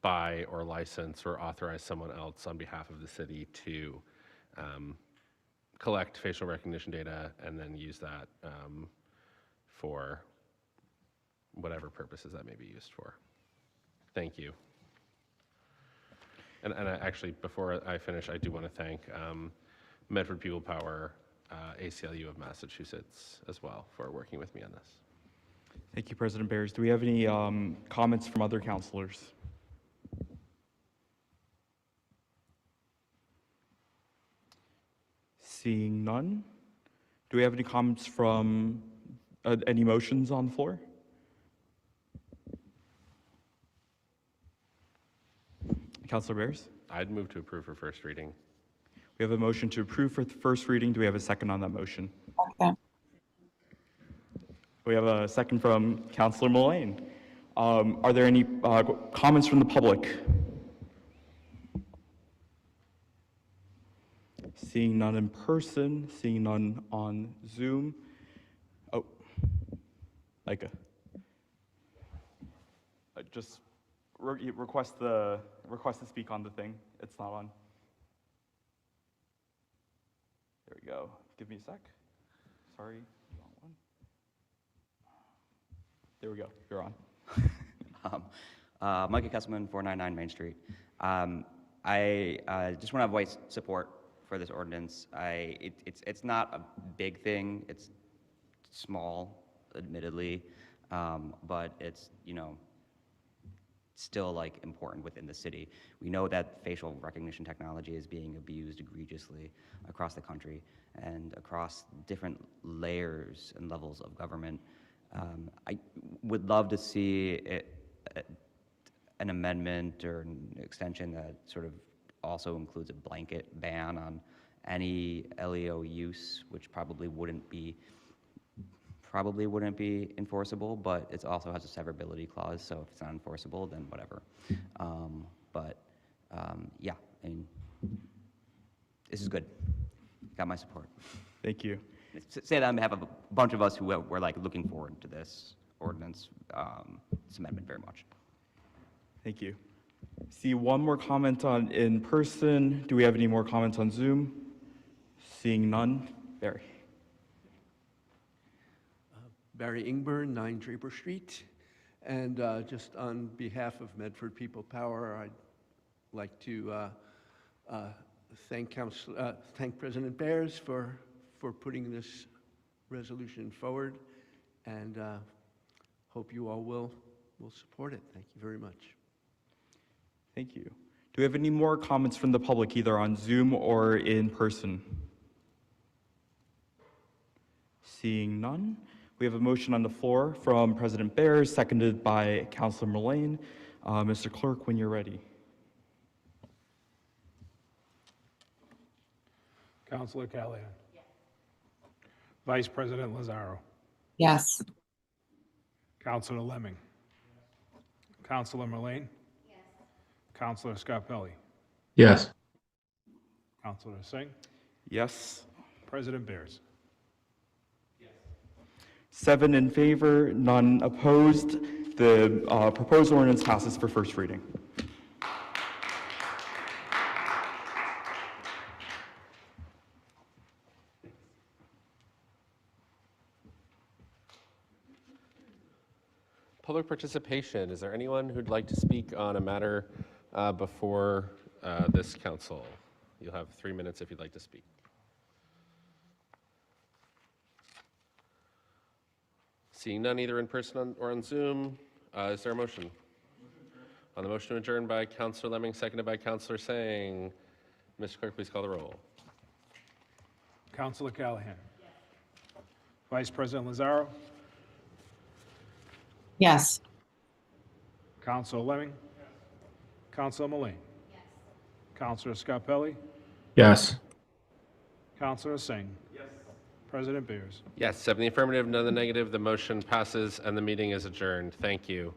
buy or license or authorize someone else on behalf of the city to collect facial recognition data and then use that for whatever purposes that may be used for. Thank you. And actually, before I finish, I do want to thank Medford People Power, ACLU of Massachusetts as well for working with me on this. Thank you, President Bears. Do we have any comments from other councilors? Seeing none, Do we have any comments from any motions on the floor? Councilor Bears? I'd move to approve for first reading. We have a motion to approve for the first reading. Do we have a second on that motion? Okay. We have a second from Councilor Mullane. Are there any comments from the public? Seeing none in person, seeing none on Zoom. Oh, Micah. Just request to speak on the thing. It's not on. There we go. Give me a sec. Sorry, wrong one. There we go. You're on. Micah Kesselman, 499 Main Street. I just want to voice support for this ordinance. It's not a big thing. It's small, admittedly, but it's, you know, still like important within the city. We know that facial recognition technology is being abused egregiously across the country and across different layers and levels of government. I would love to see an amendment or an extension that sort of also includes a blanket ban on any LEO use, which probably wouldn't be enforceable, but it also has a severability clause, so if it's not enforceable, then whatever. Yeah, I mean, this is good. Got my support. Thank you. Say that on behalf of a bunch of us who were like looking forward to this ordinance, this amendment very much. Thank you. See one more comment on in person. Do we have any more comments on Zoom? Seeing none. Barry. Barry Ingburn, 9 Draper Street. And just on behalf of Medford People Power, I'd like to thank President Bears for putting this resolution forward, and hope you all will support it. Thank you very much. Thank you. Do we have any more comments from the public, either on Zoom or in person? Seeing none. We have a motion on the floor from President Bears, seconded by Councilor Mullane. Mr. Clerk, when you're ready. Councilor Callahan. Yes. Vice President Lazaro. Yes. Councilor Lemming. Yes. Councilor Mullane. Yes. Councilor Scarpelli. Yes. Councilor Singh. Yes. President Bears. 7 in favor, none opposed. The proposed ordinance passes for first reading. Public participation. Is there anyone who'd like to speak on a matter before this council? You'll have 3 minutes if you'd like to speak. Seeing none, either in person or on Zoom, is there a motion? On the motion to adjourn by Councilor Lemming, seconded by Councilor Singh. Mr. Clerk, please call the roll. Councilor Callahan. Yes. Vice President Lazaro. Yes. Councilor Lemming. Yes. Councilor Mullane. Yes. Councilor Scarpelli. Yes. Councilor Singh. Yes. President Bears. Yes, 7 in the affirmative, none in the negative. The motion passes and the meeting is adjourned. Thank you.